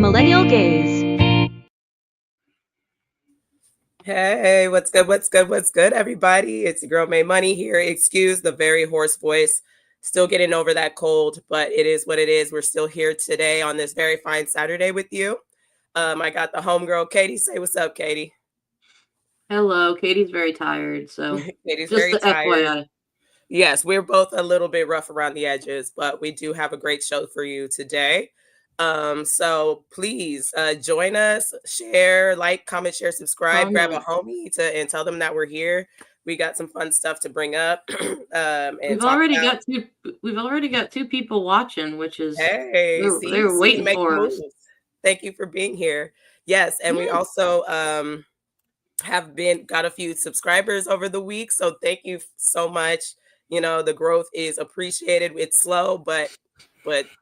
Millennial Gaze. Hey, what's good? What's good? What's good, everybody? It's your girl May Money here. Excuse the very hoarse voice. Still getting over that cold, but it is what it is. We're still here today on this very fine Saturday with you. I got the homegirl Katie. Say what's up, Katie. Hello, Katie's very tired, so Katie's just very the tired. FYI. Yes, we're both a little bit rough around the edges, but we do have a great show for you today. So please join us, share, like, comment, share, subscribe, grab a homie and tell them that we're here. We got some fun stuff to bring up. And we've already got two people watching, which is they're waiting for us. Thank you for being here. Yes, and we also got a few subscribers over the week, so thank you so much. You know, the growth is appreciated. It's slow, but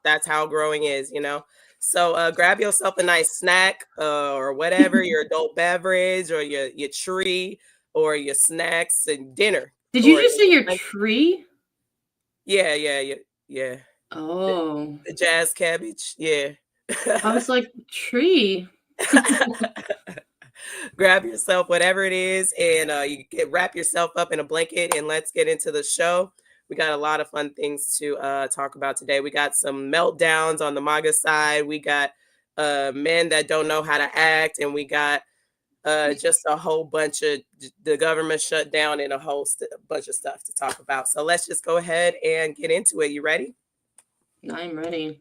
that's how growing is, you know. So grab yourself a nice snack or whatever, your adult beverage or your tree or your snacks and dinner. Did you just say your tree? Yeah. Oh. The jazz cabbage. Yeah. I was like, tree. Grab yourself whatever it is and wrap yourself up in a blanket and let's get into the show. We got a lot of fun things to talk about today. We got some meltdowns on the MAGA side. We got men that don't know how to act, and we got just a whole bunch of the government shutdown and a whole bunch of stuff to talk about. So let's just go ahead and get into it. You ready? I'm ready.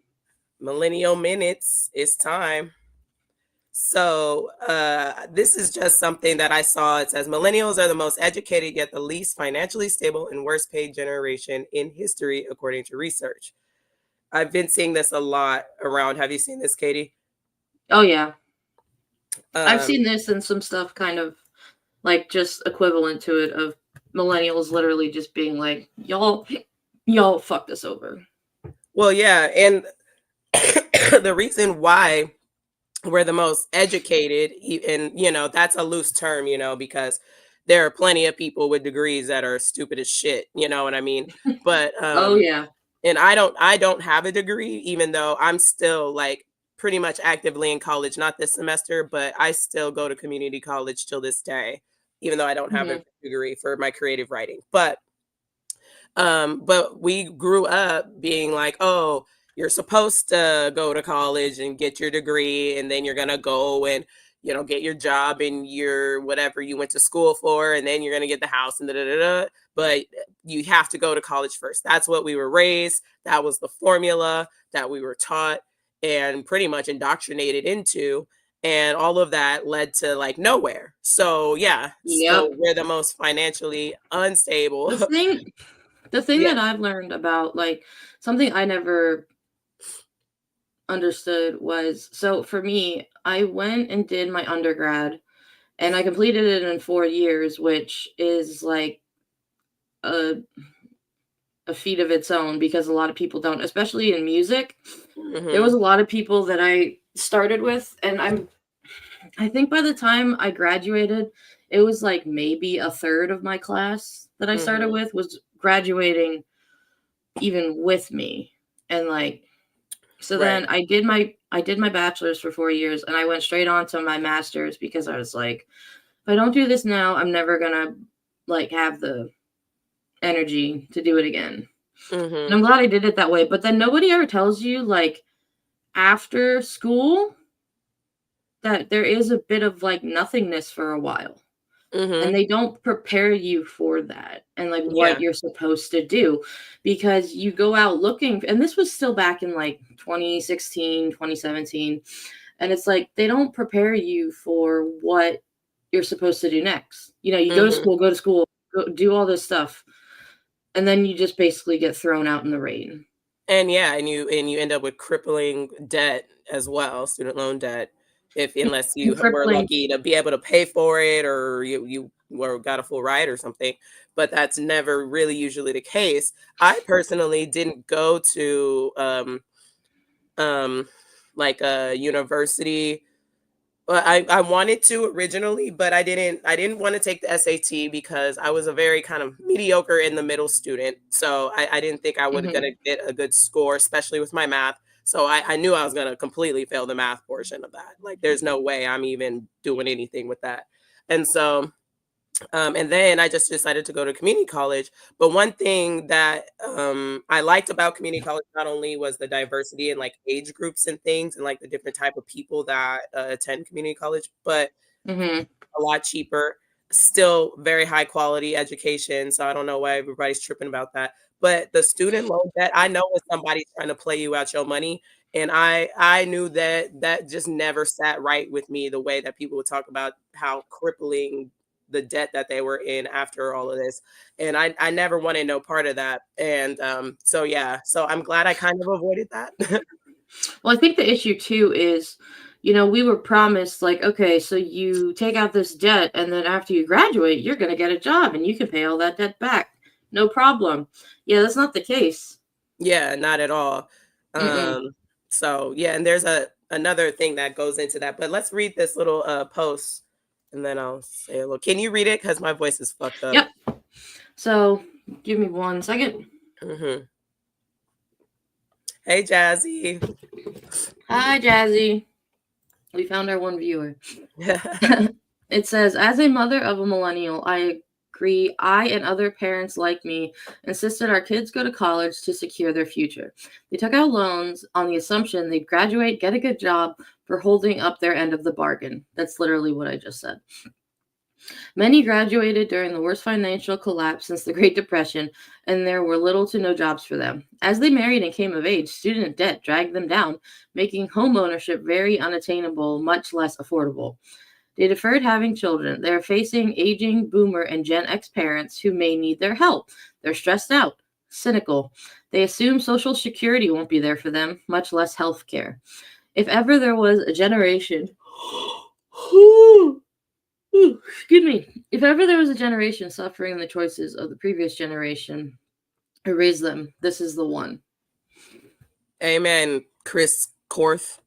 Millennial Minutes. It's time. So this is just something that I saw. It says millennials are the most educated yet the least financially stable and worst paid generation in history, according to research. I've been seeing this a lot around. Have you seen this, Katie? Oh, yeah. I've seen this and some stuff kind of like just equivalent to it of millennials literally just being like, y'all fucked us over. Well, yeah. And the reason why we're the most educated, and you know that's a loose term, you know, because there are plenty of people with degrees that are stupid as shit, you know what I mean? But oh yeah, and I don't have a degree, even though I'm still like pretty much actively in college, not this semester, but I still go to community college till this day, even though I don't have a degree for my creative writing. But we grew up being like, oh, you're supposed to go to college and get your degree, and then you're going to go and, you know, get your job and your whatever you went to school for, and then you're going to get the house and but you have to go to college first. That's what we were raised. That was the formula that we were taught and pretty much indoctrinated into. And all of that led to like nowhere. So yeah, so we're the most financially unstable. The thing that I've learned about, like, something I never understood was, so for me, I went and did my undergrad and I completed it in 4 years, which is like a feat of its own because a lot of people don't, especially in music. There was a lot of people that I started with, and I think by the time I graduated, it was like maybe a third of my class that I started with was graduating even with me. And like, so then I did my bachelor's for 4 years and I went straight on to my master's because I was like, if I don't do this now, I'm never gonna like have the energy to do it again. And I'm glad I did it that way. But then nobody ever tells you, like, after school that there is a bit of like nothingness for a while. And they don't prepare you for that and like what you're supposed to do, because you go out looking, and this was still back in like 2016, 2017. And it's like, they don't prepare you for what you're supposed to do next. You know, you go to school, go do all this stuff. And then you just basically get thrown out in the rain. And you end up with crippling debt as well, student loan debt. Unless you were lucky to be able to pay for it, or you got a full ride or something, but that's never really usually the case. I personally didn't go to like a university. Well, I wanted to originally, but I didn't want to take the SAT because I was a very kind of mediocre in the middle student. So I didn't think I was going to get a good score, especially with my math. So I knew I was going to completely fail the math portion of that. Like, there's no way I'm even doing anything with that. And so, and then I just decided to go to community college. But one thing that I liked about community college not only was the diversity and like age groups and things and like the different type of people that attend community college, but Mm-hmm. a lot cheaper, still very high quality education. So I don't know why everybody's tripping about that. But the student loan debt, I know when somebody's trying to play you out your money. And I knew that that just never sat right with me, the way that people would talk about how crippling the debt that they were in after all of this. And I never wanted no part of that. And so yeah, so I'm glad I kind of avoided that. Well, I think the issue too is, you know, we were promised like, okay, so you take out this debt and then after you graduate, you're going to get a job and you can pay all that debt back. No problem. Yeah, that's not the case. Yeah, not at all. Mm-mm. So yeah, and there's another thing that goes into that. But let's read this little post and then I'll say a little. Can you read it? Because my voice is fucked up. Yep. So give me 1 second. Mm-hmm. Hey, Jazzy. Hi, Jazzy. We found our one viewer. It says, as a mother of a millennial, I agree. I and other parents like me insisted our kids go to college to secure their future. They took out loans on the assumption they'd graduate, get a good job for holding up their end of the bargain. That's literally what I just said. Many graduated during the worst financial collapse since the Great Depression, and there were little to no jobs for them. As they married and came of age, student debt dragged them down, making home ownership very unattainable, much less affordable. They deferred having children. They're facing aging boomer and Gen X parents who may need their help. They're stressed out, cynical. They assume Social Security won't be there for them, much less health care. If ever there was a generation excuse me. If ever there was a generation suffering the choices of the previous generation who raised them, this is the one. Amen, Chris Korth.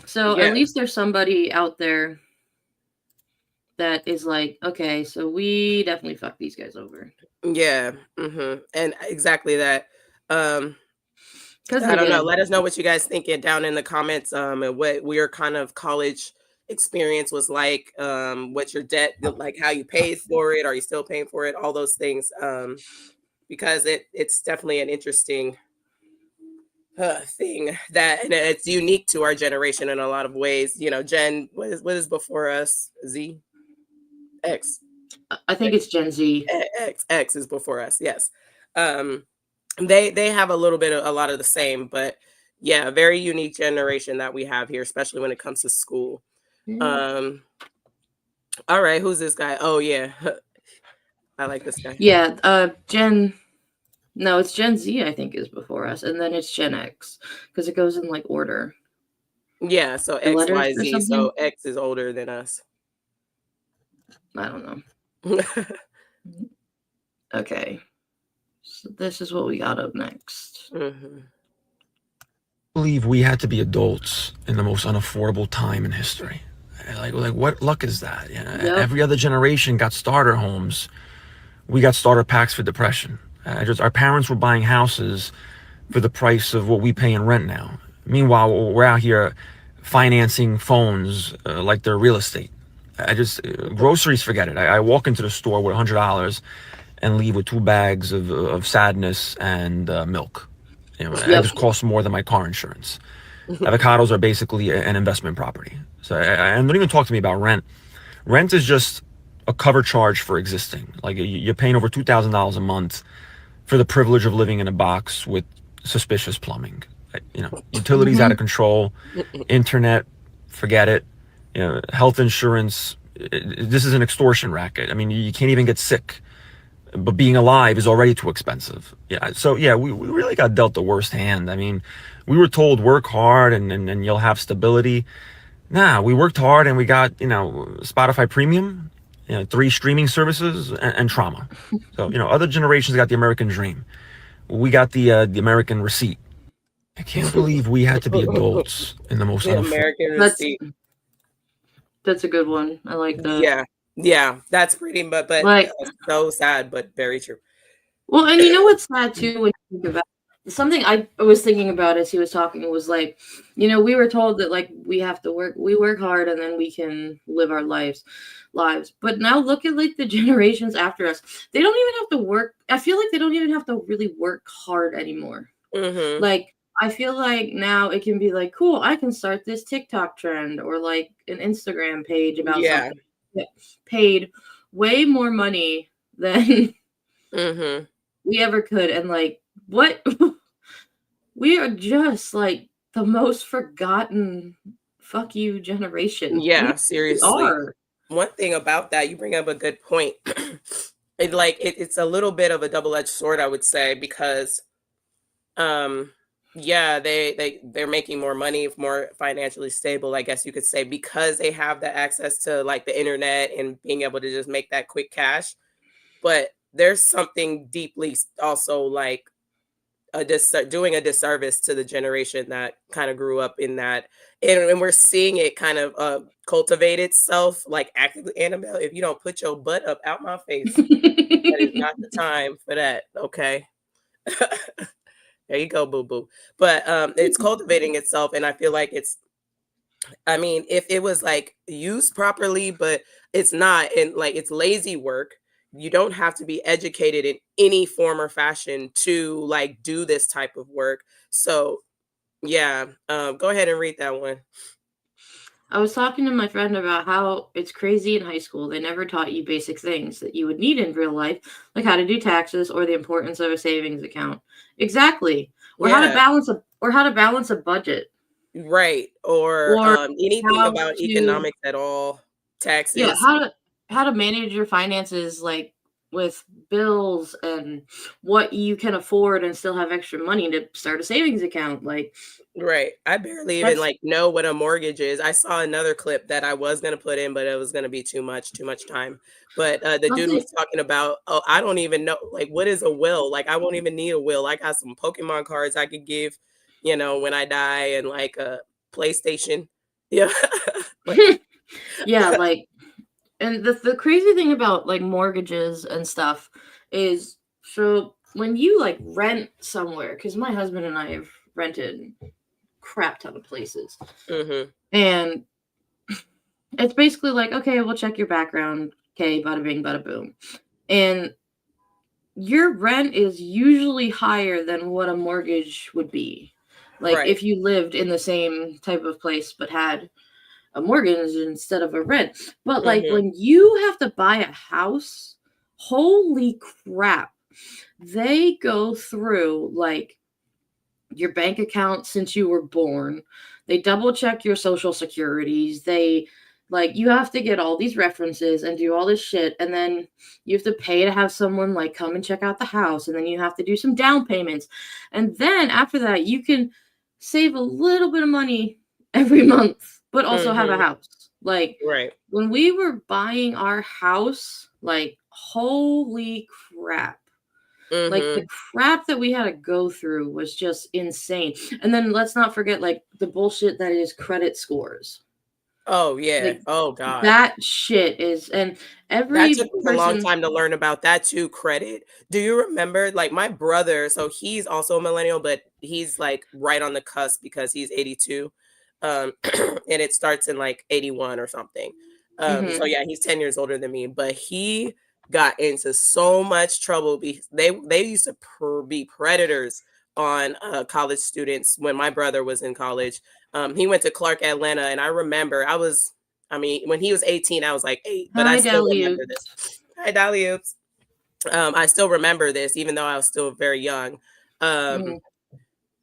So Yeah. at least there's somebody out there that is like, okay, so we definitely fucked these guys over. Yeah. And exactly that. Because I don't know. Let us know what you guys think down in the comments. And what your kind of college experience was like. What your debt, like how you paid for it. Are you still paying for it? All those things. Because it's definitely an interesting thing that, and it's unique to our generation in a lot of ways. You know, Gen, what is before us? Z, X. I think it's Gen Z. X is before us. Yes. They have a little bit of a lot of the same, but yeah, a very unique generation that we have here, especially when it comes to school. All right, who's this guy? Oh yeah. I like this guy. Yeah, no, it's Gen Z, I think, is before us, and then it's Gen X, because it goes in like order. Yeah, so The X, letters Y, or Z. something? So X is older than us. I don't know. Okay. So this is what we got up next. Believe we had to be adults in the most unaffordable time in history. Like what luck is that? You know, every other generation got starter homes. We got starter packs for depression. Our parents were buying houses for the price of what we pay in rent now. Meanwhile, we're out here financing phones like they're real estate. Groceries, forget it. I walk into the store with $100 and leave with 2 bags of sadness and milk. You know, it just costs more than my car insurance. Avocados are basically an investment property. So, and don't even talk to me about rent. Rent is just a cover charge for existing. Like you're paying over $2,000 a month for the privilege of living in a box with suspicious plumbing. You know, utilities out of control, internet, forget it. You know, health insurance. This is an extortion racket. I mean, you can't even get sick. But being alive is already too expensive. Yeah. So yeah, we really got dealt the worst hand. I mean, we were told work hard and you'll have stability. Nah, we worked hard and we got, you know, Spotify Premium, you know, 3 streaming services and trauma. So, you know, other generations got the American dream. We got the American receipt. I can't believe we had to be adults in the most The American receipt. That's a good one. I like that. Yeah, that's pretty, but like so sad, but very true. Well, and you know what's sad too when you think about something I was thinking about as he was talking was like, we were told that like we work hard and then we can live our lives. But now look at like the generations after us. They don't even have to work. I feel like they don't even have to really work hard anymore. Mm-hmm. Like, I feel like now it can be like, cool, I can start this TikTok trend or like an Instagram page about something. Get paid way more money than Mm-hmm. we ever could. And like, what? We are just like the most forgotten fuck you generation. We Yeah, really seriously. are. One thing about that, you bring up a good point. It's a little bit of a double-edged sword, I would say, because yeah, they're making more money, more financially stable, I guess you could say, because they have the access to like the internet and being able to just make that quick cash. But there's something deeply also like doing a disservice to the generation that kind of grew up in that, and we're seeing it kind of cultivate itself like actively. Annabelle, if you don't put your butt up out my face, that is not the time for that, okay? There you go, boo boo. But it's cultivating itself, and I feel like I mean, if it was like used properly, but it's not, and like it's lazy work. You don't have to be educated in any form or fashion to like do this type of work. So yeah, go ahead and read that one. I was talking to my friend about how it's crazy in high school. They never taught you basic things that you would need in real life, like how to do taxes or the importance of a savings account. Exactly. Or Yeah, how to balance a budget. right. Or Or anything how about to economics at all, yeah, taxes. how to manage your finances like with bills and what you can afford and still have extra money to start a savings account. Like Right. I barely even that's like know what a mortgage is. I saw another clip that I was gonna put in, but it was gonna be too much time. But the dude something was talking about, oh, I don't even know like what is a will? Like I won't even need a will. I got some Pokemon cards I could give, when I die and like a PlayStation. Yeah. Like yeah, like and the crazy thing about like mortgages and stuff is so when you like rent somewhere, because my husband and I have rented crap ton of places, mhm. and it's basically like, okay, we'll check your background, okay, bada bing, bada boom, and your rent is usually higher than what a mortgage would be. Like Right. if you lived in the same type of place but had a mortgage instead of a rent. But like Mhm. when you have to buy a house, holy crap. They go through like your bank account since you were born. They double check your social securities. They like you have to get all these references and do all this shit, and then you have to pay to have someone like come and check out the house, and then you have to do some down payments. And then after that you can save a little bit of money every month but also have a Mhm. house. Like Right. when we were buying our house, like holy crap, like, the Mhm. crap that we had to go through was just insane. And then let's not forget, like, the bullshit that is credit scores. Oh yeah. Like, Oh God. that shit is and That took every me a long person time to learn about that too, credit. Do you remember, like, my brother, so he's also a millennial, but he's, like, right on the cusp because he's 82, and it starts in, like, 81 or something. So Mhm. yeah, he's 10 years older than me, but he got into so much trouble because they used to be predators on, college students when my brother was in college. He went to Clark Atlanta, and I mean, when he was 18, I was like 8, but I Hi, still Dahlia. remember this. Hi, Dolly Oops. I still remember this, even though I was still very young. Um, Mhm.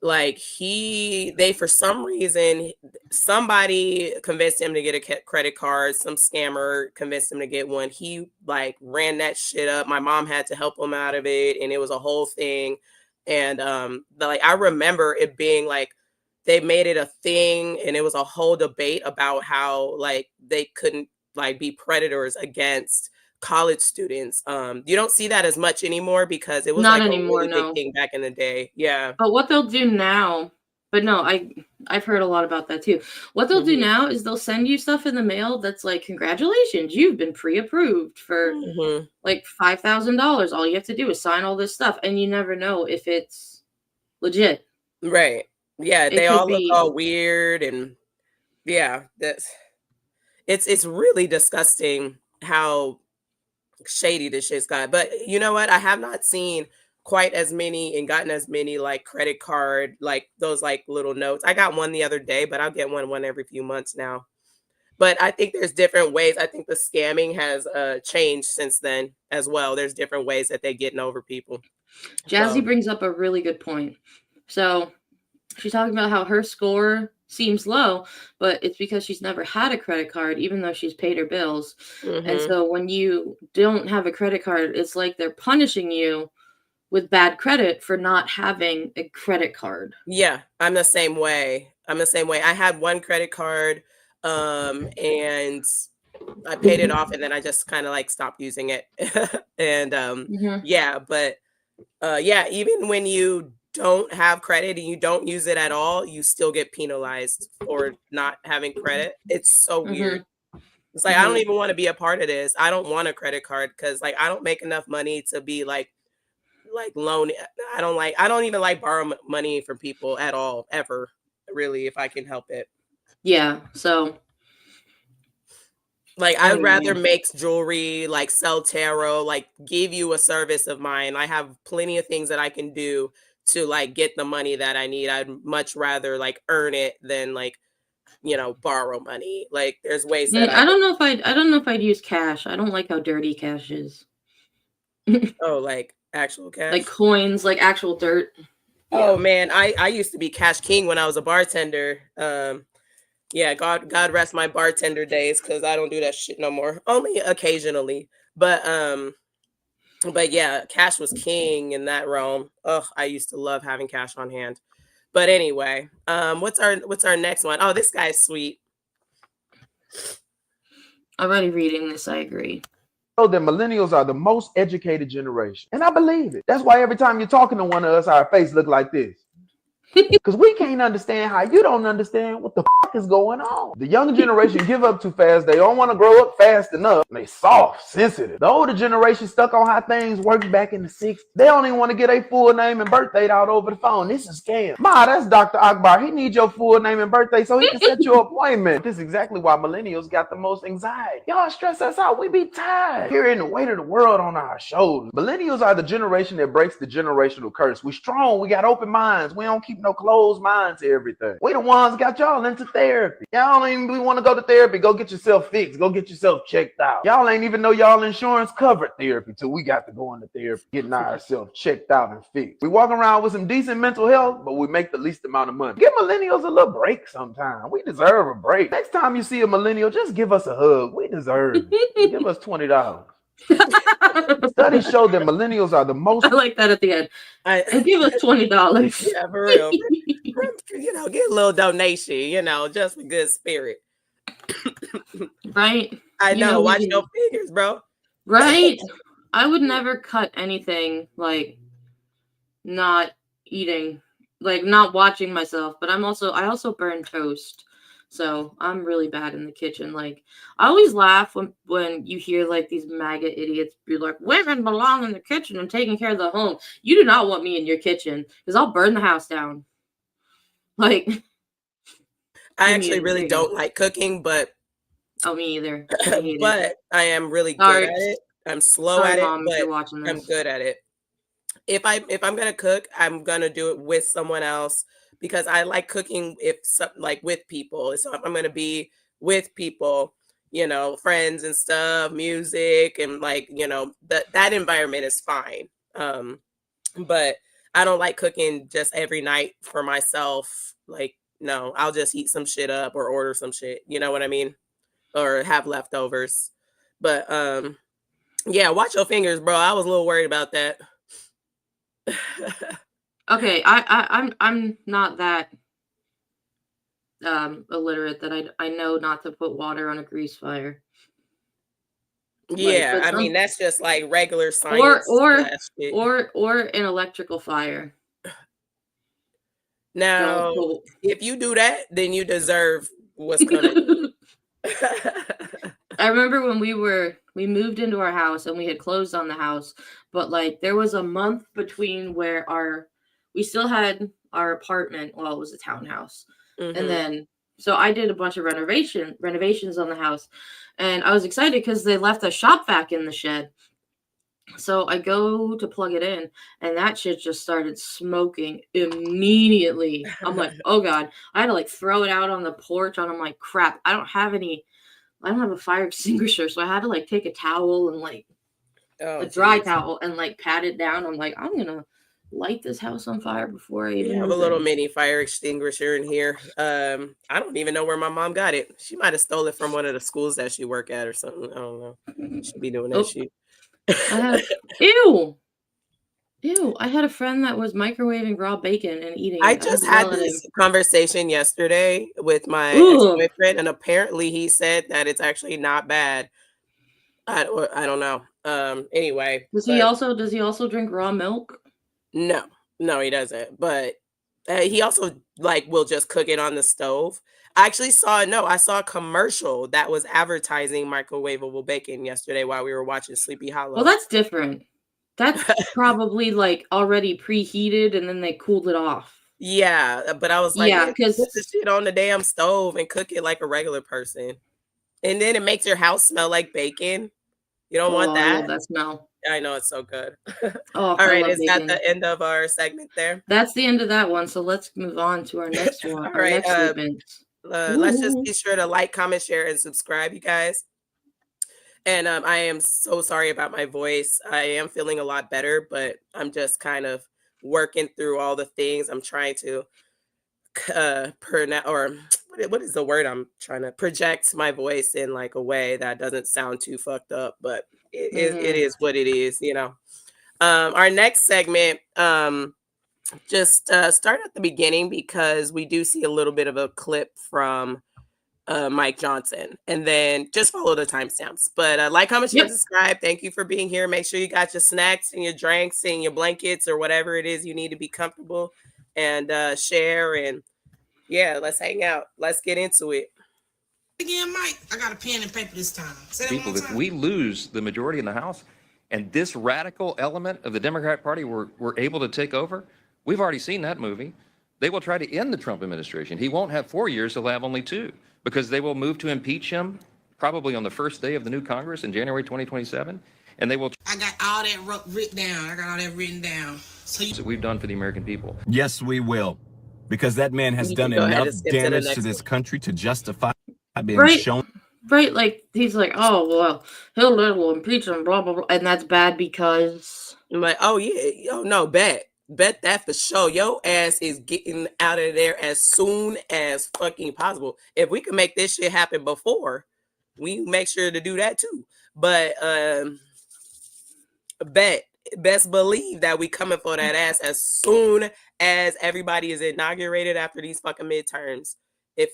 like they for some reason, somebody convinced him to get a credit card. Some scammer convinced him to get one. He like ran that shit up. My mom had to help him out of it, and it was a whole thing. And like I remember it being like they made it a thing, and it was a whole debate about how like they couldn't like be predators against college students. You don't see that as much anymore because it was Not like a anymore, really big no. thing back in the day. Yeah. But what they'll do now but no, I've heard a lot about that too. What they'll do Mhm. now is they'll send you stuff in the mail that's like, "Congratulations, you've been pre-approved for, Mhm. like, $5,000. All you have to do is sign all this stuff," and you never know if it's Legit. Right. Yeah, It they could all look be. all weird, and yeah, it's really disgusting how shady this shit's got. But you know what? I have not seen quite as many and gotten as many like credit card, like those like little notes. I got one the other day, but I'll get one every few months now. But I think there's different ways. I think the scamming has changed since then as well. There's different ways that they're getting over people. Jazzy So brings up a really good point. So she's talking about how her score seems low, but it's because she's never had a credit card, even though she's paid her bills. And mhm. so when you don't have a credit card, it's like they're punishing you with bad credit for not having a credit card. Yeah, I'm the same way. I'm the same way. I had one credit card, and I paid it off, and then I just kind of like stopped using it. And Mm-hmm. yeah, but yeah, even when you don't have credit and you don't use it at all, you still get penalized for not having credit. It's so weird. Mm-hmm. It's like I don't Mm-hmm. even want to be a part of this. I don't want a credit card because like I don't make enough money to be like loan. I don't even like borrow money from people at all ever, really, if I can help it. Yeah. So Like I I'd don't rather know. make jewelry, like sell tarot, like give you a service of mine. I have plenty of things that I can do to like get the money that I need. I'd much rather like earn it than like, borrow money. Like there's ways that I I can. don't know if I don't know if I'd use cash. I don't like how dirty cash is. Oh, like actual Like cash. coins, like actual dirt. Oh Yeah. man, I used to be cash king when I was a bartender. Yeah, God rest my bartender days because I don't do that shit no more. Only occasionally. But yeah, cash was king in that realm. Ugh, I used to love having cash on hand. But anyway, what's our next one? Oh, this guy's sweet. Already reading this, I agree. Know that millennials are the most educated generation. And I believe it. That's why every time you're talking to one of us, our face look like this. Because we can't understand how you don't understand what the fuck is going on. The younger generation give up too fast. They don't want to grow up fast enough. They soft, sensitive. The older generation stuck on how things worked back in the 60s. They don't even want to get a full name and birthday out over the phone. This is a scam. Ma, that's Dr. Akbar. He needs your full name and birthday so he can set your appointment. This is exactly why millennials got the most anxiety. Y'all stress us out. We be tired. Carrying the weight of the world on our shoulders. Millennials are the generation that breaks the generational curse. We strong. We got open minds. We don't keep no closed minds to everything. We the ones got y'all into therapy. Y'all don't even want to go to therapy. Go get yourself fixed. Go get yourself checked out. Y'all ain't even know y'all insurance covered therapy till we got to go into therapy, getting ourselves checked out and fixed. We walk around with some decent mental health, but we make the least amount of money. Give millennials a little break sometime. We deserve a break. Next time you see a millennial, just give us a hug. We deserve it. Give us $20. Studies show that millennials are the most. I like that at the end. I And give us $20. yeah, for real. Get a little donation, just for good spirit. Right? I know. we Watch can, your fingers, bro. right? I would never cut anything like not eating, like not watching myself, but I also burn toast. So I'm really bad in the kitchen. Like I always laugh when you hear like these MAGA idiots be like, women belong in the kitchen and taking care of the home. You do not want me in your kitchen because I'll burn the house down. Like I me actually either. There really you go. don't like cooking, but Oh, me either. I hate it. but I am really good Sorry, at it. I'm slow sorry, at it, mom, if but you're watching I'm this. good at it. If I'm gonna cook, I'm gonna do it with someone else because I like cooking like with people. So if I'm gonna be with people, friends and stuff, music, and like that environment is fine. But I don't like cooking just every night for myself. Like no, I'll just eat some shit up or order some shit. You know what I mean? Or have leftovers. But yeah, watch your fingers, bro. I was a little worried about that. Okay, I'm not that illiterate that I know not to put water on a grease fire. Like, Yeah, but I mean some that's just like regular science class shit. or an electrical fire. Don't Now, put. if you do that, then you deserve what's coming. I remember when we moved into our house and we had closed on the house, but like there was a month between where we still had our apartment. Well, it was a townhouse. Mhm. And then, so I did a bunch of renovations on the house. And I was excited because they left a shop vac in the shed. So I go to plug it in, and that shit just started smoking immediately. I'm like, oh God. I had to like throw it out on the porch, and I'm like, crap, I don't have a fire extinguisher. So I had to like take a towel and like a dry towel and like pat it down. I'm like, I'm gonna light this house on fire before I We even have a move little in. mini fire extinguisher in here. I don't even know where my mom got it. She might have stole it from one of the schools that she work at or something. I don't know. She'd be doing that Oh, shit. I had ew. I had a friend that was microwaving raw bacon and eating I it. I had just to had yell at him. this conversation yesterday with my Ooh. ex-boyfriend, and apparently he said that it's actually not bad. I don't know. Anyway, Does but he also drink raw milk? no, he doesn't. But he also like will just cook it on the stove. I actually I saw a commercial that was advertising microwavable bacon yesterday while we were watching Sleepy Hollow. Well, that's different. That's probably like already preheated and then they cooled it off. Yeah, but I was like, Yeah, man, put the because shit on the damn stove and cook it like a regular person. And then it makes your house smell like bacon. You don't want I love that? that smell. I know, it's so good. Oh, All I right, love is that bacon. the end of our segment there? That's the end of that one. So let's move on to our next one. All Our right, next segment. let's just Ooh. be sure to like, comment, share, and subscribe, you guys. And I am so sorry about my voice. I am feeling a lot better, but I'm just kind of working through all the things. I'm trying to what is the word I'm trying to project my voice in like a way that doesn't sound too fucked up, but it is what it is, you know. Our next segment, just start at the beginning because we do see a little bit of a clip from Mike Johnson, and then just follow the timestamps. But like, comment, share, subscribe. Thank you for being here. Make sure you got your snacks and your drinks and your blankets or whatever it is you need to be comfortable, and share, and yeah, let's hang out. Let's get into it. Again, Mike, I got a pen and paper this time. Say that People, one more if time. we lose the majority in the House and this radical element of the Democrat Party were able to take over, we've already seen that movie. They will try to end the Trump administration. He won't have 4 years, he'll have only 2, because they will move to impeach him probably on the first day of the new Congress in January 2027, and they will. I got all that written down. So We've done for the American people. Yes, we will. Because that man has done Go ahead enough and skip to the damage next to this one. country to justify being Right. shown. Right, like he's like, oh well, he'll impeach him, blah blah blah, and that's bad because I'm like, oh yeah, oh no, bet that for sure. Your ass is getting out of there as soon as fucking possible. If we can make this shit happen before, we make sure to do that too. But best believe that we coming for that ass as soon as everybody is inaugurated after these fucking midterms. If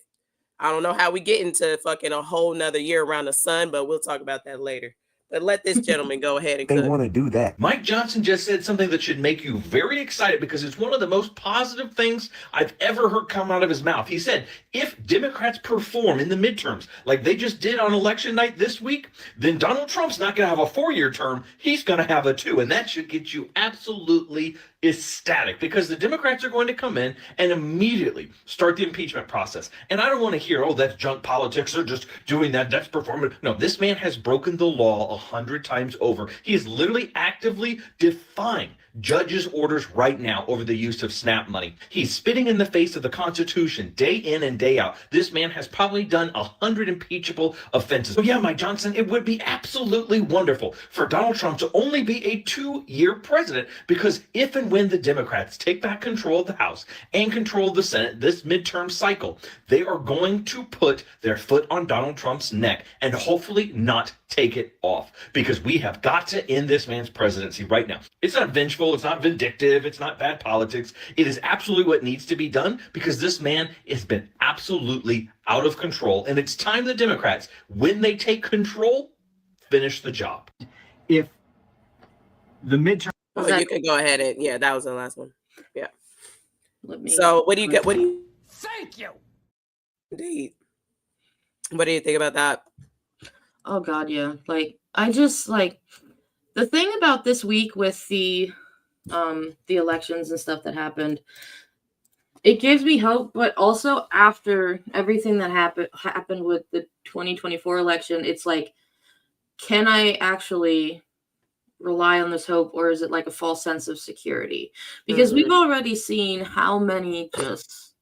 I don't know how we get into fucking a whole nother year around the sun, but we'll talk about that later. But let this gentleman go ahead and They want to do that. Mike Johnson just said something that should make you very excited because it's one of the most positive things I've ever heard come out of his mouth. He said, if Democrats perform in the midterms like they just did on election night this week, then Donald Trump's not going to have a 4-year term. He's going to have a 2. And that should get you absolutely ecstatic because the Democrats are going to come in and immediately start the impeachment process. And I don't want to hear, oh, that's junk politics. They're just doing that. That's performative. No, this man has broken the law 100 times over. He is literally actively defying judges' orders right now over the use of SNAP money. He's spitting in the face of the Constitution day in and day out. This man has probably done 100 impeachable offenses. So yeah, Mike Johnson, it would be absolutely wonderful for Donald Trump to only be a 2-year president because if and when the Democrats take back control of the House and control of the Senate this midterm cycle, they are going to put their foot on Donald Trump's neck and hopefully not take it off because we have got to end this man's presidency right now. It's not vengeful. It's not vindictive. It's not bad politics. It is absolutely what needs to be done because this man has been absolutely out of control. And it's time the Democrats, when they take control, finish the job. If the midterm. You can go ahead and yeah, that was the last one. Yeah. So what do you get? Thank you. Indeed. What do you think about that? Oh God, yeah. Like I just like the thing about this week with the the elections and stuff that happened. It gives me hope, but also after everything that happened with the 2024 election, it's like, can I actually rely on this hope, or is it like a false sense of security? Because we've already seen how many just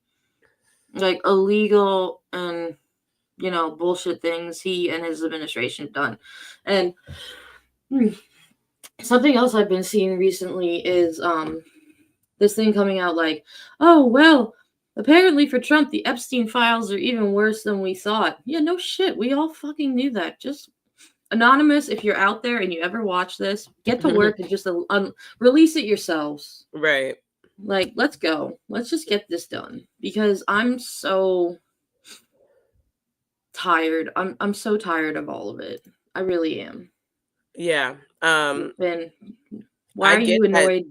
like illegal and bullshit things he and his administration have done. And something else I've been seeing recently is this thing coming out like, oh, well, apparently for Trump, the Epstein files are even worse than we thought. Yeah, no shit. We all fucking knew that. Just Anonymous, if you're out there and you ever watch this, get to work and just release it yourselves. Right. Like, let's go. Let's just get this done. Because I'm so tired. I'm so tired of all of it. I really am. Yeah. Why are you annoyed?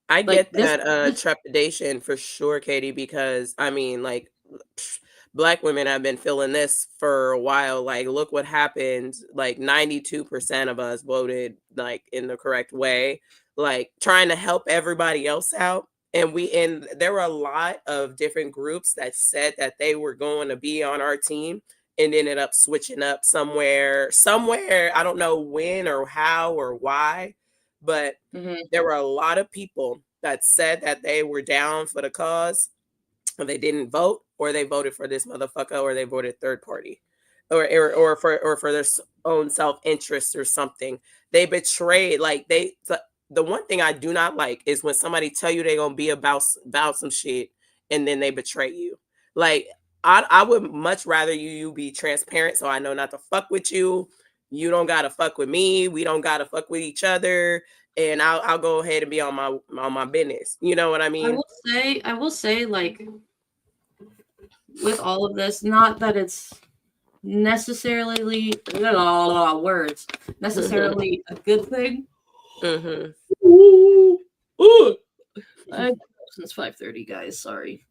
I get that trepidation for sure, Katie, because I mean, like, Black women have been feeling this for a while. Like, look what happened. Like, 92% of us voted like in the correct way, like trying to help everybody else out. And there were a lot of different groups that said that they were going to be on our team and ended up switching up somewhere. I don't know when or how or why, but there were a lot of people that said that they were down for the cause, and they didn't vote, or they voted for this motherfucker, or they voted third party, or for their own self-interest or something. They betrayed. Like, the one thing I do not like is when somebody tell you they're gonna be about some shit and then they betray you. Like, I would much rather you be transparent, so I know not to fuck with you. You don't gotta fuck with me. We don't gotta fuck with each other. And I'll go ahead and be on my business. You know what I mean? I will say, like, with all of this, not that it's necessarily necessarily a good thing. I've since 5:30, guys. Sorry.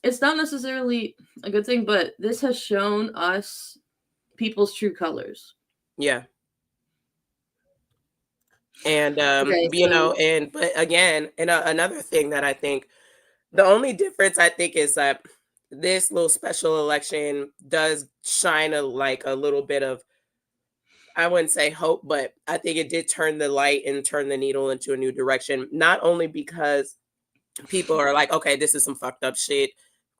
It's not necessarily a good thing, but this has shown us people's true colors. Yeah. And but again, and another thing that I think, the only difference I think is that this little special election does shine a little bit of, I wouldn't say hope, but I think it did turn the light and turn the needle into a new direction. Not only because people are like, okay, this is some fucked up shit.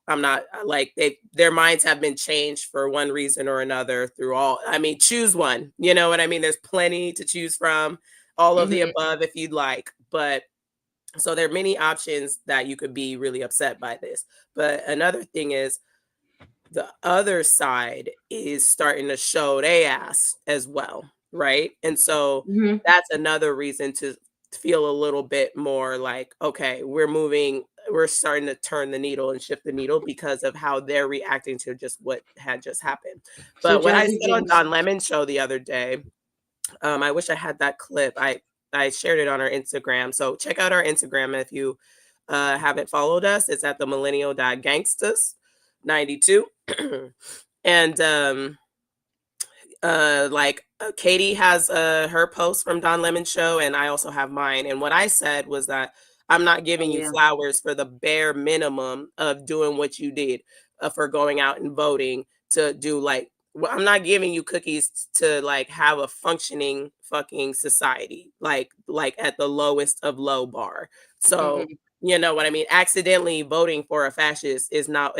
I'm not like, their minds have been changed for one reason or another choose one. You know what I mean? There's plenty to choose from, all of the above if you'd like. But so there are many options that you could be really upset by this. But another thing is, the other side is starting to show their ass as well, right? And so that's another reason to feel a little bit more like, okay, we're starting to turn the needle and shift the needle because of how they're reacting to just what had just happened. But what I said on Don Lemon's show the other day, I wish I had that clip. I shared it on our Instagram. So check out our Instagram if you haven't followed us. It's at the millennial.gangsters 92. And Katie has her post from Don Lemon's show, and I also have mine. And what I said was that I'm not giving you flowers for the bare minimum of doing what you did, for going out and voting to do I'm not giving you cookies to have a functioning fucking society, like at the lowest of low bar. So you know what I mean? Accidentally voting for a fascist is not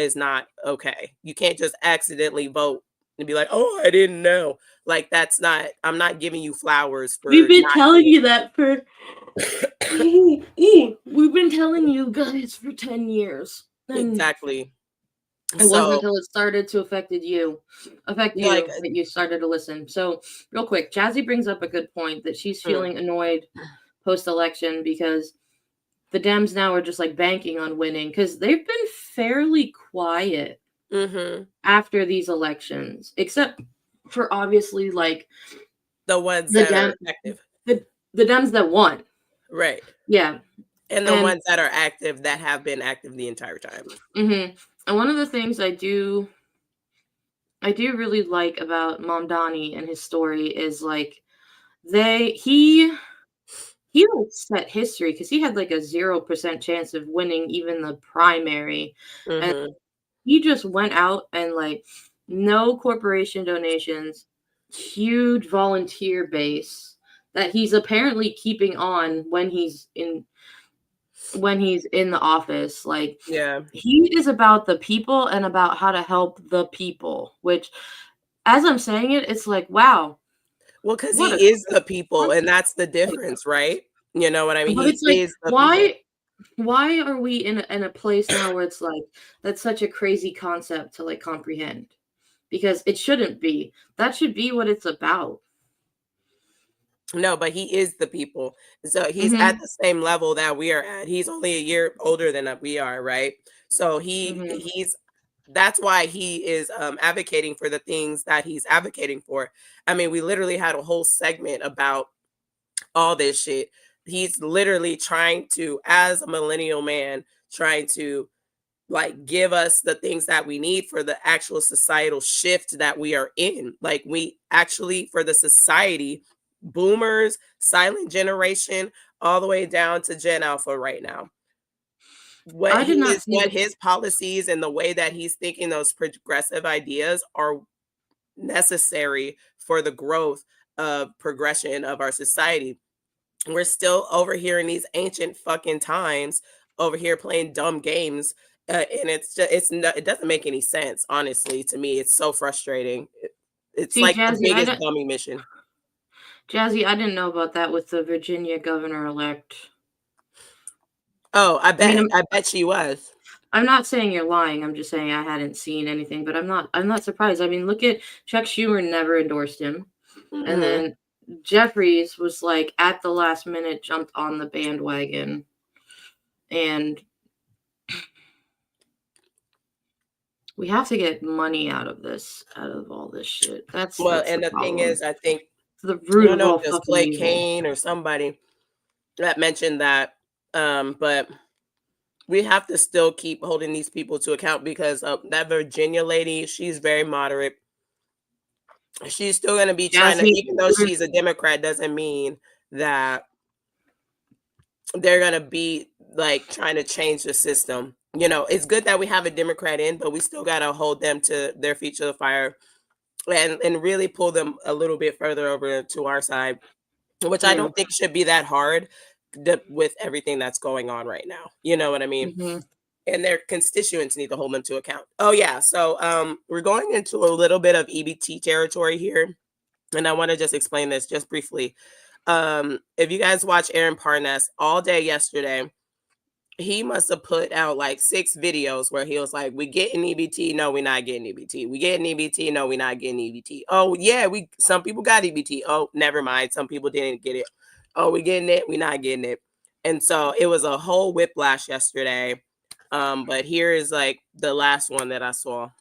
okay. You can't just accidentally vote and be like, oh, I didn't know. Like, that's not, I'm not giving you flowers for. We've been telling you that for we've been telling you guys for 10 years. Exactly. It wasn't until it started to affect you that you started to listen. So real quick, Jazzy brings up a good point that she's feeling annoyed post-election because the Dems now are just banking on winning, because they've been fairly quiet after these elections, except for obviously the ones that are active. The Dems that won. Right. Yeah. And the ones that are active, that have been active the entire time. And one of the things I do really like about Mamdani and his story is he he like set history because he had like a 0% chance of winning even the primary. And Mm-hmm. he just went out and like no corporation donations, huge volunteer base that he's apparently keeping on when he's in the office. Like, Yeah. he is about the people and about how to help the people, which as I'm saying it, it's like, wow, Well, because what a he is the great people, and country. that's the difference, right? You know what I mean? But He it's like, is the people. why are we in a place now where it's like that's such a crazy concept to like comprehend? Because it shouldn't be. That should be what it's about. No, but he is the people. So he's at Mhm. the same level that we are at. He's only a year older than we are, right? So Mhm. he's that's why he is advocating for the things that he's advocating for. I mean, we literally had a whole segment about all this shit. He's literally trying to, as a millennial man, trying to like give us the things that we need for the actual societal shift that we are in. Like we actually, for the society, boomers, silent generation, all the way down to Gen Alpha right now. I did not see What this. his policies and the way that he's thinking those progressive ideas are necessary for the growth of progression of our society. We're still over here in these ancient fucking times, over here playing dumb games, and it's just it doesn't make any sense, honestly. To me, it's so frustrating. It's See, like the biggest dummy mission. Jazzy, I didn't know about that with the Virginia governor elect. Oh, I mean, I bet she was. I'm not saying you're lying. I'm just saying I hadn't seen anything, but I'm not surprised. I mean, look at Chuck Schumer never endorsed him. And Mhm. then Jeffries was like at the last minute jumped on the bandwagon. And we have to get money out of all this shit. That's Well, the and the thing problem. is, I think It's the I root don't of know if all it was fucking Clay evil. Kane or somebody that mentioned that, but we have to still keep holding these people to account because that Virginia lady, she's very moderate. She's still going to be trying to, Jazzy, even though she's a Democrat, doesn't mean that they're going to be like trying to change the system. You know, it's good that we have a Democrat in, but we still got to hold them to their feet to the fire and really pull them a little bit further over to our side, which I yeah. don't think should be that hard with everything that's going on right now. You know what I mean? Mm-hmm. And their constituents need to hold them to account. Oh yeah, so we're going into a little bit of EBT territory here, and I want to just explain this just briefly. If you guys watch Aaron Parnas all day yesterday, he must have put out like 6 videos where he was like, we getting EBT, no, we're not getting EBT. We getting EBT, no, we're not getting EBT. Oh yeah, some people got EBT. Oh, never mind, some people didn't get it. Oh, we getting it, we not getting it. And so it was a whole whiplash yesterday. But here is like the last one that I saw.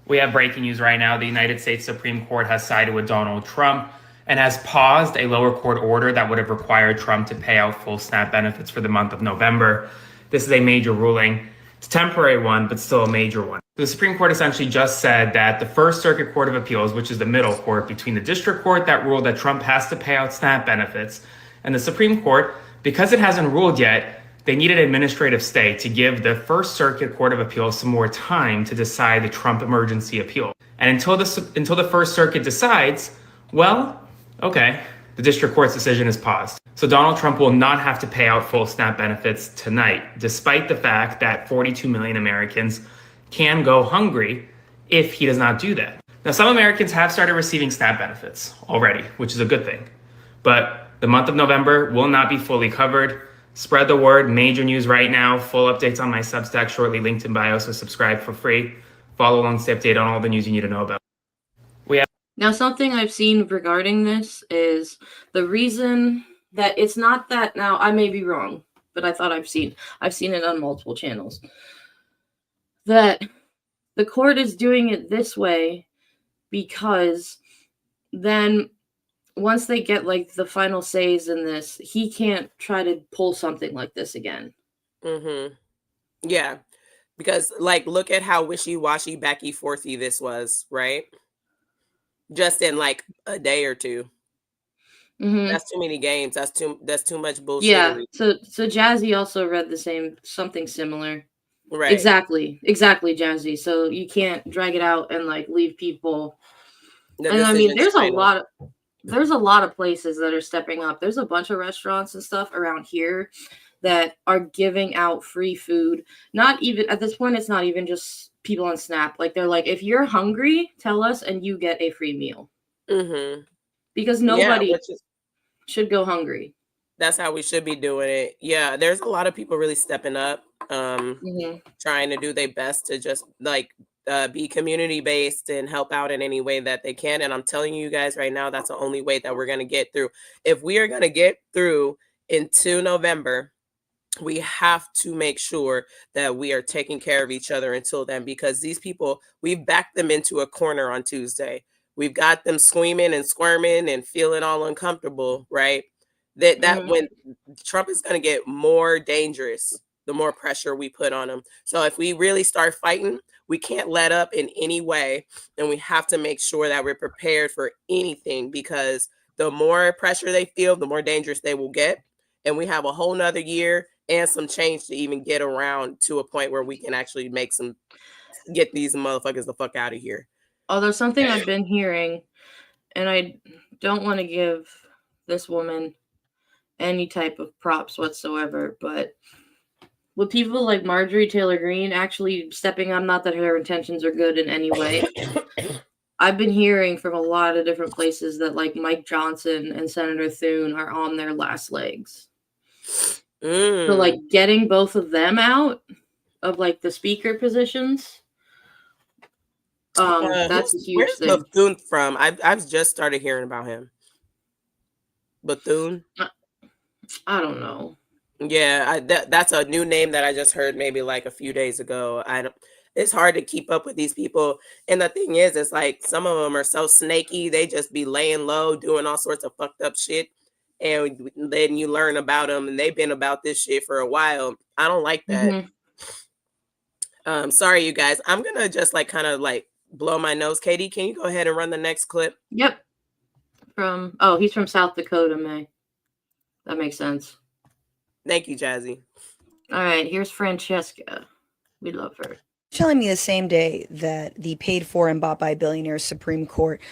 We have breaking news right now. The United States Supreme Court has sided with Donald Trump and has paused a lower court order that would have required Trump to pay out full SNAP benefits for the month of November. This is a major ruling. It's a temporary one, but still a major one. The Supreme Court essentially just said that the First Circuit Court of Appeals, which is the middle court between the district court that ruled that Trump has to pay out SNAP benefits, and the Supreme Court, because it hasn't ruled yet, they need an administrative stay to give the First Circuit Court of Appeals some more time to decide the Trump emergency appeal. And until the First Circuit decides, well, okay, the district court's decision is paused. So Donald Trump will not have to pay out full SNAP benefits tonight, despite the fact that 42 million Americans can go hungry if he does not do that. Now, some Americans have started receiving SNAP benefits already, which is a good thing. But the month of November will not be fully covered. Spread the word. Major news right now. Full updates on my Substack shortly, linked in bio, so subscribe for free. Follow along, stay updated on all the news you need to know about. Now, something I've seen regarding this is the reason that it's not that, now I may be wrong, but I thought I've seen it on multiple channels, that the court is doing it this way because then once they get like the final says in this, he can't try to pull something like this again. Mm-hmm. Yeah, because like look at how wishy-washy, backy-forthy this was, right? Just in like a day or two. Mhm. That's too many games. That's too much Yeah. bullshittery. So Jazzy also read the same something similar. Right. Exactly, Jazzy. So you can't drag it out and like leave people. The And I mean, decision's final. there's a lot of places that are stepping up. There's a bunch of restaurants and stuff around here that are giving out free food. Not even at this point, it's not even just people on Snap. Like they're like, if you're hungry, tell us and you get a free meal. Mm-hmm. Because Yeah, nobody which is should go hungry. that's how we should be doing it. Yeah, there's a lot of people really stepping up, Mhm. trying to do their best to just like be community based and help out in any way that they can. And I'm telling you guys right now, that's the only way that we're gonna get through. If we are gonna get through into November, we have to make sure that we are taking care of each other until then, because these people, we've backed them into a corner on Tuesday. We've got them screaming and squirming and feeling all uncomfortable, right? That Mhm. when Trump is going to get more dangerous, the more pressure we put on him. So if we really start fighting, we can't let up in any way, and we have to make sure that we're prepared for anything, because the more pressure they feel, the more dangerous they will get. And we have a whole nother year and some change to even get around to a point where we can actually get these motherfuckers the fuck out of here. Although something I've been hearing, and I don't want to give this woman any type of props whatsoever, but with people like Marjorie Taylor Greene actually stepping up, not that her intentions are good in any way, I've been hearing from a lot of different places that like Mike Johnson and Senator Thune are on their last legs. So like getting both of them out of like the speaker positions, that's a huge where's thing. Bethune from? I've just started hearing about him. Bethune? I don't know. Yeah, that's a new name that I just heard maybe like a few days ago. It's hard to keep up with these people. And the thing is, it's like some of them are so snaky, they just be laying low, doing all sorts of fucked up shit. And then you learn about them, and they've been about this shit for a while. I don't like that. Sorry, you guys. I'm gonna just like kind of like blow my nose. Katie, can you go ahead and run the next clip? Yep. He's from South Dakota, May. That makes sense. Thank you, Jazzy. All right, here's Francesca. We love her. Telling me the same day that the paid for and bought by billionaires Supreme Court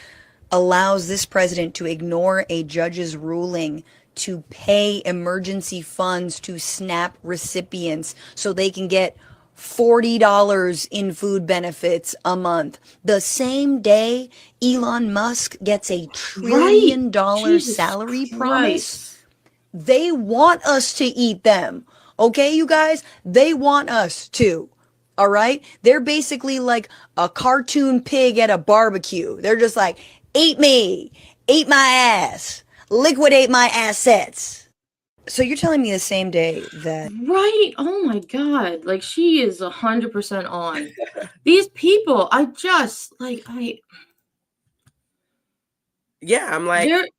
allows this president to ignore a judge's ruling to pay emergency funds to SNAP recipients so they can get $40 in food benefits a month. The same day Elon Musk gets a $1 trillion salary promise. They want us to eat them. Okay, you guys? They want us to. All right? They're basically like a cartoon pig at a barbecue. They're just like, eat me, eat my ass, liquidate my assets. So you're telling me the same day that... Right? Oh my God. Like, she is 100% on. These people, Yeah, I'm like...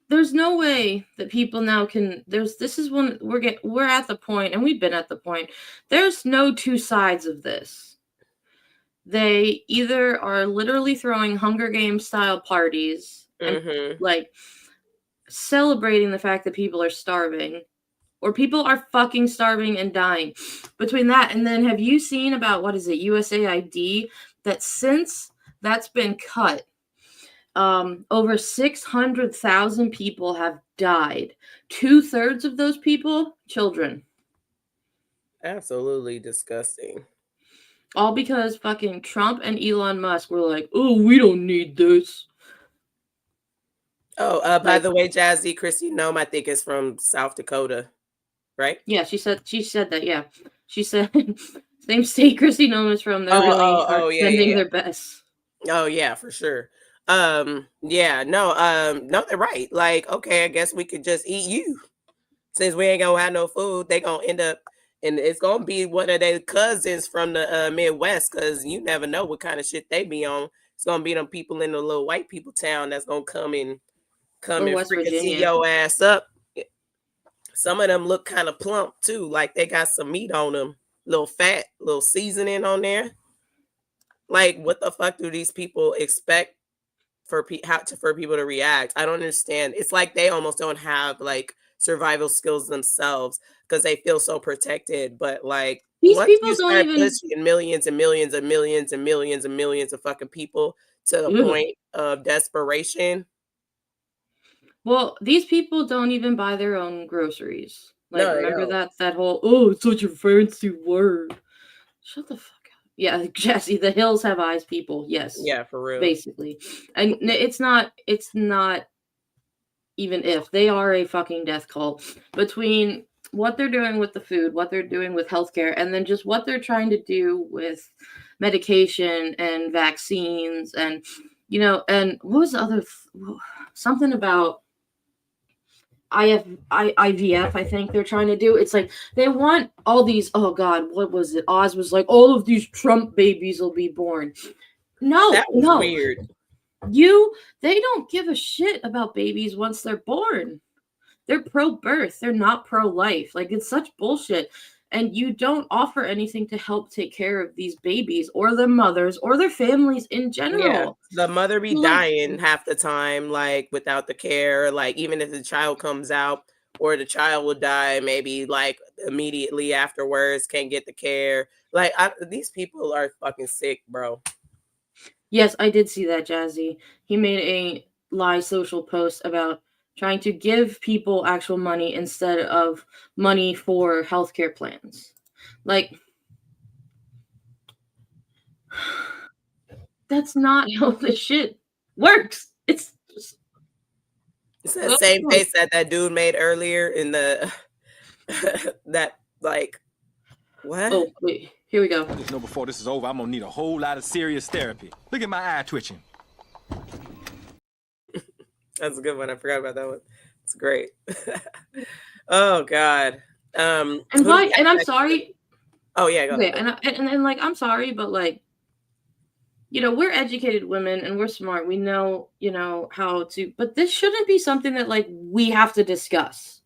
There's no way that people now can... This is when we're at the point, and we've been at the point, there's no two sides of this. They either are literally throwing Hunger Games style parties and like celebrating the fact that people are starving, or people are fucking starving and dying. Between that, and then have you seen about, what is it, USAID, that since that's been cut, over 600,000 people have died. 2/3 of those people, children. Absolutely disgusting. All because fucking Trump and Elon Musk were like, oh, we don't need this. Oh, by the way, Jazzy, Christy Nome, I think is from South Dakota, right? Yeah, she said that, yeah. She said, same state Christy Nome is from, they're really sending their best. Oh, yeah, for sure. No, they're right. Like, okay, I guess we could just eat you. Since we ain't gonna have no food, they gonna end up, and it's gonna be one of their cousins from the Midwest, because you never know what kind of shit they be on. It's gonna be them people in the little white people town that's gonna come and freaking see your ass up. Some of them look kind of plump too, like they got some meat on them, little fat, little seasoning on there. Like, what the fuck do these people expect for people to react. I don't understand. It's like they almost don't have like survival skills themselves because they feel so protected. But like These once people you don't start even. pushing millions and millions and millions and millions and millions of fucking people to the Ugh. point of desperation. Well, these people don't even buy their own groceries. Like, No, they remember don't. that whole, oh, it's such a fancy word. Shut the fuck up. Yeah, Jesse, the hills have eyes, people. Yes. Yeah, for real. Basically. And it's not even if. They are a fucking death cult. Between what they're doing with the food, what they're doing with healthcare, and then just what they're trying to do with medication and vaccines and, you know, and what was the other, something about IVF, I think they're trying to do. It's like they want all these, oh God, what was it? Oz was like, all of these Trump babies will be born. No, That was no. weird. They don't give a shit about babies once they're born. They're pro-birth. They're not pro-life. Like, it's such bullshit. And you don't offer anything to help take care of these babies or their mothers or their families in general. Yeah, the mother be dying half the time, like without the care. Like even if the child comes out, or the child will die maybe like immediately afterwards, can't get the care. Like these people are fucking sick, bro. Yes, I did see that, Jazzy. He made a live social post about trying to give people actual money instead of money for healthcare plans. Like, that's not how this shit works. It's just... It's that same face that dude made earlier in the that like what? Oh wait, here we go. I just know before this is over, I'm gonna need a whole lot of serious therapy. Look at my eye twitching. That's a good one. I forgot about that one. It's great. Oh God. And I'm sorry. Oh yeah, go okay, ahead. And like I'm sorry, but like, you know, we're educated women and we're smart. We know, you know, how to, but this shouldn't be something that like we have to discuss.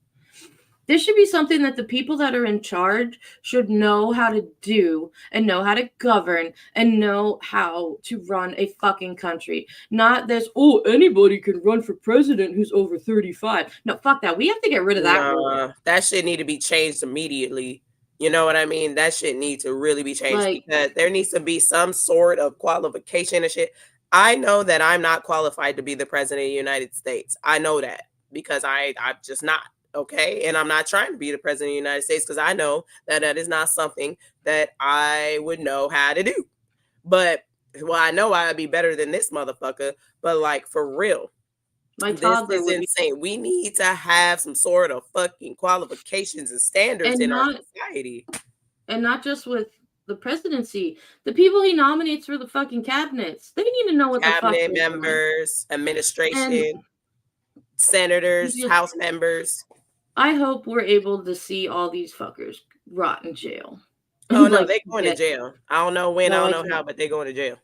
This should be something that the people that are in charge should know how to do and know how to govern and know how to run a fucking country. Not this, oh, anybody can run for president who's over 35. No, fuck that. We have to get rid of that rule. That shit need to be changed immediately. You know what I mean? That shit needs to really be changed because there needs to be some sort of qualification and shit. I know that I'm not qualified to be the president of the United States. I know that because I'm just not. Okay. And I'm not trying to be the president of the United States because I know that that is not something that I would know how to do. But well, I know I'd be better than this motherfucker. But like for real, this is insane. We need to have some sort of fucking qualifications and standards in our society. And not just with the presidency, the people he nominates for the fucking cabinets. They need to know what cabinet the fuck members, administration, senators, House members. I hope we're able to see all these fuckers rot in jail. Oh no, they going to jail. I don't know when, I don't know how, but they going to jail.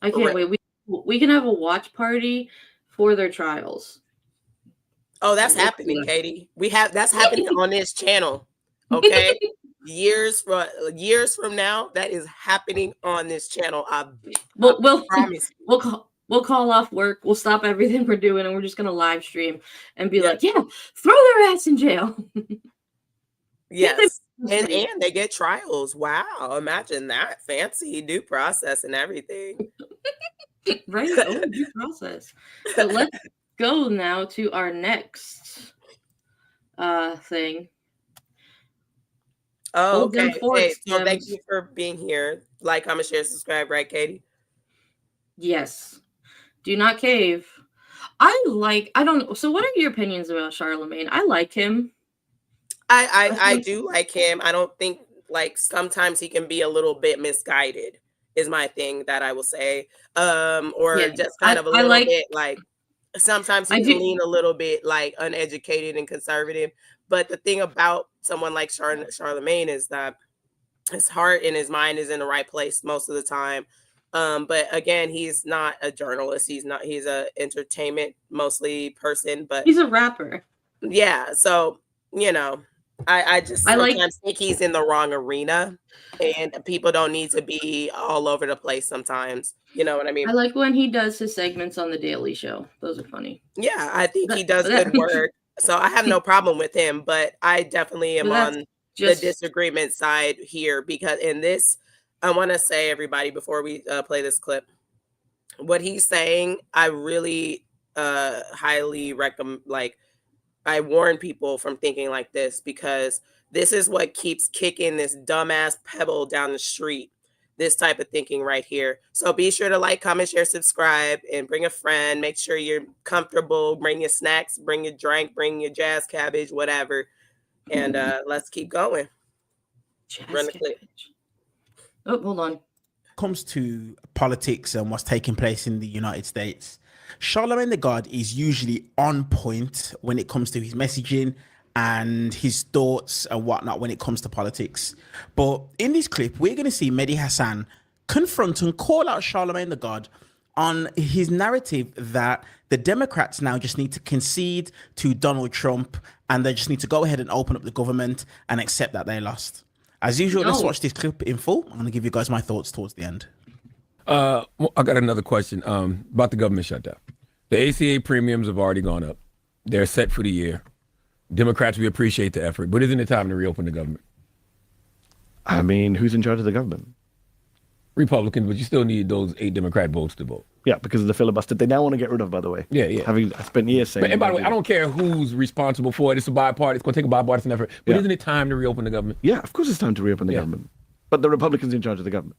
I can't wait. We can have a watch party for their trials. Oh, that's happening, Katie. That's happening on this channel. Okay. years from now, that is happening on this channel. I promise you. We'll call off work. We'll stop everything we're doing, and we're just gonna live stream and be like, "Yeah, throw their ass in jail." Yes, and they get trials. Wow, imagine that fancy due process and everything. Right, due process. So let's go now to our next thing. Oh, okay. Hey, so thank you for being here. Like, comment, share, subscribe, right, Katie? Yes. Do not cave. So what are your opinions about Charlemagne? I like him. I do like him. I don't think, like, sometimes he can be a little bit misguided is my thing that I will say. Just kind of a little bit like sometimes he can lean a little bit like uneducated and conservative. But the thing about someone like Charlemagne is that his heart and his mind is in the right place most of the time. But again, he's not a journalist. He's a entertainment mostly person, but he's a rapper. Yeah. So, you know, I just I like- sometimes think he's in the wrong arena, and people don't need to be all over the place sometimes. You know what I mean? I like when he does his segments on The Daily Show. Those are funny. Yeah, I think he But- does but good work. So I have no problem with him, but I definitely am But that's on just- the disagreement side here because in this, I want to say, everybody, before we play this clip, what he's saying, I really highly recommend, like, I warn people from thinking like this because this is what keeps kicking this dumbass pebble down the street. This type of thinking right here. So be sure to like, comment, share, subscribe, and bring a friend. Make sure you're comfortable. Bring your snacks, bring your drink, bring your jazz cabbage, whatever. And let's keep going. Run the clip. Oh, hold on. Comes to politics and what's taking place in the United States, Charlemagne the God is usually on point when it comes to his messaging and his thoughts and whatnot when it comes to politics. But in this clip, we're going to see Mehdi Hassan confront and call out Charlemagne the God on his narrative that the Democrats now just need to concede to Donald Trump and they just need to go ahead and open up the government and accept that they lost. As usual, let's watch this clip in full. I'm going to give you guys my thoughts towards the end. Well, I got another question about the government shutdown. The ACA premiums have already gone up. They're set for the year. Democrats, we appreciate the effort, but isn't it time to reopen the government? I mean, who's in charge of the government? Republicans, but you still need those 8 Democrat votes to vote. Yeah, because of the filibuster they now want to get rid of, by the way. Yeah, yeah. Having spent years saying. And by the way, I don't care who's responsible for it. It's a bipartisan. It's going to take a bipartisan effort. But isn't it time to reopen the government? Yeah, of course it's time to reopen the government. But the Republicans in charge of the government.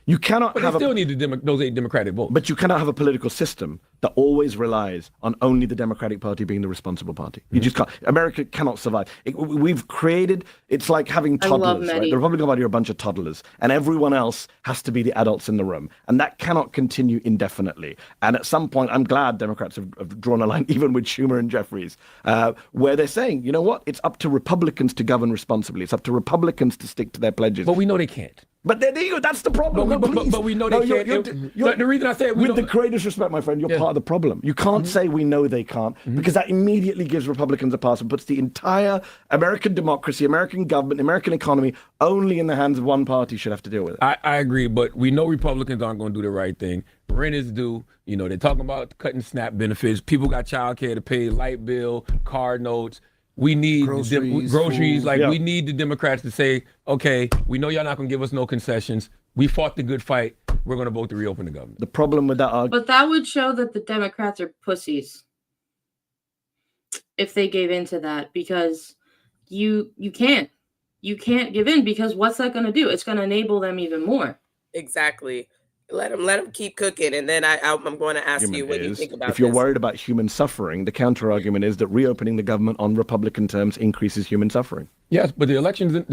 You cannot but have they still need those 8 Democratic votes. But you cannot have a political system that always relies on only the Democratic Party being the responsible party. You just can't. America cannot survive. We've created, it's like having toddlers, right? The Republican Party are a bunch of toddlers, and everyone else has to be the adults in the room. And that cannot continue indefinitely. And at some point, I'm glad Democrats have drawn a line, even with Schumer and Jeffries, where they're saying, you know what? It's up to Republicans to govern responsibly. It's up to Republicans to stick to their pledges. But we know they can't. But that's the problem. But we know they can't. The reason I say with the greatest respect, my friend, you're part of the problem. You can't say we know they can't because that immediately gives Republicans a pass and puts the entire American democracy, American government, American economy only in the hands of one party should have to deal with it. I agree, but we know Republicans aren't going to do the right thing. Rent is due. You know, they're talking about cutting SNAP benefits. People got child care to pay, light bill, car notes. We need groceries. We need the Democrats to say, okay, we know y'all not going to give us no concessions. We fought the good fight. We're going to vote to reopen the government. The problem with that argument. But that would show that the Democrats are pussies if they gave into that, because you can't give in, because what's that going to do? It's going to enable them even more. Exactly. Let them keep cooking, and then I'm going to ask you what you think about this. If you're worried about human suffering, the counter argument is that reopening the government on Republican terms increases human suffering. Yes, but the election's in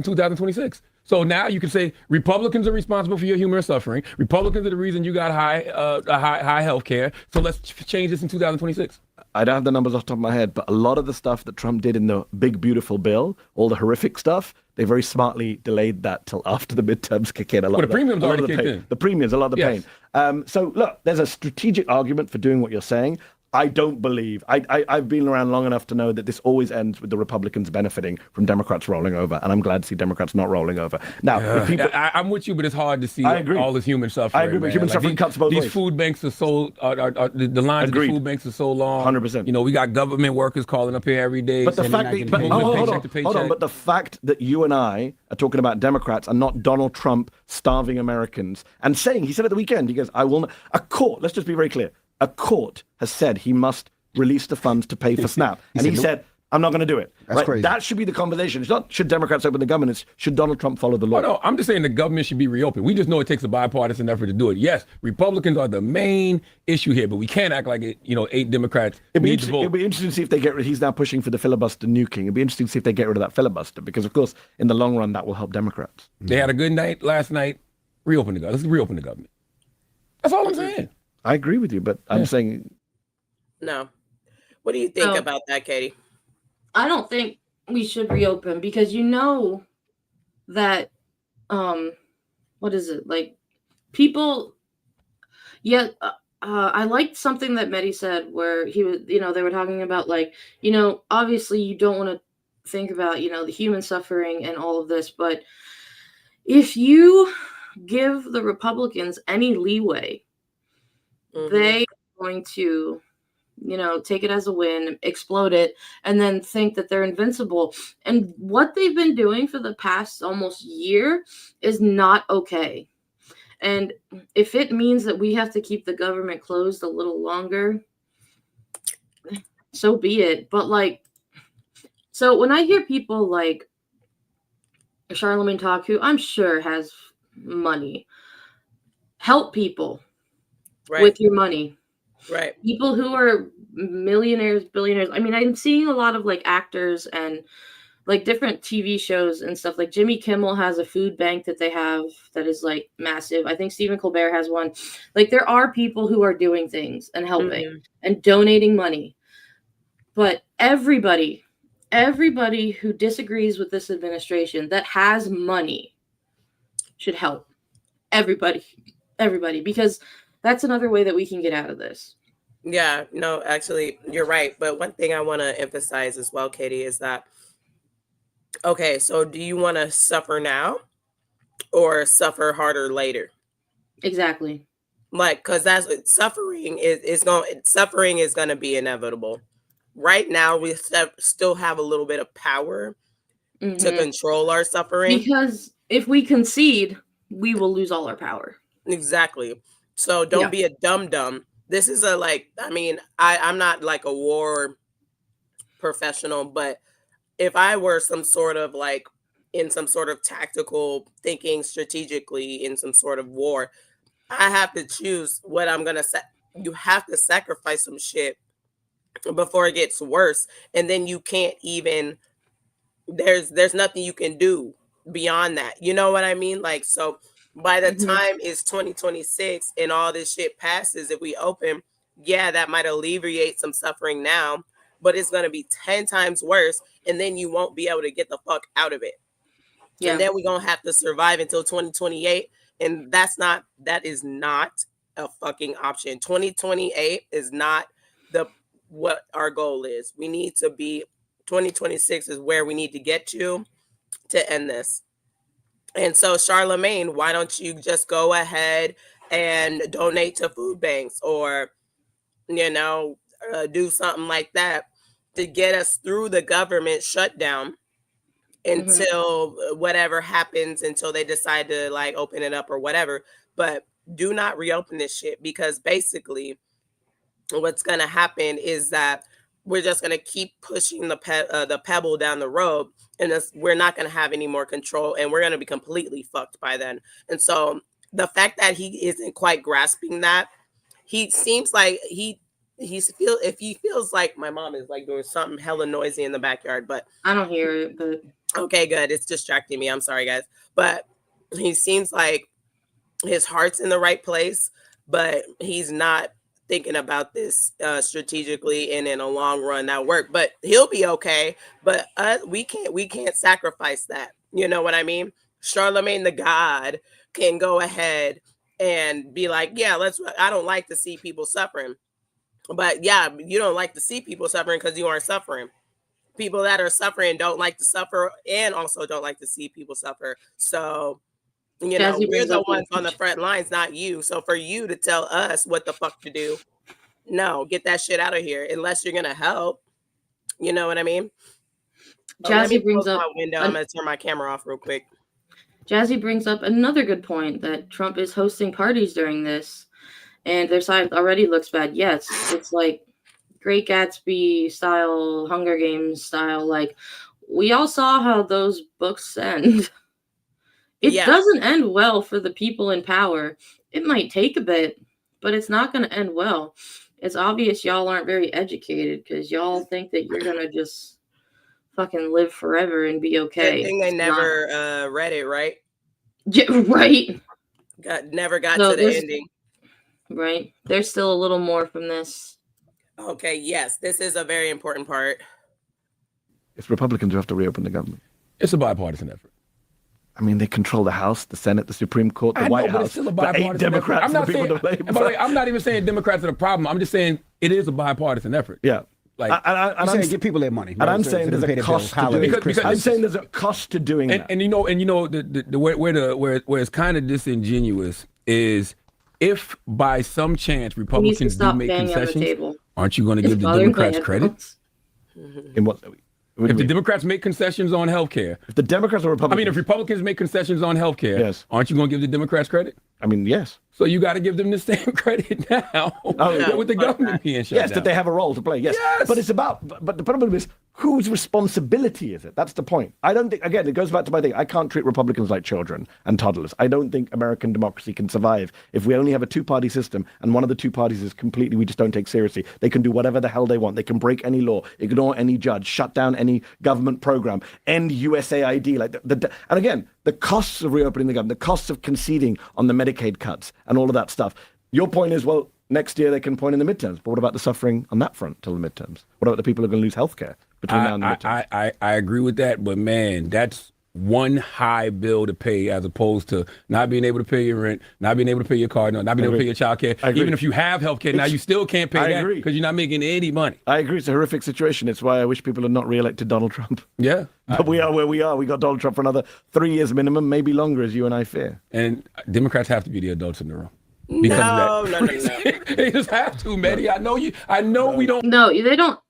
2026. So now you can say Republicans are responsible for your human suffering. Republicans are the reason you got high health care. So let's change this in 2026. I don't have the numbers off the top of my head, but a lot of the stuff that Trump did in the big, beautiful bill, all the horrific stuff, they very smartly delayed that till after the midterms kick in. The premiums already kicked in. The premiums, a lot of the pain. So look, there's a strategic argument for doing what you're saying. I don't believe, I've been around long enough to know that this always ends with the Republicans benefiting from Democrats rolling over, and I'm glad to see Democrats not rolling over. Now, I'm with you, but it's hard to see all this human suffering. I agree, but human suffering cuts both ways. These food banks are so, the lines of the food banks are so long. 100%. You know, we got government workers calling up here every day. But the fact but the fact that you and I are talking about Democrats and not Donald Trump starving Americans and saying, he said at the weekend, he goes, I will not, a court, let's just be very clear. A court has said he must release the funds to pay for SNAP. And he said, I'm not going to do it. That's crazy. That should be the conversation. It's not should Democrats open the government, it's should Donald Trump follow the law. No, I'm just saying the government should be reopened. We just know it takes a bipartisan effort to do it. Yes, Republicans are the main issue here, but we can't act like 8 Democrats need to vote. It'll be interesting to see if they get rid. He's now pushing for the filibuster nuking. It'll be interesting to see if they get rid of that filibuster, because, of course, in the long run, that will help Democrats. They had a good night last night. Reopen the government. Let's reopen the government. That's all I'm saying. I agree with you, but I'm saying... No. What do you think about that, Katie? I don't think we should reopen, because you know that what is it, like, people I liked something that Mehdi said where he was, they were talking about, like, obviously you don't want to think about, you know, the human suffering and all of this, but if you give the Republicans any leeway, they are going to, you know, take it as a win, explode it, and then think that they're invincible. And what they've been doing for the past almost year is not okay. And if it means that we have to keep the government closed a little longer, so be it. But like, so when I hear people like Charlemagne talk, who I'm sure has money, help people with your money. Right. People who are millionaires, billionaires. I mean, I'm seeing a lot of like actors and like different TV shows and stuff. Like Jimmy Kimmel has a food bank that they have that is like massive. I think Stephen Colbert has one. Like there are people who are doing things and helping and donating money. But everybody who disagrees with this administration that has money should help. Everybody, because that's another way that we can get out of this. Yeah, no, actually, you're right. But one thing I want to emphasize as well, Katie, is that, okay, so do you want to suffer now or suffer harder later? Exactly. Like, because that's suffering is going to be inevitable. Right now, we still have a little bit of power to control our suffering. Because if we concede, we will lose all our power. Exactly. So don't be a dum-dum. This is I'm not like a war professional, but if I were some sort of like in some sort of tactical thinking strategically in some sort of war, I have to choose what I'm going to say. You have to sacrifice some shit before it gets worse. And then you can't even, there's nothing you can do beyond that. You know what I mean? Like, so by the time it's 2026 and all this shit passes, if we open, yeah, that might alleviate some suffering now, but it's going to be 10 times worse. And then you won't be able to get the fuck out of it. Yeah. And then we're going to have to survive until 2028. And that is not a fucking option. 2028 is not what our goal is. We need to be, 2026 is where we need to get to end this. And so, Charlemagne, why don't you just go ahead and donate to food banks or, do something like that to get us through the government shutdown until whatever happens, until they decide to like open it up or whatever. But do not reopen this shit, because basically what's going to happen is that we're just going to keep pushing the pebble down the road, and we're not going to have any more control, and we're going to be completely fucked by then. And so the fact that he isn't quite grasping that, he seems like if he feels like my mom is like doing something hella noisy in the backyard, but I don't hear it. But okay, good. It's distracting me. I'm sorry, guys. But he seems like his heart's in the right place, but he's not thinking about this strategically and in a long run that work. But he'll be okay. But we can't sacrifice that. You know what I mean? Charlemagne the God can go ahead and be like, yeah, I don't like to see people suffering. But yeah, you don't like to see people suffering because you aren't suffering. People that are suffering don't like to suffer and also don't like to see people suffer. So, we're the ones on the front lines, not you. So for you to tell us what the fuck to do, no, get that shit out of here unless you're going to help. You know what I mean? Jazzy brings up my window. I'm going to turn my camera off real quick. Jazzy brings up another good point, that Trump is hosting parties during this, and their side already looks bad. Yes, it's like Great Gatsby style, Hunger Games style. Like, we all saw how those books end. It doesn't end well for the people in power. It might take a bit, but it's not going to end well. It's obvious y'all aren't very educated, because y'all think that you're going to just fucking live forever and be okay. Good thing they never read it, right? Yeah, right. Never got to the ending. Right. There's still a little more from this. Okay, yes. This is a very important part. It's Republicans who have to reopen the government. It's a bipartisan effort. I mean, they control the House, the Senate, the Supreme Court, the White House. It's still a bipartisan 8 Democrats, effort. the people of Labor. I'm not even saying Democrats are the problem. I'm just saying it is a bipartisan effort. Yeah. Like, I'm saying give people their money. And I'm saying there's a cost to doing it. I'm saying there's a cost to doing that. And where it's kind of disingenuous is if by some chance Republicans do make concessions, aren't you going to give the Democrats credit? In what? If the Democrats make concessions on healthcare, if the Democrats or Republicans, I mean, if Republicans make concessions on healthcare, yes, aren't you going to give the Democrats credit? I mean, yes. So you got to give them the same credit now with the government being shut down. Yes, that they have a role to play. Yes. But it's about. But the problem is, whose responsibility is it? That's the point. I don't think. Again, it goes back to my thing. I can't treat Republicans like children and toddlers. I don't think American democracy can survive if we only have a two-party system and one of the two parties is completely we just don't take seriously. They can do whatever the hell they want. They can break any law, ignore any judge, shut down any government program, end USAID. Like and again, the costs of reopening the government, the costs of conceding on the Medicaid cuts and all of that stuff. Your point is, well, next year they can point in the midterms. But what about the suffering on that front till the midterms? What about the people who are going to lose healthcare between now and the midterms? I agree with that, but man, that's one high bill to pay as opposed to not being able to pay your rent, not being able to pay your car note, not being able to pay your child care. Even if you have healthcare now, you still can't pay that because you're not making any money. I agree. It's a horrific situation. It's why I wish people had not re-elected Donald Trump. Yeah. But we are where we are. We got Donald Trump for another 3 years minimum, maybe longer, as you and I fear. And Democrats have to be the adults in the room. Because no. They just have to, Maddie. I know we don't. No, they don't.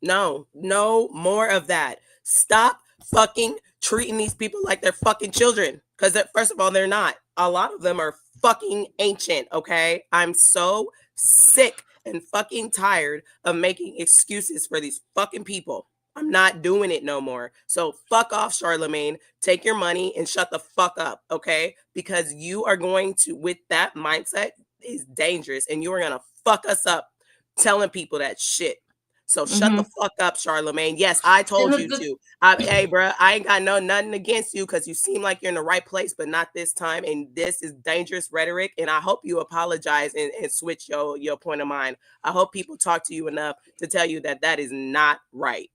No more of that. Stop fucking treating these people like they're fucking children. Because first of all, they're not. A lot of them are fucking ancient, okay? I'm so sick and fucking tired of making excuses for these fucking people. I'm not doing it no more. So fuck off, Charlemagne. Take your money and shut the fuck up, okay? Because you are going to, with that mindset, is dangerous. And you are going to fuck us up telling people that shit. So shut the fuck up, Charlemagne. Yes, I told you to. Hey, bro, I ain't got nothing against you because you seem like you're in the right place, but not this time. And this is dangerous rhetoric. And I hope you apologize and switch your point of mind. I hope people talk to you enough to tell you that that is not right.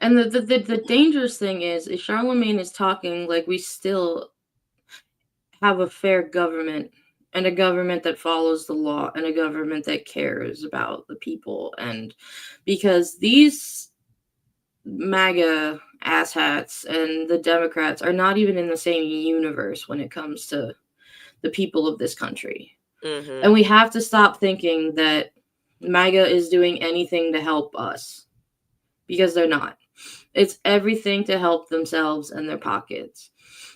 And the dangerous thing is Charlemagne is talking like we still have a fair government and a government that follows the law and a government that cares about the people. And because these MAGA asshats and the Democrats are not even in the same universe when it comes to the people of this country. Mm-hmm. And we have to stop thinking that MAGA is doing anything to help us. Because they're not. It's everything to help themselves and their pockets.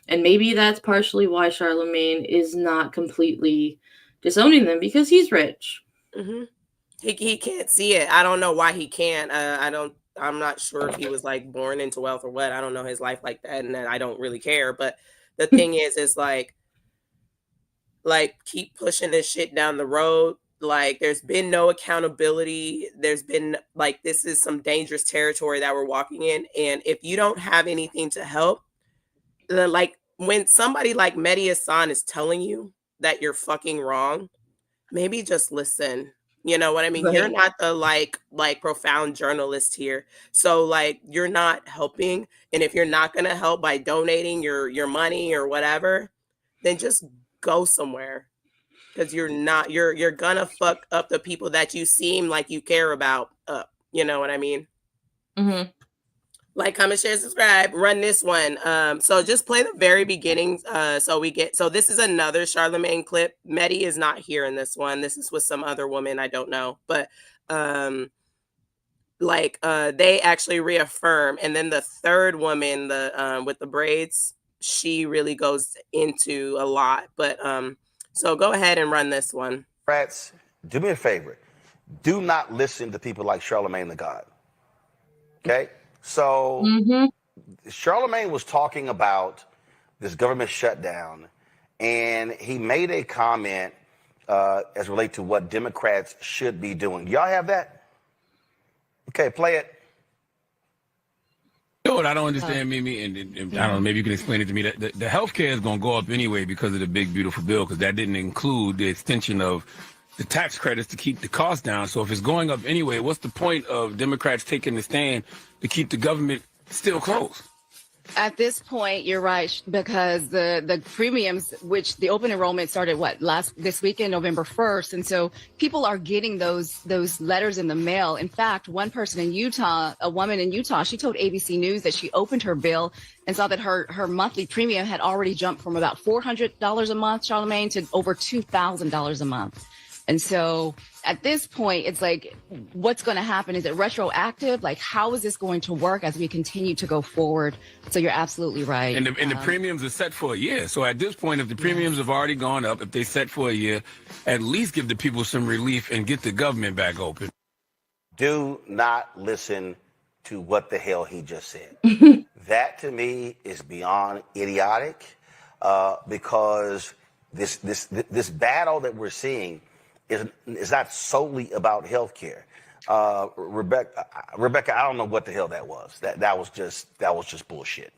And maybe that's partially why Charlemagne is not completely disowning them, because he's rich. Mm-hmm. He can't see it. I don't know why he can't. I'm not sure if he was like born into wealth or what. I don't know his life like that, and I don't really care. But the thing is like keep pushing this shit down the road. Like, there's been no accountability. There's been like, this is some dangerous territory that we're walking in. And if you don't have anything to help, then like when somebody like Mehdi Hassan is telling you that you're fucking wrong, maybe just listen. You know what I mean? Right. You're not the like profound journalist here. So like, you're not helping. And if you're not going to help by donating your money or whatever, then just go somewhere. Because you're gonna fuck up the people that you seem like you care about up. You know what I mean? Mm-hmm. Like, comment, share, subscribe, run this one. So just play the very beginning. So this is another Charlemagne clip. Mehdi is not here in this one. This is with some other woman. I don't know. But they actually reaffirm. And then the third woman, with the braids, she really goes into a lot. But so go ahead and run this one. Rats, do me a favor. Do not listen to people like Charlemagne the God. Okay? So Charlemagne was talking about this government shutdown, and he made a comment as relate to what Democrats should be doing. Y'all have that? Okay, play it. You know what I don't understand, Mimi, and I don't know, maybe you can explain it to me. That the health care is going to go up anyway because of the big, beautiful bill, because that didn't include the extension of the tax credits to keep the cost down. So if it's going up anyway, what's the point of Democrats taking the stand to keep the government still closed? At this point, you're right, because the premiums, which the open enrollment started this weekend, November 1st, and so people are getting those letters in the mail. In fact, one person in Utah, a woman in Utah, she told ABC News that she opened her bill and saw that her monthly premium had already jumped from about $400 a month, Charlamagne, to over $2,000 a month. And so at this point, it's like, what's going to happen? Is it retroactive? Like, how is this going to work as we continue to go forward? So you're absolutely right. And the premiums are set for a year. So at this point, if the premiums have already gone up, if they set for a year, at least give the people some relief and get the government back open. Do not listen to what the hell he just said. That to me is beyond idiotic, because this battle that we're seeing is not solely about healthcare. Rebecca, I don't know what the hell that was. That was just bullshit.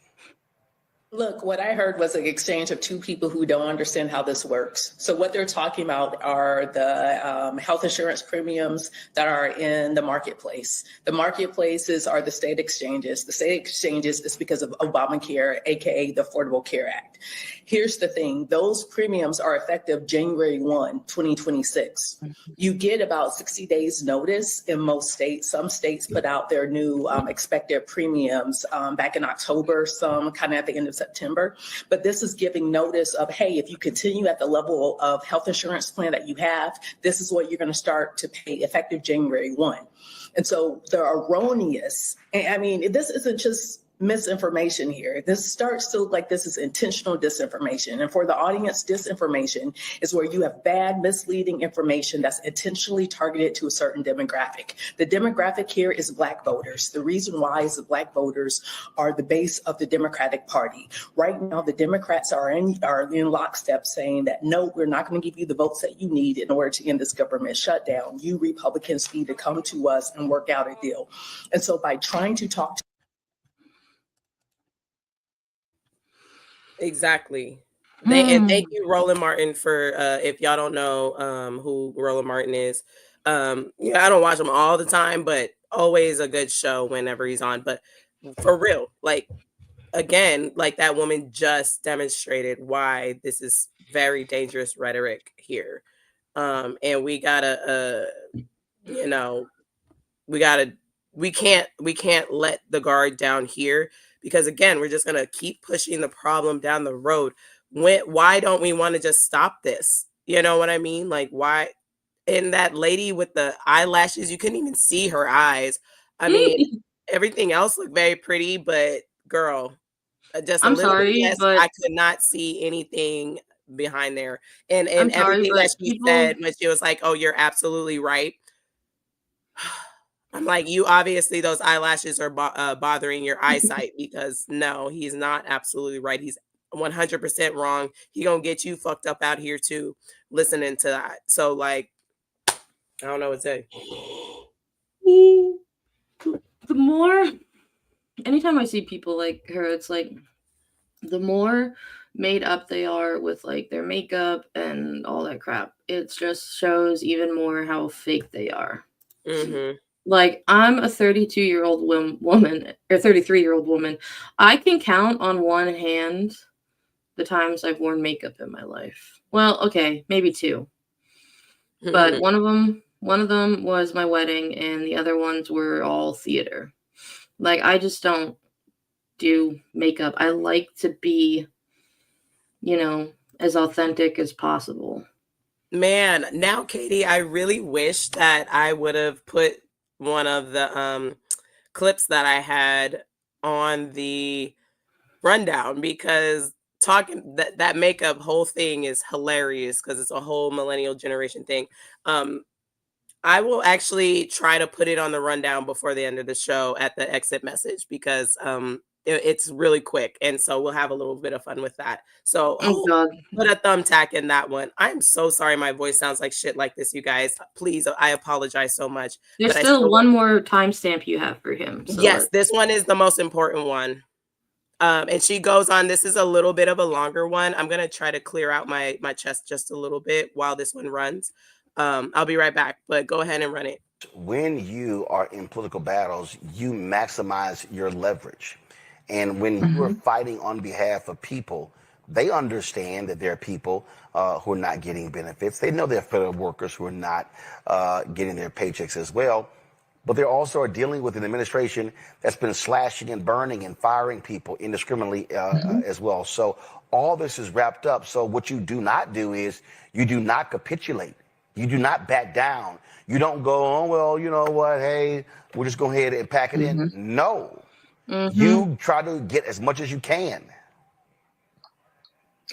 Look, what I heard was an exchange of two people who don't understand how this works. So what they're talking about are the health insurance premiums that are in the marketplace. The marketplaces are the state exchanges. The state exchanges is because of Obamacare, AKA the Affordable Care Act. Here's the thing. Those premiums are effective January 1, 2026. You get about 60 days notice in most states. Some states put out their new expected premiums back in October, some kind of at the end of September. But this is giving notice of, hey, if you continue at the level of health insurance plan that you have, this is what you're going to start to pay effective January 1. And so the erroneous, I mean, this isn't just misinformation here. This starts to look like this is intentional disinformation. And for the audience, disinformation is where you have bad, misleading information that's intentionally targeted to a certain demographic. The demographic here is Black voters. The reason why is the Black voters are the base of the Democratic Party. Right now, the Democrats are in lockstep saying that, no, we're not going to give you the votes that you need in order to end this government shutdown. You Republicans need to come to us and work out a deal. And so by trying to talk to Exactly. And thank you, Roland Martin, for if y'all don't know who Roland Martin is. I don't watch him all the time, but always a good show whenever he's on. But for real, like, again, like that woman just demonstrated why this is very dangerous rhetoric here. And we gotta we can't let the guard down here, because again, we're just going to keep pushing the problem down the road. Why don't we want to just stop this? You know what I mean? Like, why? And that lady with the eyelashes, you couldn't even see her eyes. I mean, everything else looked very pretty, but girl, just a little bit less, but I could not see anything behind there. And I'm sorry, everything but that she said when she was like, oh, you're absolutely right. I'm like, you obviously, those eyelashes are bothering your eyesight, because no, he's not absolutely right. He's 100% wrong. He gonna get you fucked up out here too, listening to that. So like, I don't know what to say. The more, anytime I see people like her, it's like the more made up they are with like their makeup and all that crap. It just shows even more how fake they are. Like, I'm a 32-year-old woman, or 33-year-old woman. I can count on one hand the times I've worn makeup in my life. Well, okay, maybe two. But one of them was my wedding, and the other ones were all theater. Like, I just don't do makeup. I like to be, as authentic as possible. Man, now, Katie, I really wish that I would have put one of the clips that I had on the rundown, because talking that makeup whole thing is hilarious, because it's a whole millennial generation thing. I will actually try to put it on the rundown before the end of the show at the exit message, because it's really quick, and so we'll have a little bit of fun with that. So put a thumbtack in that one. I'm so sorry my voice sounds like shit like this, you guys. Please, I apologize so much. There's still one more timestamp you have for him. So yes, this one is the most important one. And she goes on, this is a little bit of a longer one. I'm going to try to clear out my chest just a little bit while this one runs. I'll be right back, but go ahead and run it. When you are in political battles, you maximize your leverage. And when you're fighting on behalf of people, they understand that there are people who are not getting benefits. They know there are federal workers who are not getting their paychecks as well. But they also are dealing with an administration that's been slashing and burning and firing people indiscriminately as well. So all this is wrapped up. So what you do not do is you do not capitulate. You do not back down. You don't go, oh, well, you know what? Hey, we'll just go ahead and pack it in. No. You try to get as much as you can.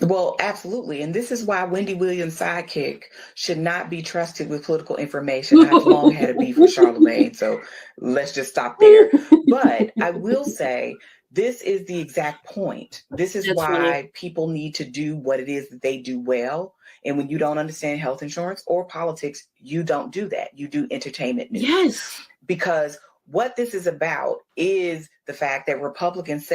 Well, absolutely. And this is why Wendy Williams' sidekick should not be trusted with political information. I've long had a beef with Charlemagne, so let's just stop there. But I will say, this is the exact point. This is why people need to do what it is that they do well. And when you don't understand health insurance or politics, you don't do that. You do entertainment news. Yes. Because what this is about is the fact that Republicans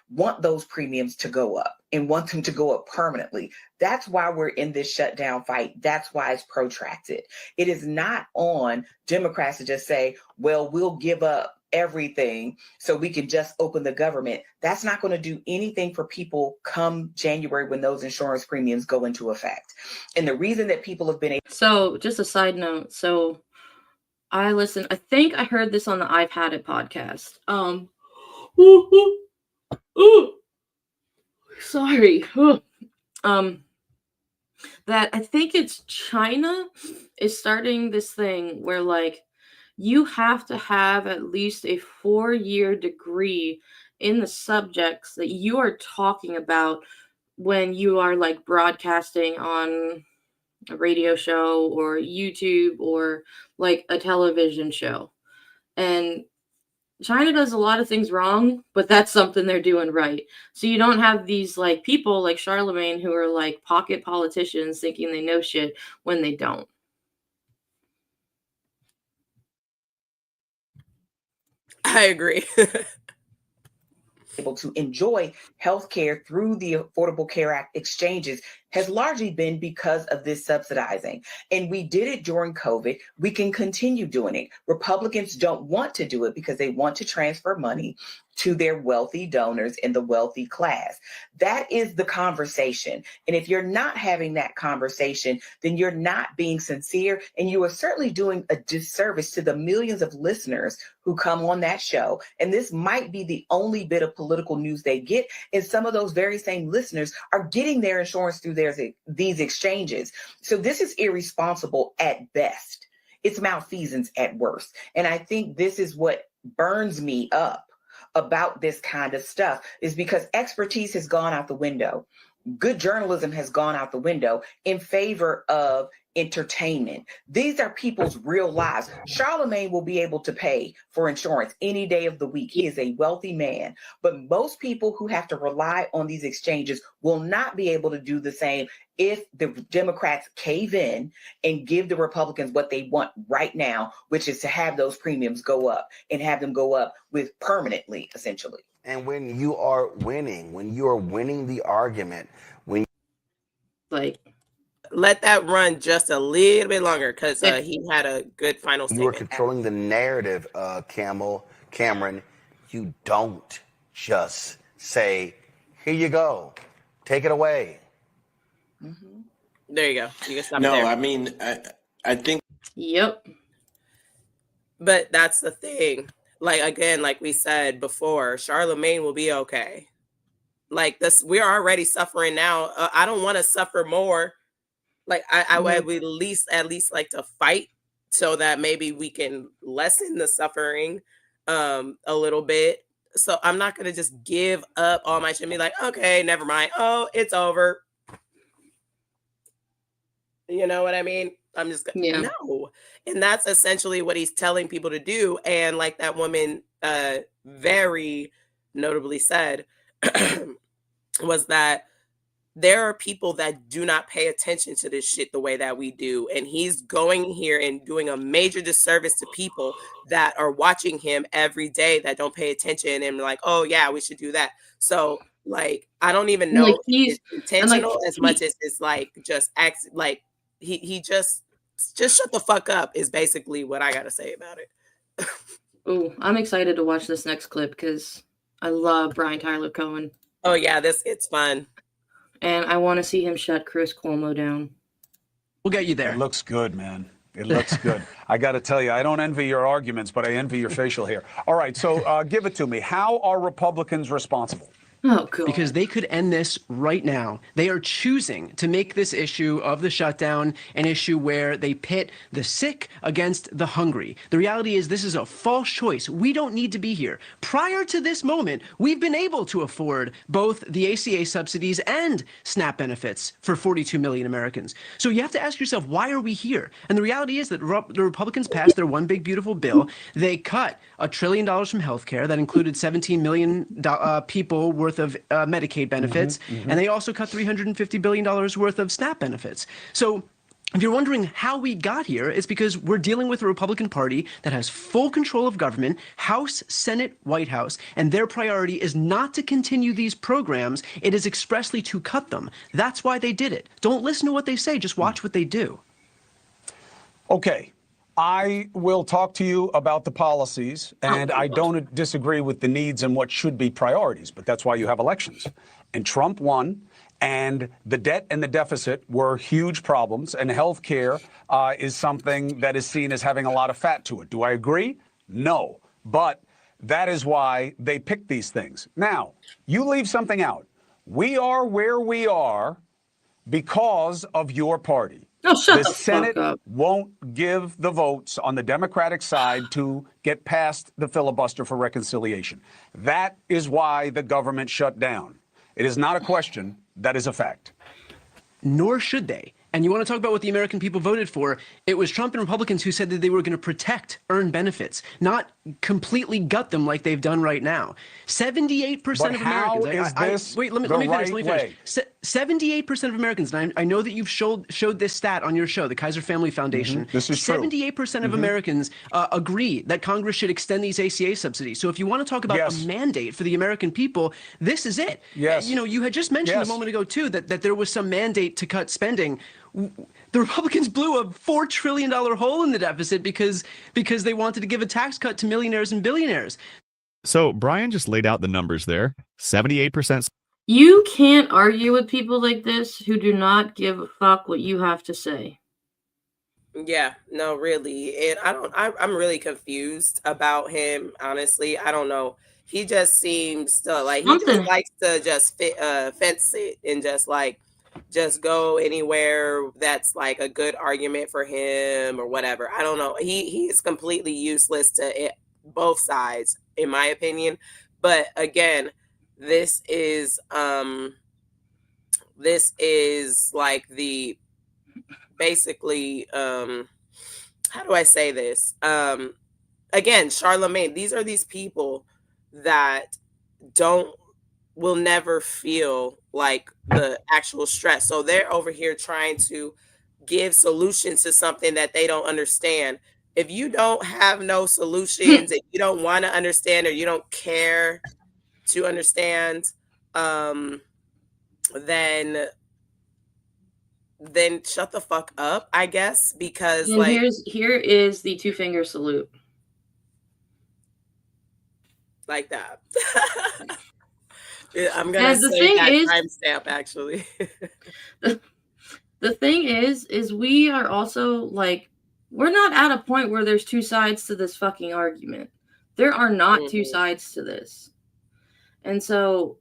want those premiums to go up and want them to go up permanently. That's why we're in this shutdown fight. That's why it's protracted. It is not on Democrats to just say, well, we'll give up everything so we can just open the government. That's not going to do anything for people come January when those insurance premiums go into effect. And the reason that people have been able— So just a side note. So I think I heard this on the I've Had It podcast. Sorry. That I think it's China is starting this thing where like you have to have at least a 4-year degree in the subjects that you are talking about when you are like broadcasting on a radio show or YouTube or like a television show. And China does a lot of things wrong, but that's something they're doing right. So you don't have these like people like Charlemagne who are like pocket politicians thinking they know shit when they don't. I agree. able to enjoy healthcare through the Affordable Care Act exchanges has largely been because of this subsidizing. And we did it during COVID. We can continue doing it. Republicans don't want to do it because they want to transfer money to their wealthy donors in the wealthy class. That is the conversation. And if you're not having that conversation, then you're not being sincere. And you are certainly doing a disservice to the millions of listeners who come on that show. And this might be the only bit of political news they get. And some of those very same listeners are getting their insurance through these exchanges. So this is irresponsible at best. It's malfeasance at worst. And I think this is what burns me up about this kind of stuff, is because expertise has gone out the window. Good journalism has gone out the window in favor of entertainment. These are people's real lives. Charlemagne will be able to pay for insurance any day of the week. He is a wealthy man, but most people who have to rely on these exchanges will not be able to do the same if the Democrats cave in and give the Republicans what they want right now, which is to have those premiums go up and have them go up with permanently, essentially. And when you are winning the argument, when like let that run just a little bit longer, because he had a good final statement. You are controlling the narrative, Cameron. You don't just say, "Here you go, take it away." Mm-hmm. There you go. You can stop no, there. I mean, I think. Yep. But that's the thing. Like, again, like we said before, Charlemagne will be okay. Like this, we're already suffering now. I don't want to suffer more. Like I would at least like to fight so that maybe we can lessen the suffering a little bit. So I'm not gonna just give up all my shit and be like, okay, never mind. Oh, it's over. You know what I mean? I'm just no. And that's essentially what he's telling people to do. And like that woman very notably said, was that there are people that do not pay attention to this shit the way that we do. And he's going here and doing a major disservice to people that are watching him every day that don't pay attention and like, oh yeah, we should do that. So like, I don't even know like if it's intentional as much as it's like just acts like he just shut the fuck up is basically what I got to say about it. Oh, I'm excited to watch this next clip because I love Brian Tyler Cohen. Oh yeah, it's fun. And I want to see him shut Chris Cuomo down. We'll get you there. It looks good, man. It looks good. I got to tell you, I don't envy your arguments, but I envy your facial hair. All right, so give it to me. How are Republicans responsible? Oh, God. Because they could end this right now. They are choosing to make this issue of the shutdown an issue where they pit the sick against the hungry. The reality is this is a false choice. We don't need to be here. Prior to this moment, we've been able to afford both the ACA subsidies and SNAP benefits for 42 million Americans. So you have to ask yourself, why are we here? And the reality is that the Republicans passed their one big beautiful bill. They cut $1 trillion from healthcare. That included 17 million people worth of Medicaid benefits, and they also cut $350 billion worth of SNAP benefits. So if you're wondering how we got here, it's because we're dealing with a Republican Party that has full control of government, House, Senate, White House, and their priority is not to continue these programs. It is expressly to cut them. That's why they did it. Don't listen to what they say. Just watch what they do. Okay. I will talk to you about the policies, and I don't disagree with the needs and what should be priorities, but that's why you have elections. And Trump won, and the debt and the deficit were huge problems, and health care is something that is seen as having a lot of fat to it. Do I agree? No. But that is why they picked these things. Now, you leave something out. We are where we are because of your party. Oh, shut the the Senate fuck up. won't give the votes on the Democratic side to get past the filibuster for reconciliation. That is why the government shut down. It is not a question. That is a fact. Nor should they. And you want to talk about what the American people voted for? It was Trump and Republicans who said that they were going to protect earned benefits, not completely gut them like they've done right now. 78% But of how Americans. is this wait, let me the finish. right Let me way? finish. 78% of Americans, and I know that you've showed this stat on your show, the Kaiser Family Foundation. This is true. 78% of Americans agree that Congress should extend these ACA subsidies. So if you want to talk about a mandate for the American people, this is it. Yes. You know, you had just mentioned a moment ago too that there was some mandate to cut spending. The Republicans blew a $4 trillion hole in the deficit because they wanted to give a tax cut to millionaires and billionaires. So Brian just laid out the numbers there. 78%. You can't argue with people like this who do not give a fuck what you have to say. Yeah, no, really. And I'm really confused about him, honestly. I don't know. He just seems to he just likes to just fence it and just go anywhere that's like a good argument for him or whatever. I don't know. He is completely useless to both sides, in my opinion. But again, this is like the basically how do I say this? Again, Charlemagne, these people that will never feel like the actual stress. So they're over here trying to give solutions to something that they don't understand. If you don't have no solutions, if you don't want to understand or you don't care to understand, then shut the fuck up, I guess, because and here is the 2-finger salute. Like that. I'm gonna say that timestamp actually. The thing is we are also like, we're not at a point where there's two sides to this fucking argument. There are not two sides to this. And so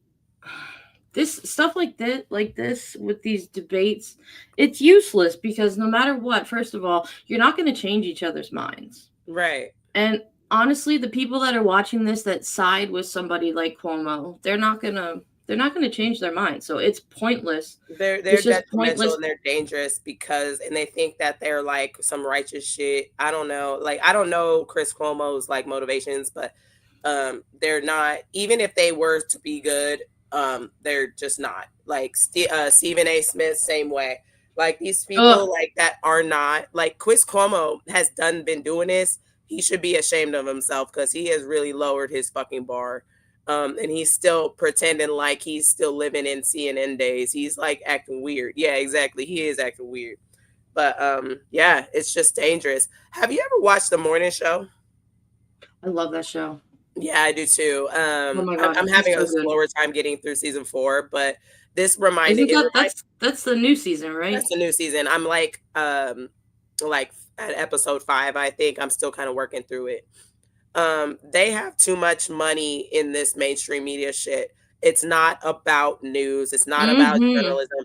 this stuff like this with these debates, it's useless because no matter what, first of all, you're not going to change each other's minds. Right. And honestly, the people that are watching this that side with somebody like Cuomo, they're not gonna change their mind. So it's pointless. They're detrimental and they're dangerous because they think that they're like some righteous shit. I don't know. Like, I don't know Chris Cuomo's like motivations, but they're not, even if they were to be good, they're just not. Like Stephen A. Smith, same way. Like these people like that are not, like Chris Cuomo has been doing this. He should be ashamed of himself because he has really lowered his fucking bar. And he's still pretending like he's still living in CNN days. He's like acting weird. Yeah, exactly. He is acting weird. But yeah, it's just dangerous. Have you ever watched The Morning Show? I love that show. Yeah, I do too. Oh my God, I'm it's having so a good. slower time getting through season 4, but this Isn't it that that's the new season, right? that's the new season. I'm like at episode 5, I think. I'm still kind of working through it. They have too much money in this mainstream media shit. It's not about news. It's not about journalism.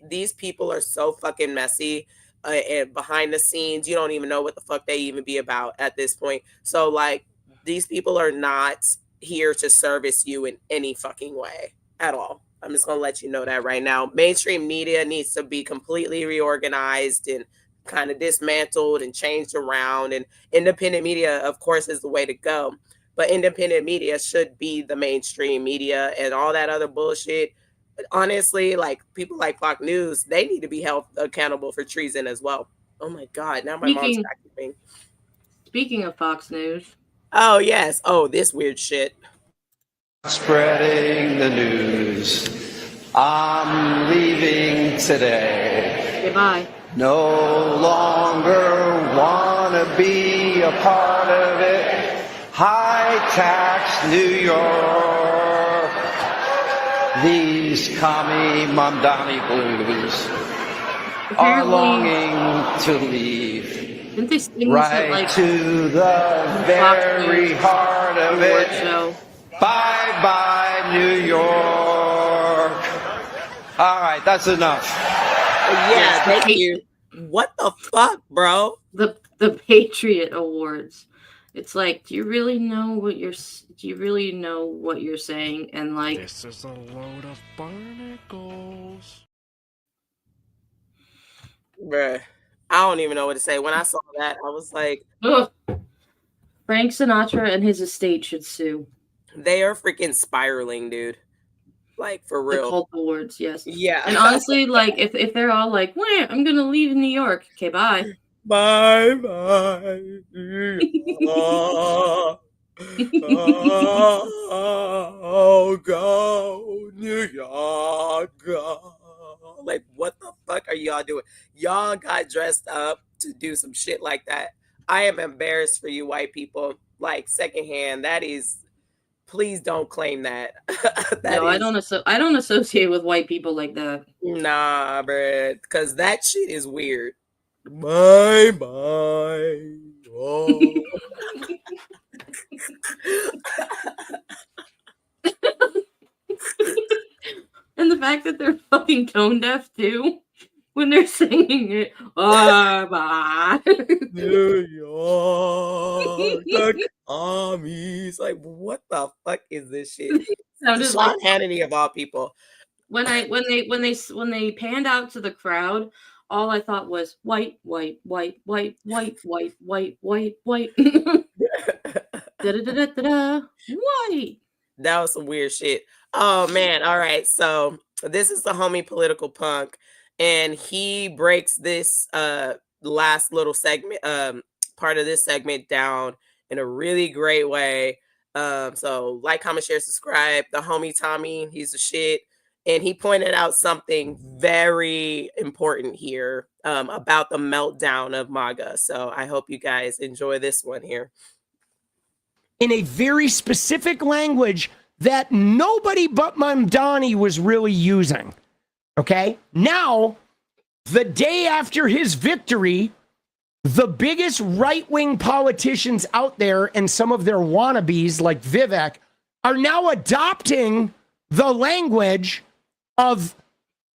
These people are so fucking messy, and behind the scenes, you don't even know what the fuck they even be about at this point. So like, these people are not here to service you in any fucking way at all. I'm just gonna let you know that right now. Mainstream media needs to be completely reorganized and kind of dismantled and changed around. And independent media, of course, is the way to go. But independent media should be the mainstream media, and all that other bullshit. Honestly, like people like Fox News, they need to be held accountable for treason as well. Oh my God, now my mom's vacuuming. Speaking of Fox News. Oh yes. Oh, this weird shit. Spreading the news. I'm leaving today. Goodbye. No longer wanna be a part of it. High tax New York. These commie Mamdani blues are longing to leave. Didn't they sing right like, to the very heart of it. Bye bye, New York. All right, that's enough. Yeah, thank you. What the fuck, bro? The Patriot Awards. It's like, do you really know what you're saying? And like, this is a load of barnacles. Bruh, I don't even know what to say. When I saw that, I was like, ugh. Frank Sinatra and his estate should sue. They are freaking spiraling, dude. Like, for real. The cult awards, yes. Yeah. And honestly, like, if they're all like, wait, I'm gonna leave New York. Okay, bye. Bye bye. Oh, go New York. Go. Like, what the fuck are y'all doing? Y'all got dressed up to do some shit like that. I am embarrassed for you white people. Like, secondhand, that is, please don't claim that. No, I don't associate with white people like that. Nah, bruh, because that shit is weird. Bye bye. Oh. And the fact that they're fucking tone deaf too when they're singing it. Bye bye. New York, the commies. Like, what the fuck is this shit? Sounded Sean like Hannity of all people. when they panned out to the crowd, all I thought was white, white, white, white, white, white, white, white, white. Da-da-da-da-da-da. White. That was some weird shit. Oh man. All right. So this is the homie Political Punk, and he breaks this last little segment, part of this segment down in a really great way. So like, comment, share, subscribe. The homie Tommy, he's the shit. And he pointed out something very important here about the meltdown of MAGA. So I hope you guys enjoy this one here. In a very specific language that nobody but Mamdani was really using. Okay? Now, the day after his victory, the biggest right-wing politicians out there and some of their wannabes like Vivek are now adopting the language of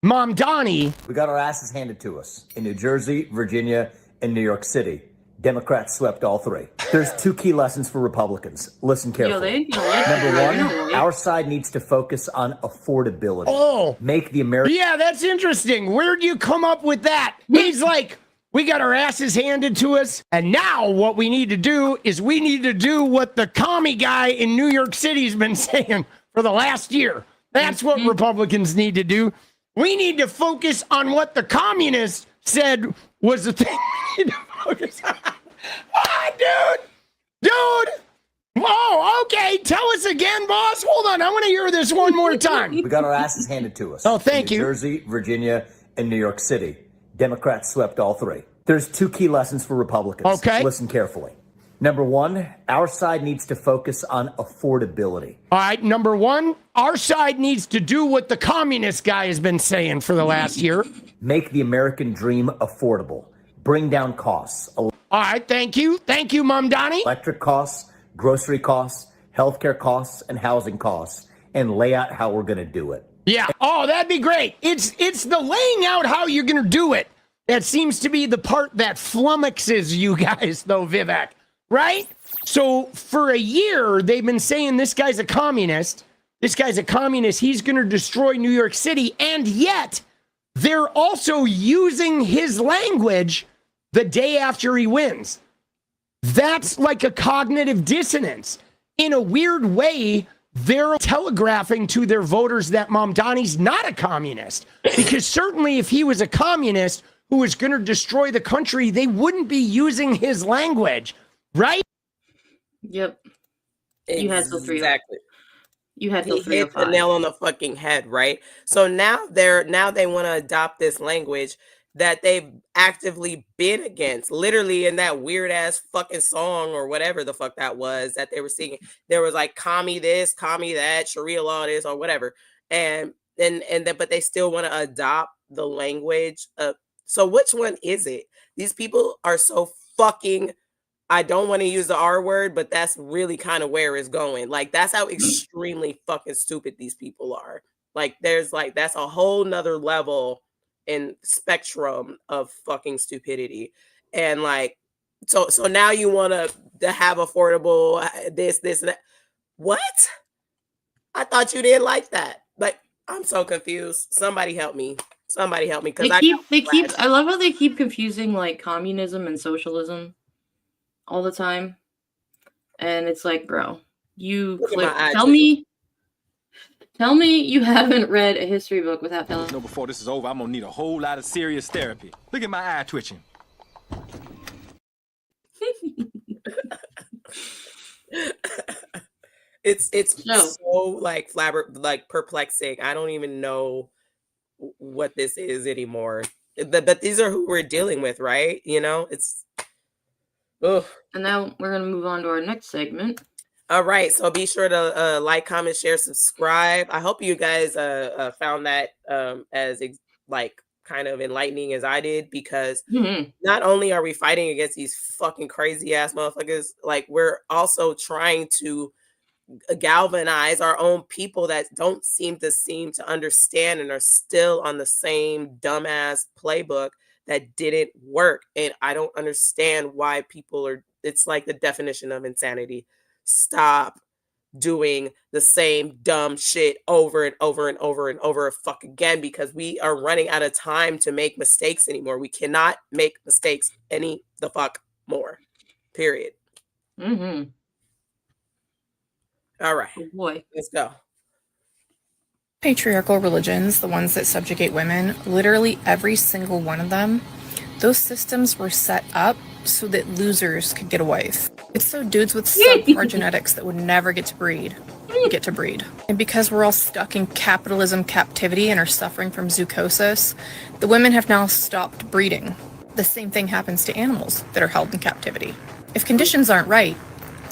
Mamdani. We got our asses handed to us in New Jersey, Virginia, and New York City. Democrats swept all three. There's two key lessons for Republicans. Listen carefully. Number one, our side needs to focus on affordability. Oh. Make the American... Yeah, that's interesting. Where'd you come up with that? He's like, we got our asses handed to us, and now what we need to do is we need to do what the commie guy in New York City's been saying for the last year. That's what Republicans need to do. We need to focus on what the communists said was the thing we need to focus on. Ah, dude! Oh, okay. Tell us again, boss. Hold on. I want to hear this one more time. We got our asses handed to us. Oh, thank you. New Jersey, Virginia, and New York City. Democrats swept all three. There's two key lessons for Republicans. Okay. Listen carefully. Number one, our side needs to focus on affordability. All right, number one, our side needs to do what the communist guy has been saying for the last year. Make the American dream affordable. Bring down costs. All right, thank you. Thank you, Mom Donnie. Electric costs, grocery costs, healthcare costs, and housing costs, and lay out how we're going to do it. Yeah. Oh, that'd be great. It's the laying out how you're going to do it that seems to be the part that flummoxes you guys, though, Vivek. Right? So for a year, they've been saying this guy's a communist. This guy's a communist. He's going to destroy New York City. And yet, they're also using his language the day after he wins. That's like a cognitive dissonance. In a weird way, they're telegraphing to their voters that Mamdani's not a communist. Because certainly if he was a communist who was going to destroy the country, they wouldn't be using his language. Right? Yep. You had till 3. Exactly. You had till He 3 hit the nail on the fucking head, right? So now they want to adopt this language that they've actively been against. Literally in that weird ass fucking song or whatever the fuck that was that they were singing. There was like commie this, commie that, Sharia law this, or whatever. But they still want to adopt the language of. So which one is it? These people are so fucking. I don't want to use the R word, but that's really kind of where it's going. Like, that's how extremely fucking stupid these people are. Like, that's a whole nother level and spectrum of fucking stupidity. And like, so now you want to have affordable this, and that. What? I thought you didn't like that. Like, I'm so confused. Somebody help me. Because I love how they keep confusing like communism and socialism all the time. And it's like, bro, tell me you haven't read a history book without telling me. No, before this is over, I'm gonna need a whole lot of serious therapy. Look at my eye twitching. It's so like perplexing. I don't even know what this is anymore. But these are who we're dealing with, right? You know, it's. Ugh. And now we're going to move on to our next segment. All right. So be sure to like, comment, share, subscribe. I hope you guys found that as kind of enlightening as I did, because not only are we fighting against these fucking crazy ass motherfuckers, like we're also trying to galvanize our own people that don't seem to understand and are still on the same dumbass playbook that didn't work. And I don't understand why people are, it's like the definition of insanity. Stop doing the same dumb shit over and over and over and over fuck again, because we are running out of time to make mistakes anymore. We cannot make mistakes any the fuck more. Period. Mm-hmm. All right. Oh boy. Let's go. Patriarchal religions, the ones that subjugate women, literally every single one of them, those systems were set up so that losers could get a wife. It's so dudes with subpar genetics that would never get to breed. And because we're all stuck in capitalism captivity and are suffering from zoochosis, the women have now stopped breeding. The same thing happens to animals that are held in captivity. If conditions aren't right,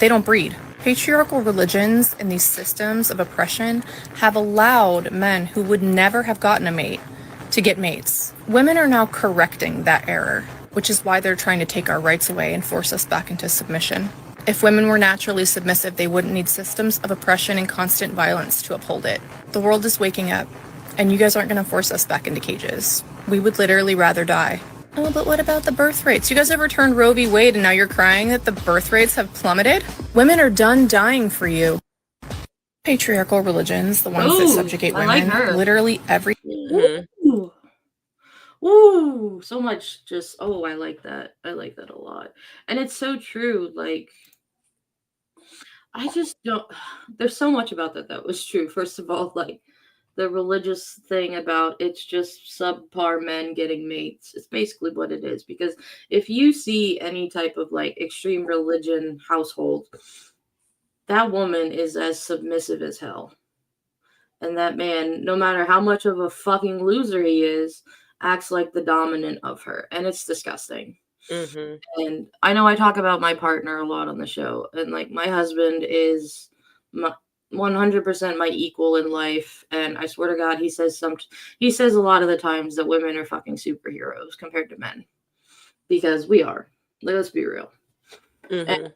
they don't breed. Patriarchal religions and these systems of oppression have allowed men who would never have gotten a mate to get mates. Women are now correcting that error, which is why they're trying to take our rights away and force us back into submission. If women were naturally submissive, they wouldn't need systems of oppression and constant violence to uphold it. The world is waking up, and you guys aren't going to force us back into cages. We would literally rather die. Oh, but what about the birth rates? You guys overturned Roe v. Wade and now you're crying that the birth rates have plummeted? Women are done dying for you. Patriarchal religions, the ones that subjugate women, literally every... Ooh, so much just, I like that. I like that a lot. And it's so true. Like, I just don't, there's so much about that was true. First of all, like, the religious thing about it's just subpar men getting mates. It's basically what it is. Because if you see any type of like extreme religion household, that woman is as submissive as hell. And that man, no matter how much of a fucking loser he is, acts like the dominant of her. And it's disgusting. And I know I talk about my partner a lot on the show, and like my husband is 100% my equal in life, and I swear to God, he says a lot of the times that women are fucking superheroes compared to men, because we are. Let's be real. And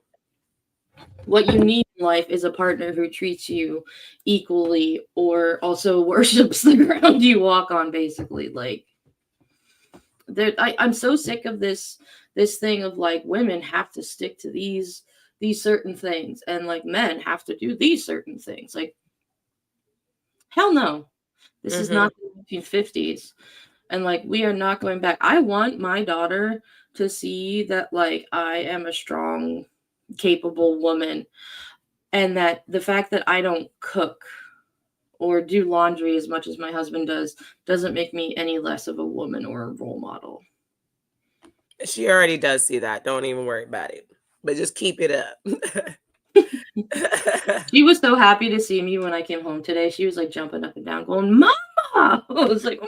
what you need in life is a partner who treats you equally, or also worships the ground you walk on, basically. Like, I'm so sick of this thing of like women have to stick to these certain things, and like men have to do these certain things. Like, hell no. This is not the 1950s, and like we are not going back. I want my daughter to see that like I am a strong, capable woman, and that the fact that I don't cook or do laundry as much as my husband does doesn't make me any less of a woman or a role model. She already does see that. Don't even worry about it. But just keep it up. She was so happy to see me when I came home today. She was like jumping up and down, going, "Mama!" I was like,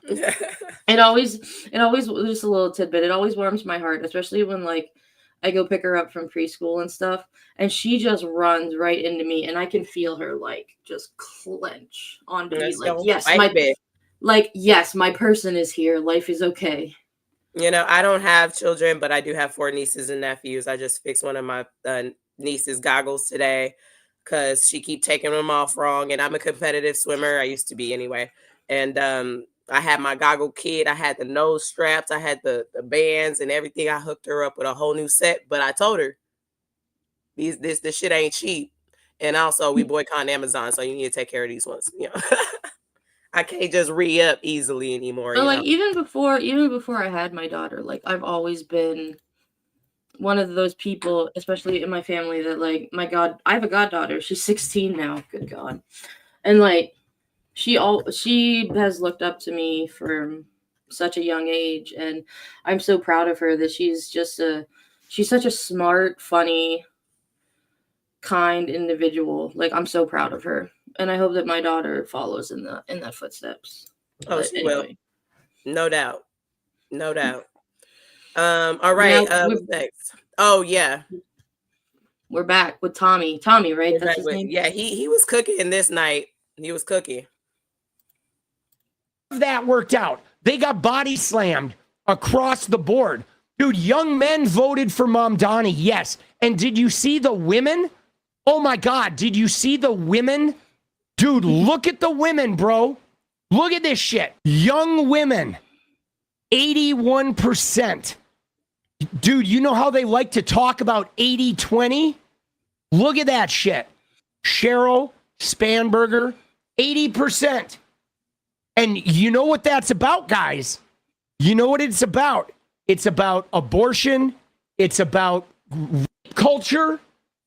It always just a little tidbit. It always warms my heart, especially when like I go pick her up from preschool and stuff, and she just runs right into me, and I can feel her like just clench onto me, like yes, my person is here. Life is okay. You know, I don't have children, but I do have 4 nieces and nephews. I just fixed one of my niece's goggles today because she keep taking them off wrong. And I'm a competitive swimmer. I used to be anyway. And I had my goggle kit. I had the nose straps. I had the bands and everything. I hooked her up with a whole new set. But I told her, this shit ain't cheap. And also, we boycott Amazon, so you need to take care of these ones. You know, I can't just re-up easily anymore. But like even before I had my daughter, like I've always been one of those people, especially in my family, that like I have a goddaughter. She's 16 now. Good God. And like she has looked up to me from such a young age, and I'm so proud of her that she's such a smart, funny, kind individual. Like I'm so proud of her, and I hope that my daughter follows in that footsteps. Oh, she will. No doubt. All right. What's next? Oh yeah, we're back with Tommy, right? That's his name? Yeah, he was cooking this night. He was cooking. That worked out. They got body slammed across the board. Dude, young men voted for Mamdani, yes. And did you see the women? Oh my God, did you see the women? Dude, look at the women, bro. Look at this shit. Young women, 81%. Dude, you know how they like to talk about 80-20? Look at that shit. Cheryl Spanberger, 80%. And you know what that's about, guys? You know what it's about? It's about abortion. It's about culture.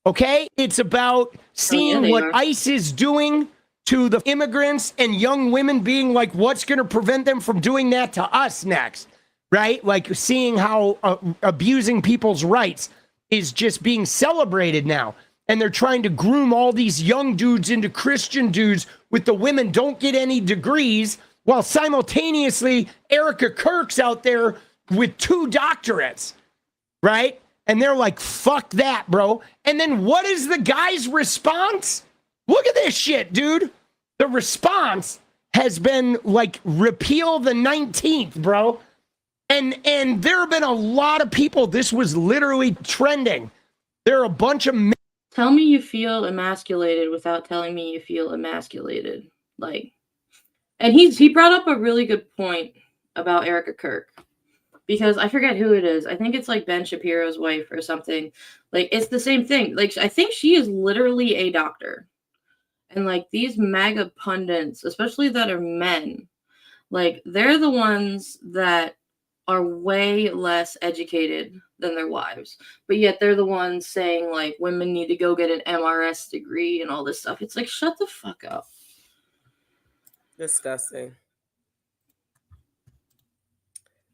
Okay? It's about seeing what ICE is doing to the immigrants and young women, being like, what's going to prevent them from doing that to us next? Right? Like seeing how abusing people's rights is just being celebrated now. And they're trying to groom all these young dudes into Christian dudes with the women don't get any degrees, while simultaneously Erica Kirk's out there with 2 doctorates, right? And they're like, fuck that, bro. And then what is the guy's response? Look at this shit, dude. The response has been like, repeal the 19th, bro. And there have been a lot of people. This was literally trending. There are a bunch of men. Tell me you feel emasculated without telling me you feel emasculated. Like, and he brought up a really good point about Erica Kirk, because I forget who it is. I think it's like Ben Shapiro's wife or something. Like, it's the same thing. Like, I think she is literally a doctor. And like these MAGA pundits, especially that are men, like they're the ones that are way less educated than their wives, but yet they're the ones saying like women need to go get an MRS degree and all this stuff. It's like, shut the fuck up. Disgusting.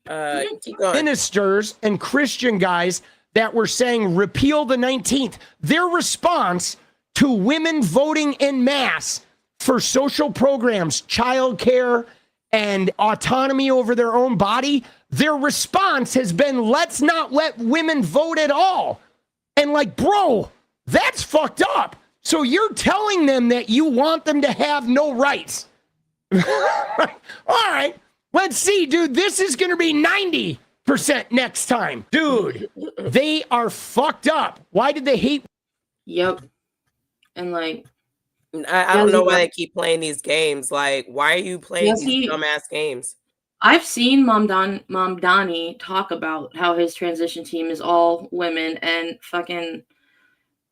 Keep going. Ministers and Christian guys that were saying repeal the 19th. Their response to women voting en masse for social programs, childcare, and autonomy over their own body, their response has been, let's not let women vote at all. And like, bro, that's fucked up. So you're telling them that you want them to have no rights. All right, let's see, dude. This is going to be 90% next time. Dude, they are fucked up. Why did they hate? Yep. And like, I don't know why they keep playing these games. Like, why are you playing these dumbass games? I've seen Mom Donnie talk about how his transition team is all women and fucking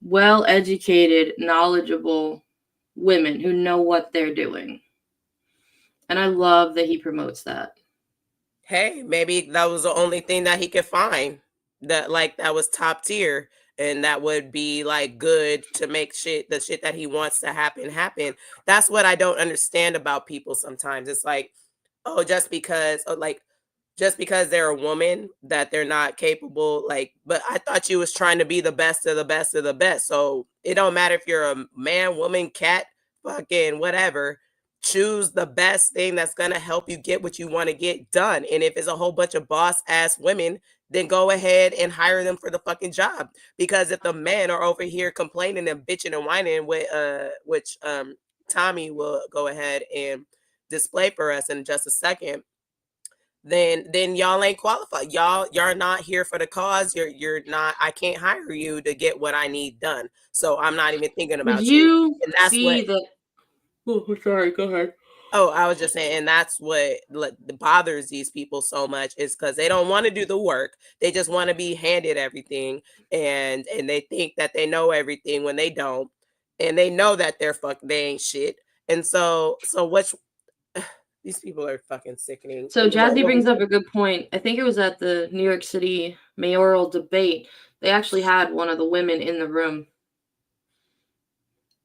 well-educated, knowledgeable women who know what they're doing. And I love that he promotes that. Hey, maybe that was the only thing that he could find that was top tier and that would be like good to make the shit that he wants to happen. That's what I don't understand about people sometimes. It's like, oh, just because they're a woman that they're not capable, but I thought you was trying to be the best of the best of the best. So it don't matter if you're a man, woman, cat, fucking whatever. Choose the best thing that's gonna help you get what you want to get done. And if it's a whole bunch of boss ass women, then go ahead and hire them for the fucking job. Because if the men are over here complaining and bitching and whining, which Tommy will go ahead and display for us in just a second, then y'all ain't qualified. You're not here for the cause. You're not. I can't hire you to get what I need done. So I'm not even thinking about you. And that's Oh, sorry. Go ahead. Oh, I was just saying, and that's what bothers these people so much is because they don't want to do the work. They just want to be handed everything, and they think that they know everything when they don't, and they know that they ain't shit. And so these people are fucking sickening. So Jazzy brings up a good point. I think it was at the New York City mayoral debate. They actually had one of the women in the room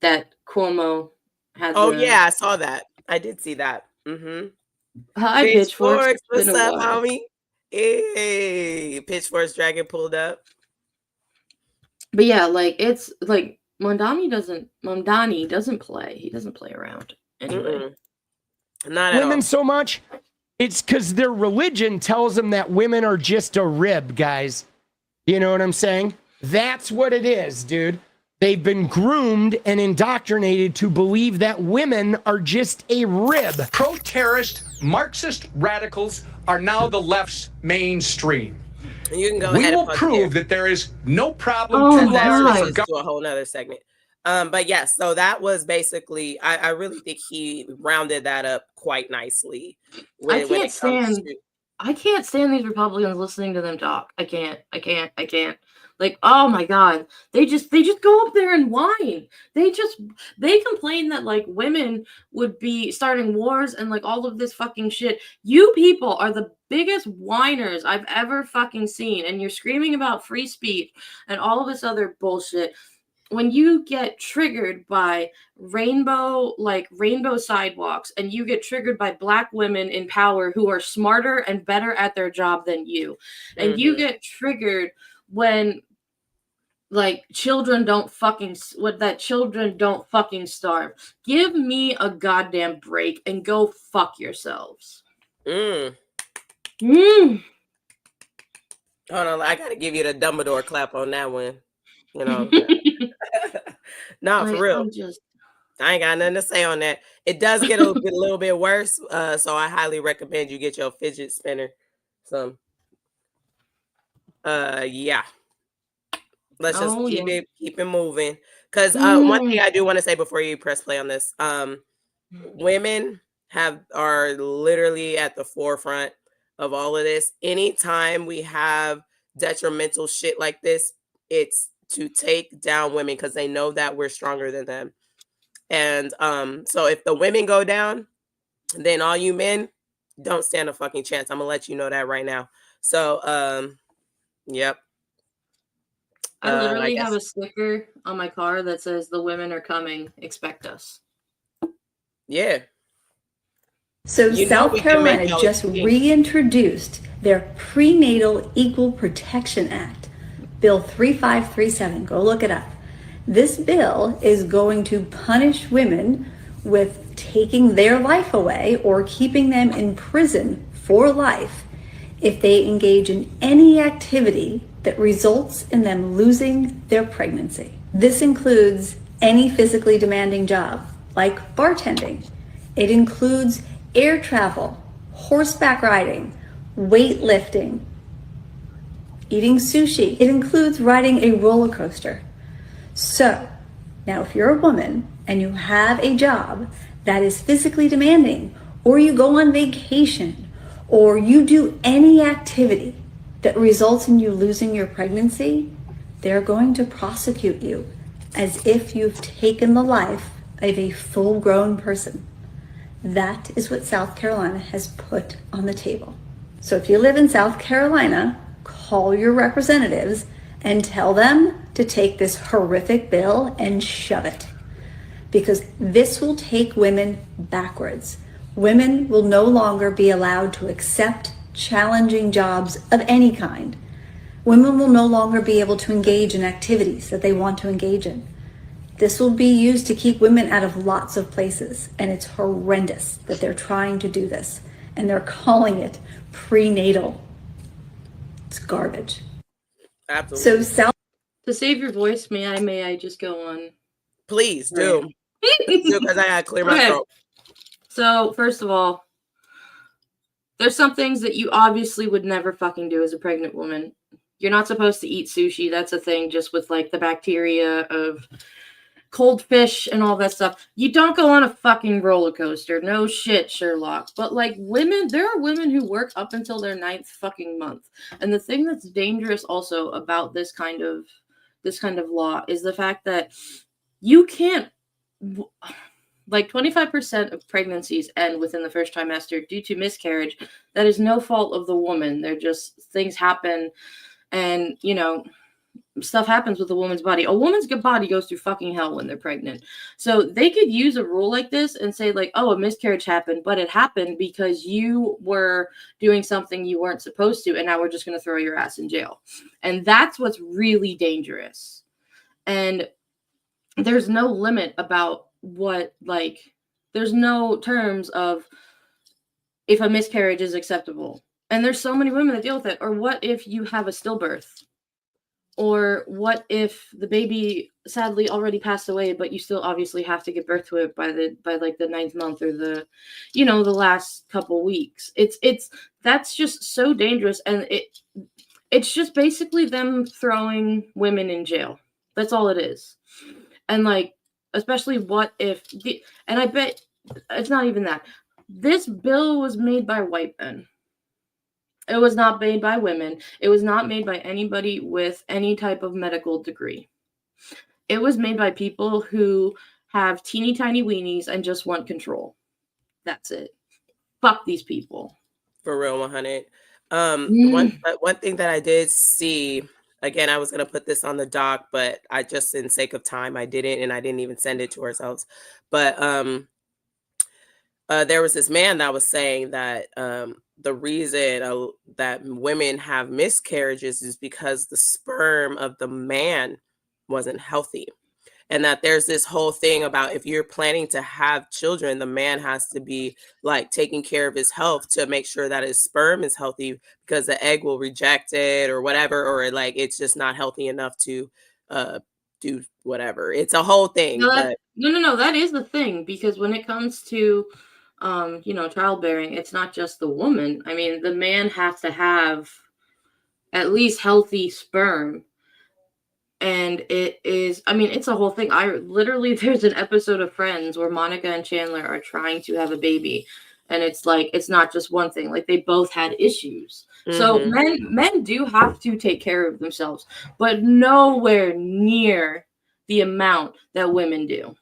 that Cuomo had. Oh, yeah, I saw that. I did see that. Mm-hmm. Hi, Pitchforks. What's up, homie? Hey, Pitchforks Dragon pulled up. But yeah, it's like Mondani doesn't play. He doesn't play around anyway. Not at women all. So much. It's because their religion tells them that women are just a rib, guys. You know what I'm saying? That's what it is, dude. They've been groomed and indoctrinated to believe that women are just a rib. Pro-terrorist Marxist radicals are now the left's mainstream. You can go we ahead will and prove that there is no problem to a whole nother segment. But yes, so that was basically, I really think he rounded that up quite nicely. I can't stand these Republicans listening to them talk. I can't. Like, oh my God, they just go up there and whine. They complain that like women would be starting wars and like all of this fucking shit. You people are the biggest whiners I've ever fucking seen, and you're screaming about free speech and all of this other bullshit. When you get triggered by rainbow sidewalks and you get triggered by black women in power who are smarter and better at their job than you, and you get triggered when children don't fucking starve. Give me a goddamn break and go fuck yourselves. Hold on, I gotta give you the Dumbledore clap on that one. You know, for real. I ain't got nothing to say on that. It does get a little bit worse, so I highly recommend you get your fidget spinner. Yeah. Let's just keep it moving. Because one thing I do want to say before you press play on this, women are literally at the forefront of all of this. Anytime we have detrimental shit like this, it's to take down women because they know that we're stronger than them. And so if the women go down, then all you men don't stand a fucking chance. I'm gonna let you know that right now. So yep. I literally have a sticker on my car that says "The women are coming. Expect us." Yeah. So South Carolina just reintroduced their Prenatal Equal Protection Act, Bill 3537. Go look it up. This bill is going to punish women with taking their life away or keeping them in prison for life if they engage in any activity that results in them losing their pregnancy. This includes any physically demanding job, like bartending. It includes air travel, horseback riding, weightlifting, eating sushi. It includes riding a roller coaster. So, now if you're a woman and you have a job that is physically demanding, or you go on vacation, or you do any activity that results in you losing your pregnancy, they're going to prosecute you as if you've taken the life of a full-grown person. That is what South Carolina has put on the table. So if you live in South Carolina, call your representatives and tell them to take this horrific bill and shove it. Because this will take women backwards. Women will no longer be allowed to accept challenging jobs of any kind. Women will no longer be able to engage in activities that they want to engage in. This will be used to keep women out of lots of places, and it's horrendous that they're trying to do this, and they're calling it prenatal. It's garbage. Absolutely. So to save your voice, may I just go on? Please do. Because I gotta clear my throat. So first of all, there's some things that you obviously would never fucking do as a pregnant woman. You're not supposed to eat sushi. That's a thing, just with like the bacteria of cold fish and all that stuff. You don't go on a fucking roller coaster. No shit, Sherlock. But like women, there are women who work up until their 9th fucking month. And the thing that's dangerous also about this kind of law is the fact that you can't, like 25% of pregnancies end within the first trimester due to miscarriage. That is no fault of the woman. They're just, things happen, and you know, stuff happens with a woman's body. A woman's body goes through fucking hell when they're pregnant. So they could use a rule like this and say like, oh, a miscarriage happened, but it happened because you were doing something you weren't supposed to, and now we're just going to throw your ass in jail. And that's what's really dangerous. And there's no limit about what, like, there's no terms of if a miscarriage is acceptable. And there's so many women that deal with it. Or what if you have a stillbirth? Or what if the baby sadly already passed away, but you still obviously have to give birth to it by like the 9th month or the last couple weeks. That's just so dangerous. And it's just basically them throwing women in jail. That's all it is. And like, especially what if, and I bet it's not even that. This bill was made by white men. It was not made by women. It was not made by anybody with any type of medical degree. It was made by people who have teeny tiny weenies and just want control. That's it. Fuck these people. For real, 100. One thing that I did see, again, I was going to put this on the doc, but I just, in sake of time, I didn't, and I didn't even send it to ourselves. But there was this man that was saying that the reason that women have miscarriages is because the sperm of the man wasn't healthy. And that there's this whole thing about if you're planning to have children, the man has to be like taking care of his health to make sure that his sperm is healthy, because the egg will reject it or whatever, or like it's just not healthy enough to do whatever. It's a whole thing. No, that is the thing, because when it comes to childbearing, it's not just the woman. I mean, the man has to have at least healthy sperm. And it's a whole thing. There's an episode of Friends where Monica and Chandler are trying to have a baby. And it's like, it's not just one thing. Like, they both had issues. Mm-hmm. So men do have to take care of themselves, but nowhere near the amount that women do.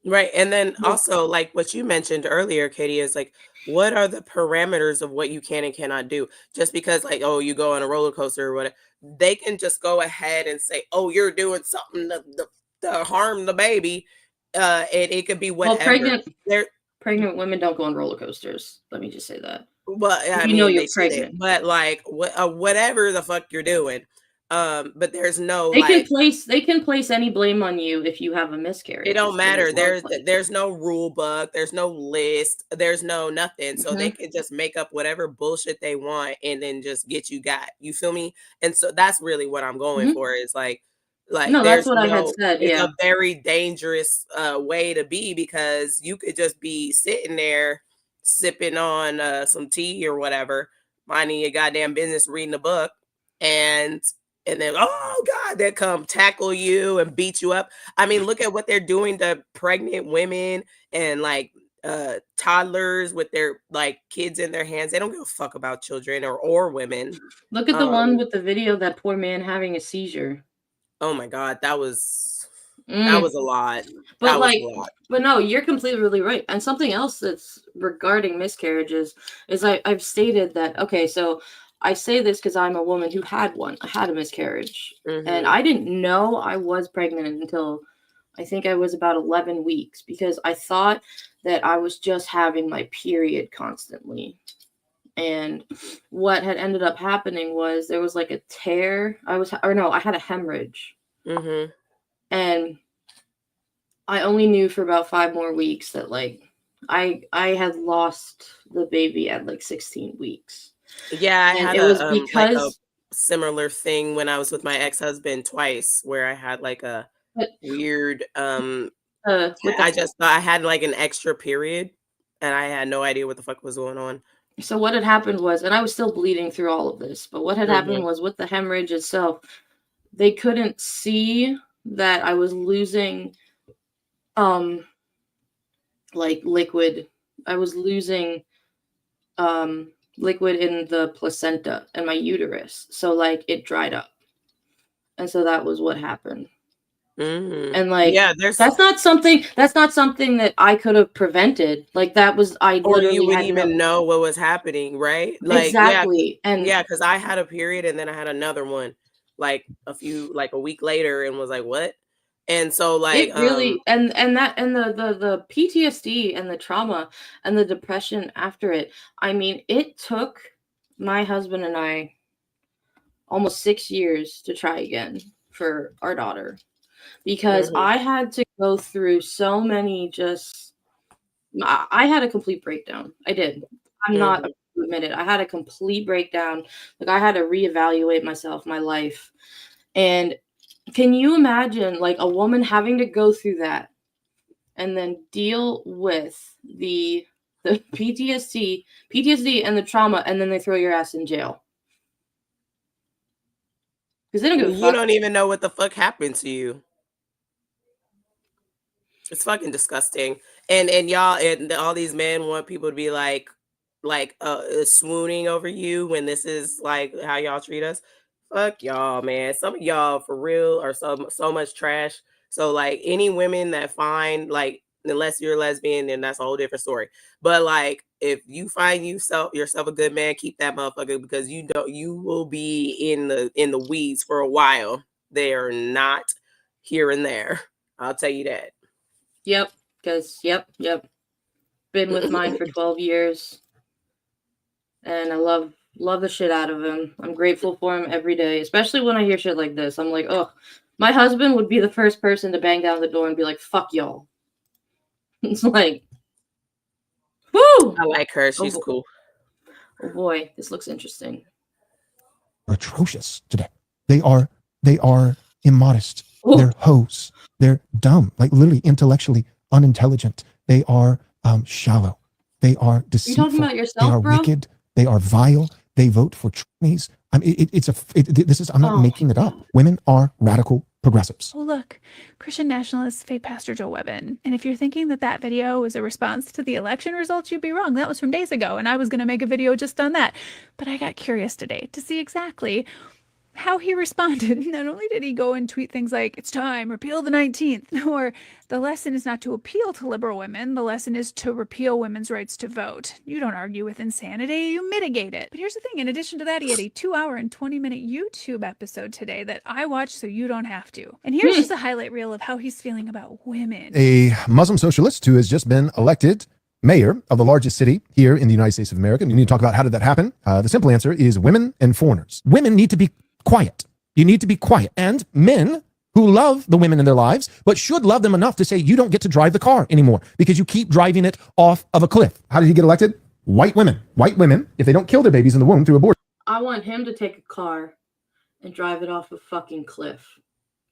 Right. And then also, like what you mentioned earlier, Katie, is like, what are the parameters of what you can and cannot do? Just because, like, oh, you go on a roller coaster or whatever, they can just go ahead and say, oh, you're doing something to harm the baby. And it could be whatever. Well, pregnant women don't go on roller coasters. Let me just say that. Well, I mean, you're pregnant. But like, whatever the fuck you're doing, But there's no they can place any blame on you if you have a miscarriage. It don't matter. There's no rule book, there's no list, there's no nothing. So they can just make up whatever bullshit they want and then just get you got. You feel me? And so that's really what I'm going for is like no, that's what I had said. It's a very dangerous way to be because you could just be sitting there sipping on some tea or whatever, minding your goddamn business, reading a book, and then, oh God, they come tackle you and beat you up. I mean, look at what they're doing to pregnant women and like toddlers with their like kids in their hands. They don't give a fuck about children or women. Look at the one with the video of that poor man having a seizure. Oh my God, that was a lot. But but no, you're completely right. And something else that's regarding miscarriages is I've stated that, okay, so I say this because I'm a woman who had one. I had a miscarriage. And I didn't know I was pregnant until I think I was about 11 weeks because I thought that I was just having my period constantly. And what had ended up happening was there was like a tear. I had a hemorrhage. And I only knew for about 5 more weeks that like I had lost the baby at like 16 weeks. Yeah, I had like a similar thing when I was with my ex-husband twice where I had like a weird I just thought I had like an extra period and I had no idea what the fuck was going on. So what had happened was, and I was still bleeding through all of this, but what had happened was with the hemorrhage itself, they couldn't see that I was losing like liquid. I was losing liquid in the placenta and my uterus. So like it dried up. And so that was what happened. And like that's not something that I could have prevented. Like that was or you wouldn't even know what was happening, right? Like exactly. Because I had a period and then I had another one like a week later and was like, what? And so like it really and the PTSD and the trauma and the depression after it. I mean, it took my husband and I almost 6 years to try again for our daughter because I had to go through so many I had a complete breakdown. I did. I'm not to admit it. I had a complete breakdown. Like I had to reevaluate myself, my life. And can you imagine like a woman having to go through that and then deal with the PTSD and the trauma, and then they throw your ass in jail? Because they don't give a fuck. You don't even know what the fuck happened to you. It's fucking disgusting. And y'all and all these men want people to be like swooning over you when this is like how y'all treat us. Fuck y'all, man. Some of y'all for real are so much trash. So like any women that find like, unless you're a lesbian, then that's a whole different story. But like if you find yourself a good man, keep that motherfucker because you will be in the weeds for a while. They are not here and there. I'll tell you that. Yep. Because yep. Been with mine for 12 years. And I love the shit out of him. I'm grateful for him every day, especially when I hear shit like this. I'm like, oh, my husband would be the first person to bang down the door and be like, fuck y'all. It's like, whoo! I like her. She's cool. Oh boy, this looks interesting. Atrocious today. They are immodest. Ooh. They're hoes. They're dumb, like literally intellectually unintelligent. They are shallow. They are deceitful. You talking about yourself, they are bro? wicked. They are vile. They vote for trannies. I mean, I'm not making it up. Women are radical progressives. Oh, look, Christian nationalist fake pastor Joe Webbin. And if you're thinking that video was a response to the election results, you'd be wrong. That was from days ago, and I was going to make a video just on that. But I got curious today to see exactly how he responded. Not only did he go and tweet things like, it's time, repeal the 19th, or the lesson is not to appeal to liberal women, the lesson is to repeal women's rights to vote. You don't argue with insanity, you mitigate it. But here's the thing, in addition to that, he had a 2-hour and 20-minute YouTube episode today that I watched so you don't have to. And here's just a highlight reel of how he's feeling about women. A Muslim socialist who has just been elected mayor of the largest city here in the United States of America. You need to talk about how did that happen? The simple answer is women and foreigners. Women need to be quiet. You need to be quiet. And men who love the women in their lives, but should love them enough to say, you don't get to drive the car anymore because you keep driving it off of a cliff. How did he get elected? White women. White women, if they don't kill their babies in the womb through abortion. I want him to take a car and drive it off a fucking cliff.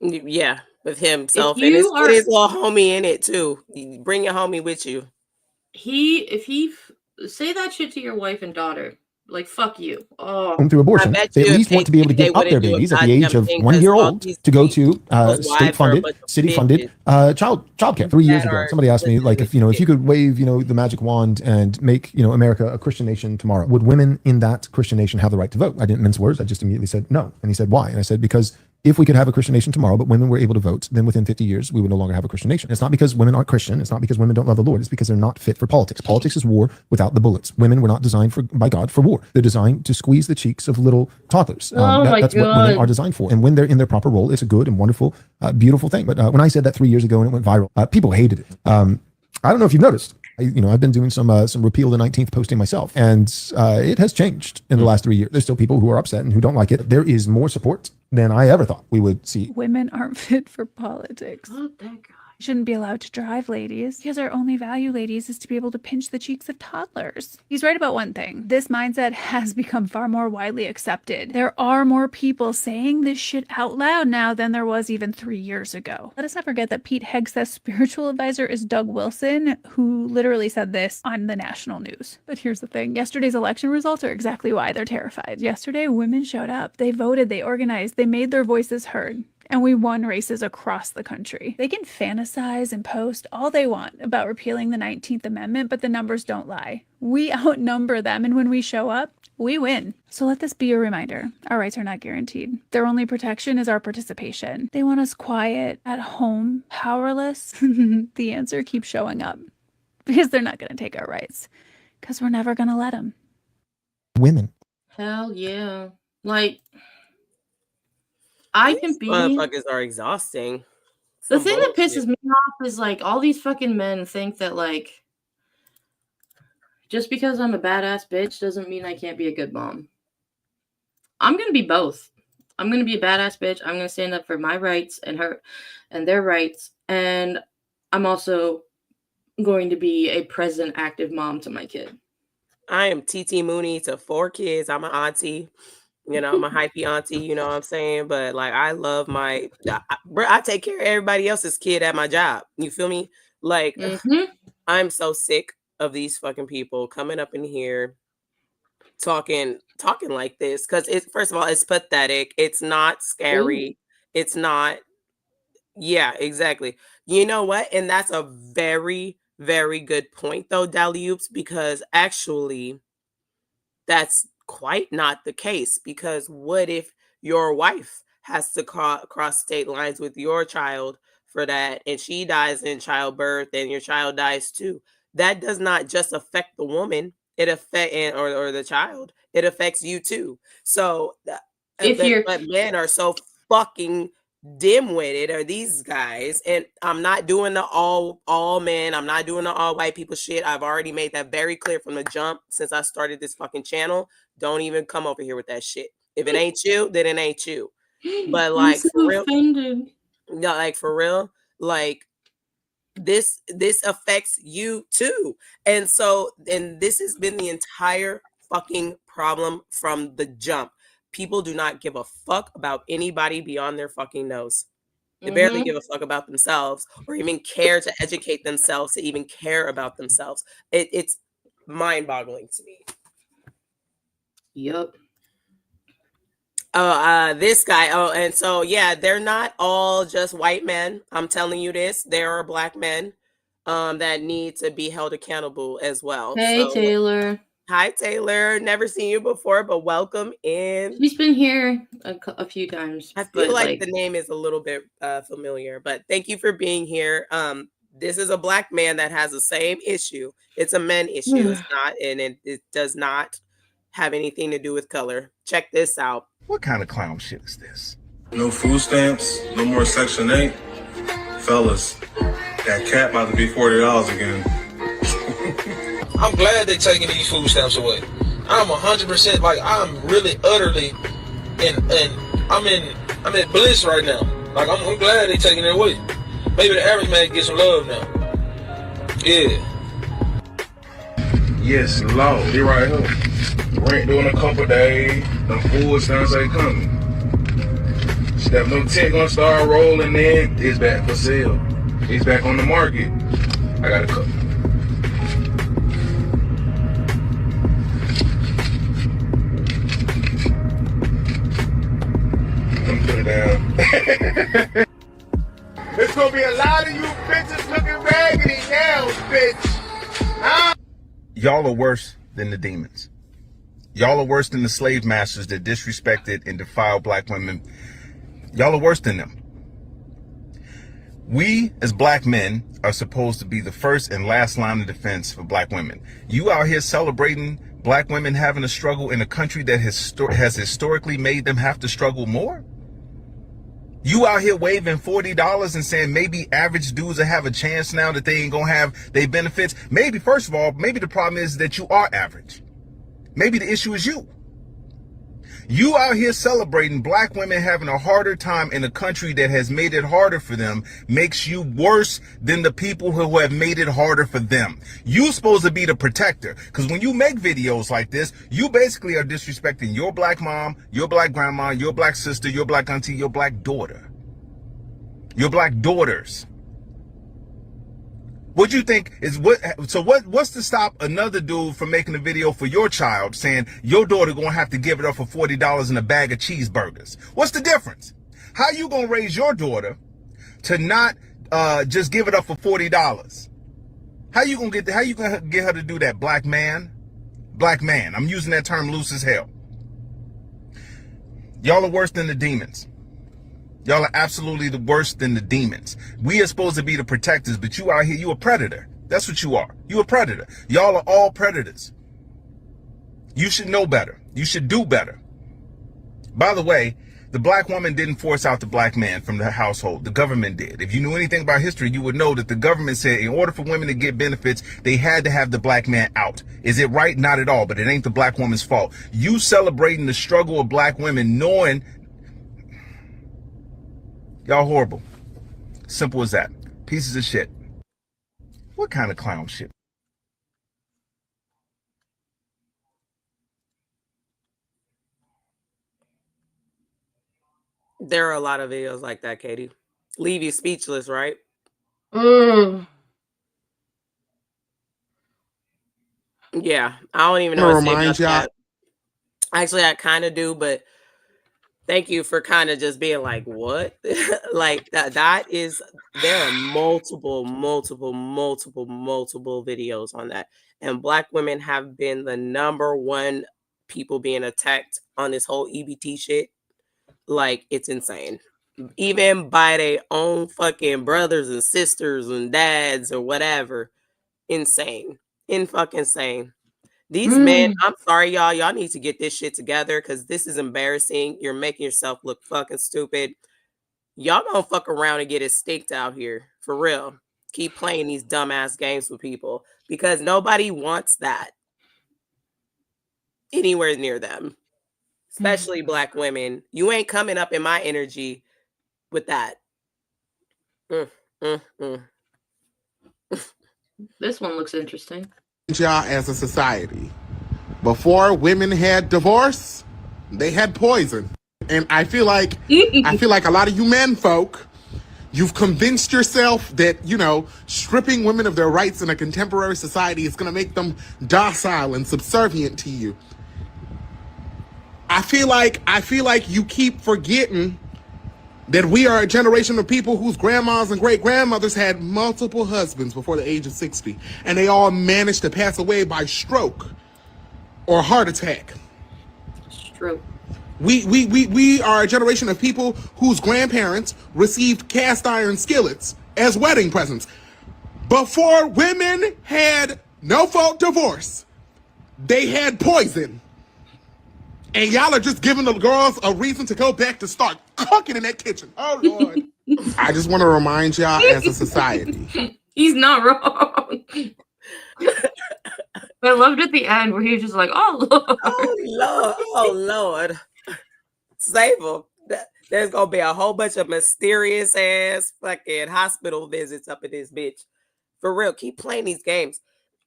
Yeah, with himself If and you are- his little homie in it too. You bring your homie with you. If he say that shit to your wife and daughter, like fuck you. Oh, Through abortion, they at least want to be able to give up their babies at the age of 1 year old to go to state-funded, city-funded child care. 3 years ago, somebody asked me, like, if you could wave the magic wand and make America a Christian nation tomorrow, would women in that Christian nation have the right to vote? I didn't mince words. I just immediately said no. And he said, why? And I said, because if we could have a Christian nation tomorrow, but women were able to vote, then within 50 years, we would no longer have a Christian nation. It's not because women aren't Christian. It's not because women don't love the Lord. It's because they're not fit for politics. Politics is war without the bullets. Women were not designed by God for war. They're designed to squeeze the cheeks of little toddlers. That's what women are designed for. And when they're in their proper role, it's a good and wonderful, beautiful thing. But when I said that 3 years ago and it went viral, people hated it. I don't know if you've noticed. I've been doing some repeal the 19th posting myself, and it has changed in the last 3 years. There's still people who are upset and who don't like it. There is more support than I ever thought we would see. Women aren't fit for politics. Oh, that guy. Shouldn't be allowed to drive, ladies, because our only value, ladies, is to be able to pinch the cheeks of toddlers. He's right about one thing. This mindset has become far more widely accepted. There are more people saying this shit out loud now than there was even 3 years ago. Let us not forget that Pete Hegseth's spiritual advisor is Doug Wilson, who literally said this on the national news. But here's the thing. Yesterday's election results are exactly why they're terrified. Yesterday, women showed up. They voted. They organized. They made their voices heard. And we won races across the country. They can fantasize and post all they want about repealing the 19th Amendment, but the numbers don't lie. We outnumber them, and when we show up, we win. So let this be a reminder. Our rights are not guaranteed. Their only protection is our participation. They want us quiet, at home, powerless. The answer keeps showing up. Because they're not going to take our rights. Because we're never going to let them. Women. Hell yeah. Like, I can be. Motherfuckers are exhausting. The thing that pisses me off is like all these fucking men think that like just because I'm a badass bitch doesn't mean I can't be a good mom. I'm gonna be both. I'm gonna be a badass bitch. I'm gonna stand up for my rights and their rights, and I'm also going to be a present, active mom to my kid. I am TT Mooney to 4 kids. I'm an auntie. I'm a hypey auntie, you know what I'm saying? But like, I love I take care of everybody else's kid at my job. You feel me? Like, I'm so sick of these fucking people coming up in here talking like this. Cause first of all, it's pathetic. It's not scary. Ooh. It's not. Yeah, exactly. You know what? And that's a very, very good point though, Dalliops, because actually that's quite not the case, because what if your wife has to cross state lines with your child for that and she dies in childbirth and your child dies too? That does not just affect the woman, it affects or the child, it affects you too. So but men are so fucking dim-witted, are these guys, and I'm not doing the all men, I'm not doing the all white people shit. I've already made that very clear from the jump since I started this fucking channel. Don't even come over here with that shit. If it ain't you, then it ain't you. But like, I'm so for real, offended. no, like for real, like this affects you too. And this has been the entire fucking problem from the jump. People do not give a fuck about anybody beyond their fucking nose. They barely give a fuck about themselves or even care to educate themselves to even care about themselves. It's mind-boggling to me. Yep. This guy. Oh, and so yeah, they're not all just white men. I'm telling you this. There are black men that need to be held accountable as well. Hey, Taylor. Hi, Taylor. Never seen you before, but welcome in. She's been here a few times. I feel like the name is a little bit familiar, but thank you for being here. This is a black man that has the same issue. It's a men issue. It's not, and it does not have anything to do with color. Check this out. What kind of clown shit is this? No food stamps, no more Section 8. Fellas, that cat about to be $40 again. I'm glad they're taking these food stamps away. I'm 100%, like, I'm really utterly, and I'm in I'm at bliss right now. Like, I'm glad they taking it away. Maybe the average man gets some love now. Yeah. Yes, Lord. They right here. Rent doing a couple days. The full sounds like coming. Step no tech gonna start rolling in. It's back for sale. It's back on the market. I got a couple. Let me put it down. There's gonna be a lot of you bitches looking raggedy now, bitch. Huh? Y'all are worse than the demons. Y'all are worse than the slave masters that disrespected and defiled black women. Y'all are worse than them. We, as black men, are supposed to be the first and last line of defense for black women. You out here celebrating black women having a struggle in a country that has historically made them have to struggle more? You out here waving $40 and saying maybe average dudes will have a chance now that they ain't gonna have their benefits? Maybe, first of all, maybe the problem is that you are average. Maybe the issue is you. You out here celebrating black women having a harder time in a country that has made it harder for them makes you worse than the people who have made it harder for them. You supposed to be the protector, because when you make videos like this, you basically are disrespecting your black mom, your black grandma, your black sister, your black auntie, your black daughter, your black daughters. What do you think is what's to stop another dude from making a video for your child saying your daughter gonna have to give it up for $40 and a bag of cheeseburgers? What's the difference? How you gonna raise your daughter to not just give it up for $40? How you gonna get her to do that, black man? Black man. I'm using that term loose as hell. Y'all are worse than the demons. Y'all are absolutely the worst than the demons. We are supposed to be the protectors, but you out here, you a predator. That's what you are. You a predator. Y'all are all predators. You should know better. You should do better. By the way, the black woman didn't force out the black man from the household. The government did. If you knew anything about history, you would know that the government said in order for women to get benefits, they had to have the black man out. Is it right? Not at all, but it ain't the black woman's fault. You celebrating the struggle of black women knowing y'all horrible. Simple as that. Pieces of shit. What kind of clown shit? There are a lot of videos like that, Katie. Leave you speechless, right? Yeah, I don't even know what to say about that. Actually, I kind of do, but thank you for kind of just being like, what? Like that is, there are multiple videos on that. And black women have been the #1 people being attacked on this whole EBT shit. Like, it's insane. Even by their own fucking brothers and sisters and dads or whatever. Insane. Fucking insane. These men, I'm sorry, y'all need to get this shit together because this is embarrassing. You're making yourself look fucking stupid. Y'all gonna fuck around and get it staked out here. For real. Keep playing these dumbass games with people because nobody wants that anywhere near them. Especially black women. You ain't coming up in my energy with that. This one looks interesting. Y'all as a society. Before women had divorce, they had poison. And I feel like a lot of you men folk, you've convinced yourself that, stripping women of their rights in a contemporary society is going to make them docile and subservient to you. I feel like you keep forgetting that we are a generation of people whose grandmas and great-grandmothers had multiple husbands before the age of 60, and they all managed to pass away by stroke or heart attack. Stroke. We are a generation of people whose grandparents received cast iron skillets as wedding presents. Before women had no-fault divorce, they had poison. And y'all are just giving the girls a reason to go back to start cooking in that kitchen. Oh, Lord. I just want to remind y'all as a society. He's not wrong. I loved at the end where he was just like, oh, Lord. Oh, Lord. Sable. There's gonna be a whole bunch of mysterious ass fucking hospital visits up in this bitch. For real, keep playing these games.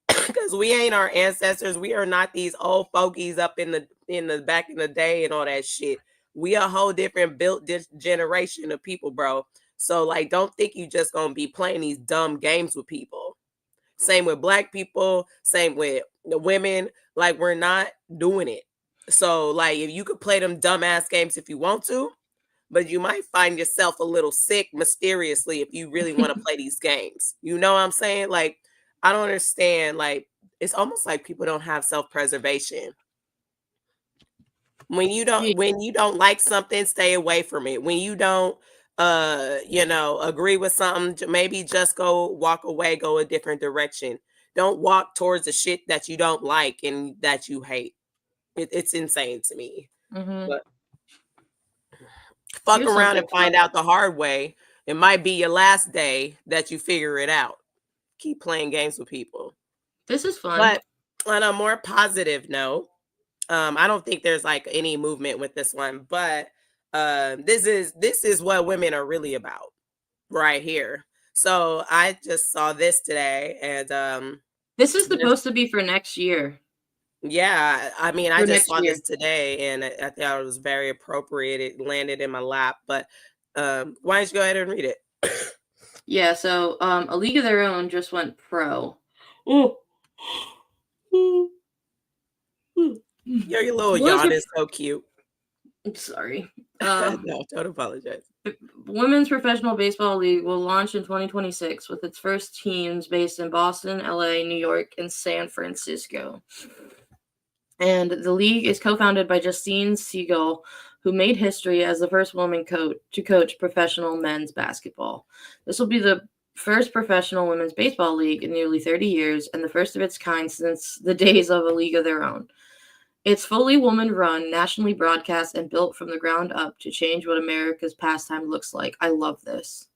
Because we ain't our ancestors. We are not these old fogies up in the back in the day and all that shit. We a whole different built generation of people, bro. So like, don't think you just gonna be playing these dumb games with people. Same with black people. Same with the women. Like, we're not doing it. So like, if you could play them dumbass games if you want to, but you might find yourself a little sick mysteriously if you really want to play these games. You know what I'm saying? Like, I don't understand. Like, it's almost like people don't have self-preservation. When you don't like something, stay away from it. When you don't agree with something, maybe just go walk away, go a different direction. Don't walk towards the shit that you don't like and that you hate. It's insane to me. But fuck around and find out the hard way. It might be your last day that you figure it out. Keep playing games with people. This is fun. But on a more positive note, I don't think there's like any movement with this one, but this is what women are really about right here. So I just saw this today, and this is supposed to be for next year. Yeah, I mean, I just saw this today, and I thought it was very appropriate. It landed in my lap, but why don't you go ahead and read it? Yeah, so A League of Their Own just went pro. Your little yawn is so cute. I'm sorry. No, don't apologize. Women's Professional Baseball League will launch in 2026 with its first teams based in Boston, LA, New York, and San Francisco. And the league is co-founded by Justine Siegel, who made history as the first woman to coach professional men's basketball. This will be the first professional women's baseball league in nearly 30 years and the first of its kind since the days of A League of Their Own. It's fully woman-run, nationally broadcast, and built from the ground up to change what America's pastime looks like. I love this.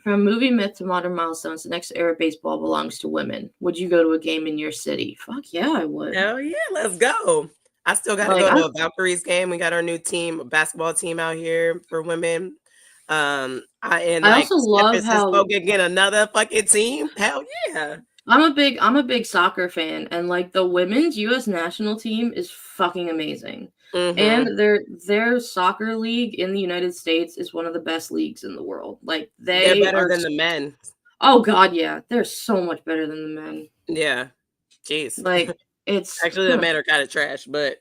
From movie myth to modern milestones, the next era of baseball belongs to women. Would you go to a game in your city? Fuck yeah, I would. Hell yeah, let's go. I still got to go to a Valkyries game. We got our new team, basketball team out here for women. I also love how get another fucking team. Hell yeah. I'm a big soccer fan, and like the women's U.S. national team is fucking amazing. And their soccer league in the United States is one of the best leagues in the world. Like they're better than the men. Oh God, yeah, they're so much better than the men. Yeah, jeez. Like it's actually the men are kind of trash, but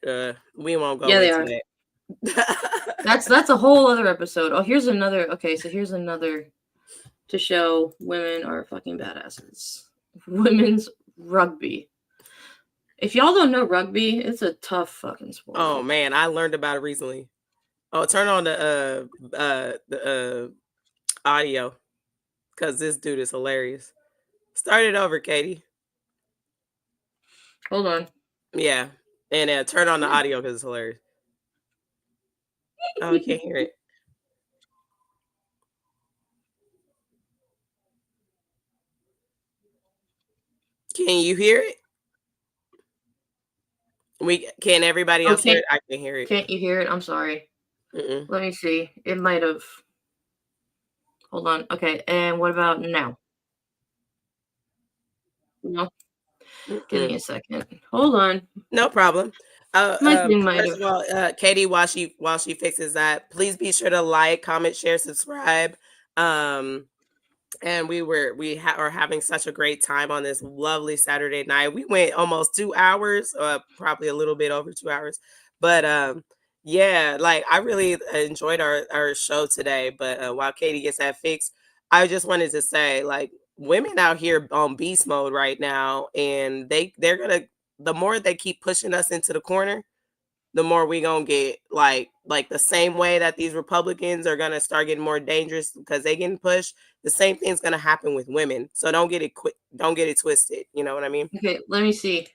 we won't go. Yeah, they are. That's a whole other episode. Oh, here's another. Okay, so here's another to show women are fucking badasses. Women's rugby. If y'all don't know rugby, it's a tough fucking sport. Oh man, I learned about it recently. Oh, turn on the audio because this dude is hilarious. Start it over, Katie. Hold on. Yeah, and turn on the audio because it's hilarious. Oh, I can't hear it. Can you hear it? Can everybody else hear it? I can hear it. Can't you hear it? I'm sorry. Let me see. It might have. Hold on. Okay, and what about now? No. Give me a second. Hold on. No problem. My thing might first of all, Katie, while she fixes that, please be sure to like, comment, share, subscribe. And we are having such a great time on this lovely Saturday night. We went almost 2 hours, probably a little bit over 2 hours. But yeah, like I really enjoyed our show today. But while Katie gets that fixed, I just wanted to say, like, women out here on beast mode right now, and they're gonna, the more they keep pushing us into the corner, the more we gonna get like the same way that these Republicans are gonna start getting more dangerous because they getting pushed. The same thing's gonna happen with women. So don't get it twisted. You know what I mean? Okay, let me see.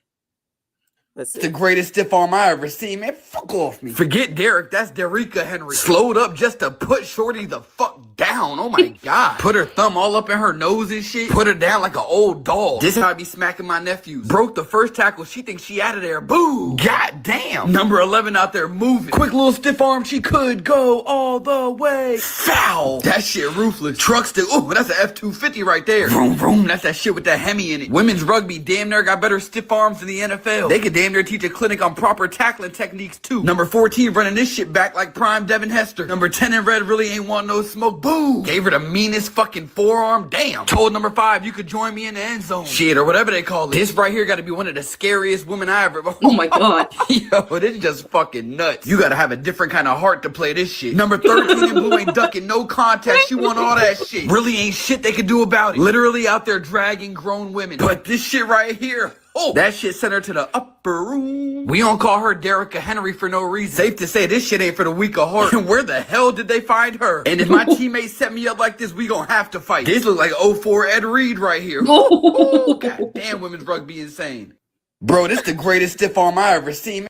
Let's see. The greatest stiff arm I ever seen, man. Fuck off me. Forget Derek. That's Derica Henry. Slowed up just to put Shorty the fuck down. Oh my God. Put her thumb all up in her nose and shit. Put her down like an old dog. This is how I be smacking my nephews. Broke the first tackle. She thinks she out of there. Boo. God damn. Number 11 out there moving. Quick little stiff arm. She could go all the way. Foul. That shit ruthless. Trucks to, ooh, that's an F-250 right there. Vroom, vroom. That's that shit with that Hemi in it. Women's rugby damn near got better stiff arms than the NFL. They could damn near teach a clinic on proper tackling techniques too. Number 14 running this shit back like prime Devin Hester. Number 10 in red really ain't want no smoke. Boo. Gave her the meanest fucking forearm. Damn. Told number 5 you could join me in the end zone. Shit, or whatever they call it. This right here gotta be one of the scariest women I ever. Oh my God. Yo, this is just fucking nuts. You gotta have a different kind of heart to play this shit. Number 13 in blue ain't ducking no contest. She won all that shit. Really ain't shit they could do about it. Literally out there dragging grown women. But this shit right here, oh, that shit sent her to the upper room. We don't call her Derricka Henry for no reason. Safe to say this shit ain't for the weak of heart. And where the hell did they find her? And if my teammates set me up like this, we gonna have to fight. This look like 04 Ed Reed right here. Oh, God damn, women's rugby insane. Bro, this the greatest stiff arm I ever seen.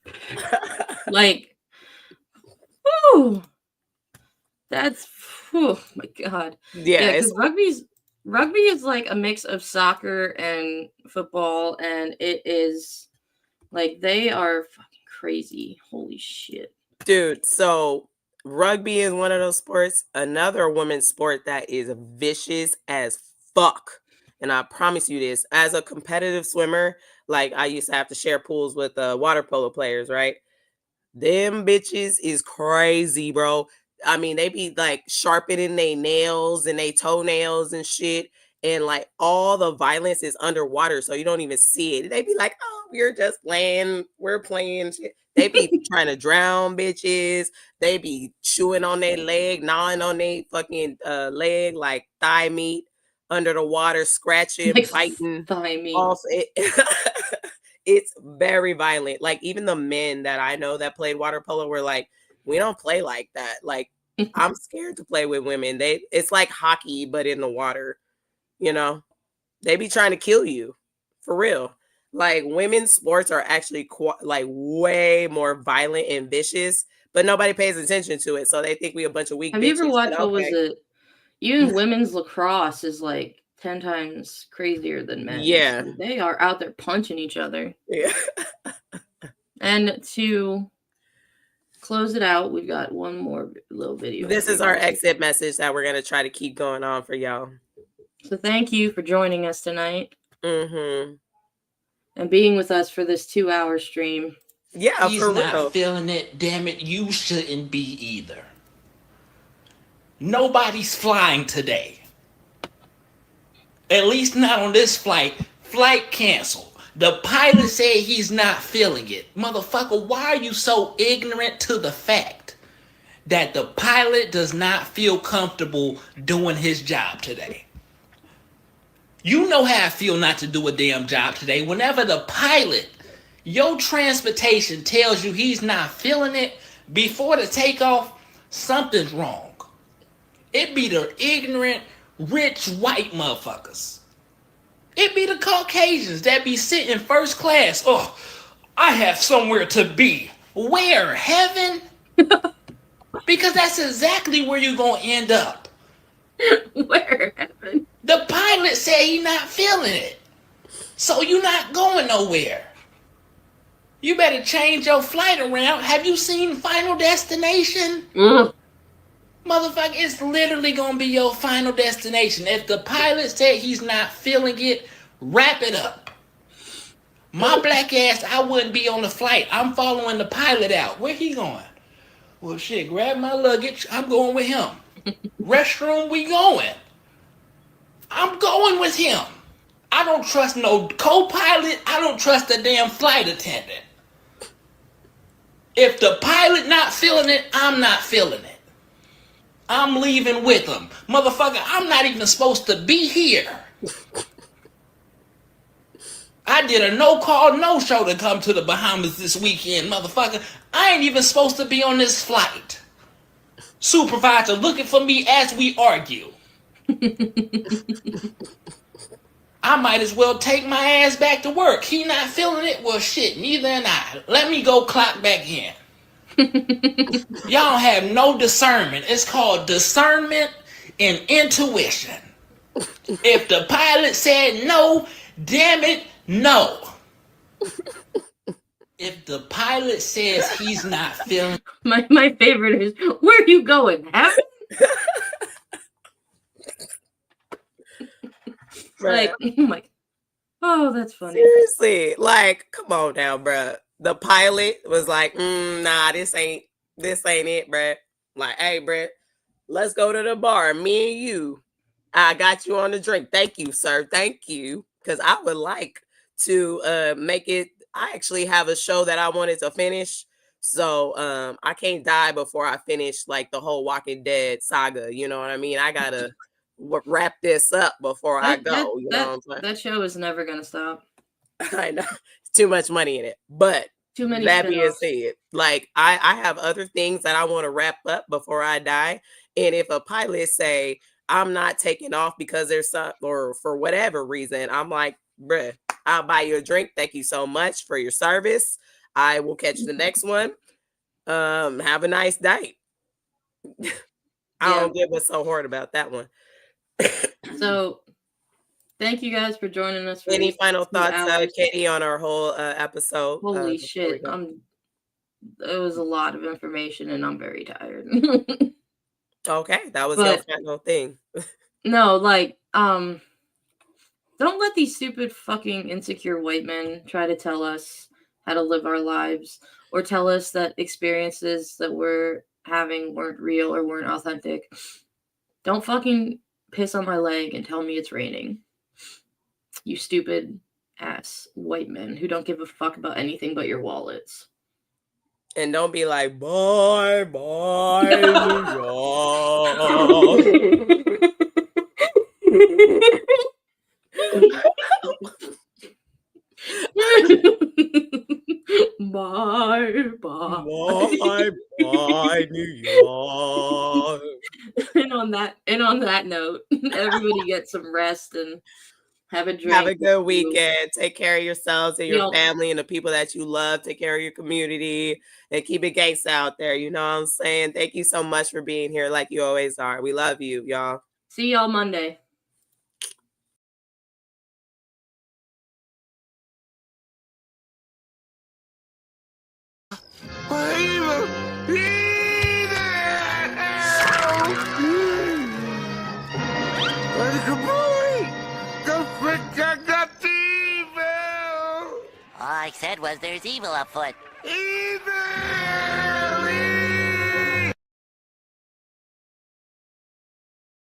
Like, whew, that's, oh my God. Yeah, because rugby is like a mix of soccer and football, and it is like they are fucking crazy. Holy shit. Dude, so rugby is one of those sports. Another women's sport that is vicious as fuck. And I promise you this, as a competitive swimmer, like I used to have to share pools with water polo players, right? Them bitches is crazy, bro. I mean, they be like sharpening their nails and their toenails and shit. And like all the violence is underwater, so you don't even see it. They be like, oh, we're just playing. We're playing shit. They be trying to drown bitches. They be chewing on their leg, gnawing on their fucking leg, like thigh meat under the water, scratching, Like biting. thigh meat. Also, it's very violent. Like even the men that I know that played water polo were like, we don't play like that. Like I'm scared to play with women. It's like hockey, but in the water. You know, they be trying to kill you for real. Like women's sports are actually like way more violent and vicious, but nobody pays attention to it. So they think we a bunch of weak Have bitches. you ever watched, but what was it? Even women's lacrosse is like 10 times crazier than men. Yeah. They are out there punching each other. Yeah. And to close it out, we've got one more little video. This is our exit message that we're going to try to keep going on for y'all. So thank you for joining us tonight. Mm-hmm. And being with us for this 2-hour stream. Yeah, he's for not real. feeling it. Damn it, you shouldn't be either. Nobody's flying today. At least not on this flight. Flight canceled. The pilot said he's not feeling it. Motherfucker, why are you so ignorant to the fact that the pilot does not feel comfortable doing his job today? You know how I feel not to do a damn job today. Whenever the pilot, your transportation tells you he's not feeling it before the takeoff, something's wrong. It be the ignorant, rich, white motherfuckers. It be the Caucasians that be sitting first class. Oh, I have somewhere to be. Where? Heaven? Because that's exactly where you're going to end up. Where? Heaven? The pilot said he's not feeling it. So you're not going nowhere. You better change your flight around. Have you seen Final Destination? Motherfucker, it's literally going to be your final destination. If the pilot said he's not feeling it, wrap it up. My black ass, I wouldn't be on the flight. I'm following the pilot out. Where he going? Well, shit, grab my luggage. I'm going with him. Restroom, we going. I'm going with him. I don't trust no co-pilot. I don't trust the damn flight attendant. If the pilot not feeling it, I'm not feeling it. I'm leaving with him. Motherfucker, I'm not even supposed to be here. I did a no-call, no-show to come to the Bahamas this weekend, motherfucker. I ain't even supposed to be on this flight. Supervisor looking for me as we argue. I might as well take my ass back to work. He not feeling it? Well, shit, neither am I. Let me go clock back in. Y'all have no discernment. It's called discernment and intuition. If the pilot said no, damn it, no. If the pilot says he's not feeling... My favorite is, where are you going, heaven? Like, oh, that's funny. Seriously, like, come on now, bruh. The pilot was like, nah, this ain't it, bruh. Like, hey, bruh, let's go to the bar. Me and you. I got you on the drink. Thank you, sir. Thank you. Because I would like to make it. I actually have a show that I wanted to finish. So I can't die before I finish like the whole Walking Dead saga. You know what I mean? I gotta wrap this up before I go. You know what I'm saying? That show is never gonna stop. I know. It's too much money in it. But too many. That being said, like I have other things that I want to wrap up before I die. And if a pilot say I'm not taking off because there's some, or for whatever reason, I'm like, bruh, I'll buy you a drink. Thank you so much for your service. I will catch the next one. Have a nice night. I don't get what's so hard about that one. So thank you guys for joining us. For any final thoughts, Katie, on our whole episode? Holy shit. It was a lot of information and I'm very tired. Okay, that was your final thing. No, like, don't let these stupid fucking insecure white men try to tell us how to live our lives or tell us that experiences that we're having weren't real or weren't authentic. Don't fucking piss on my leg and tell me it's raining. You stupid ass white men who don't give a fuck about anything but your wallets. And don't be like, bye, bye, Bye, bye. Bye, bye, New York. And on that note, everybody get some rest and have a drink. Have a good weekend. Take care of yourselves and your family and the people that you love. Take care of your community and keep it gangsta out there. You know what I'm saying? Thank you so much for being here like you always are. We love you, y'all. See y'all Monday. All I said was there's evil afoot. Evil!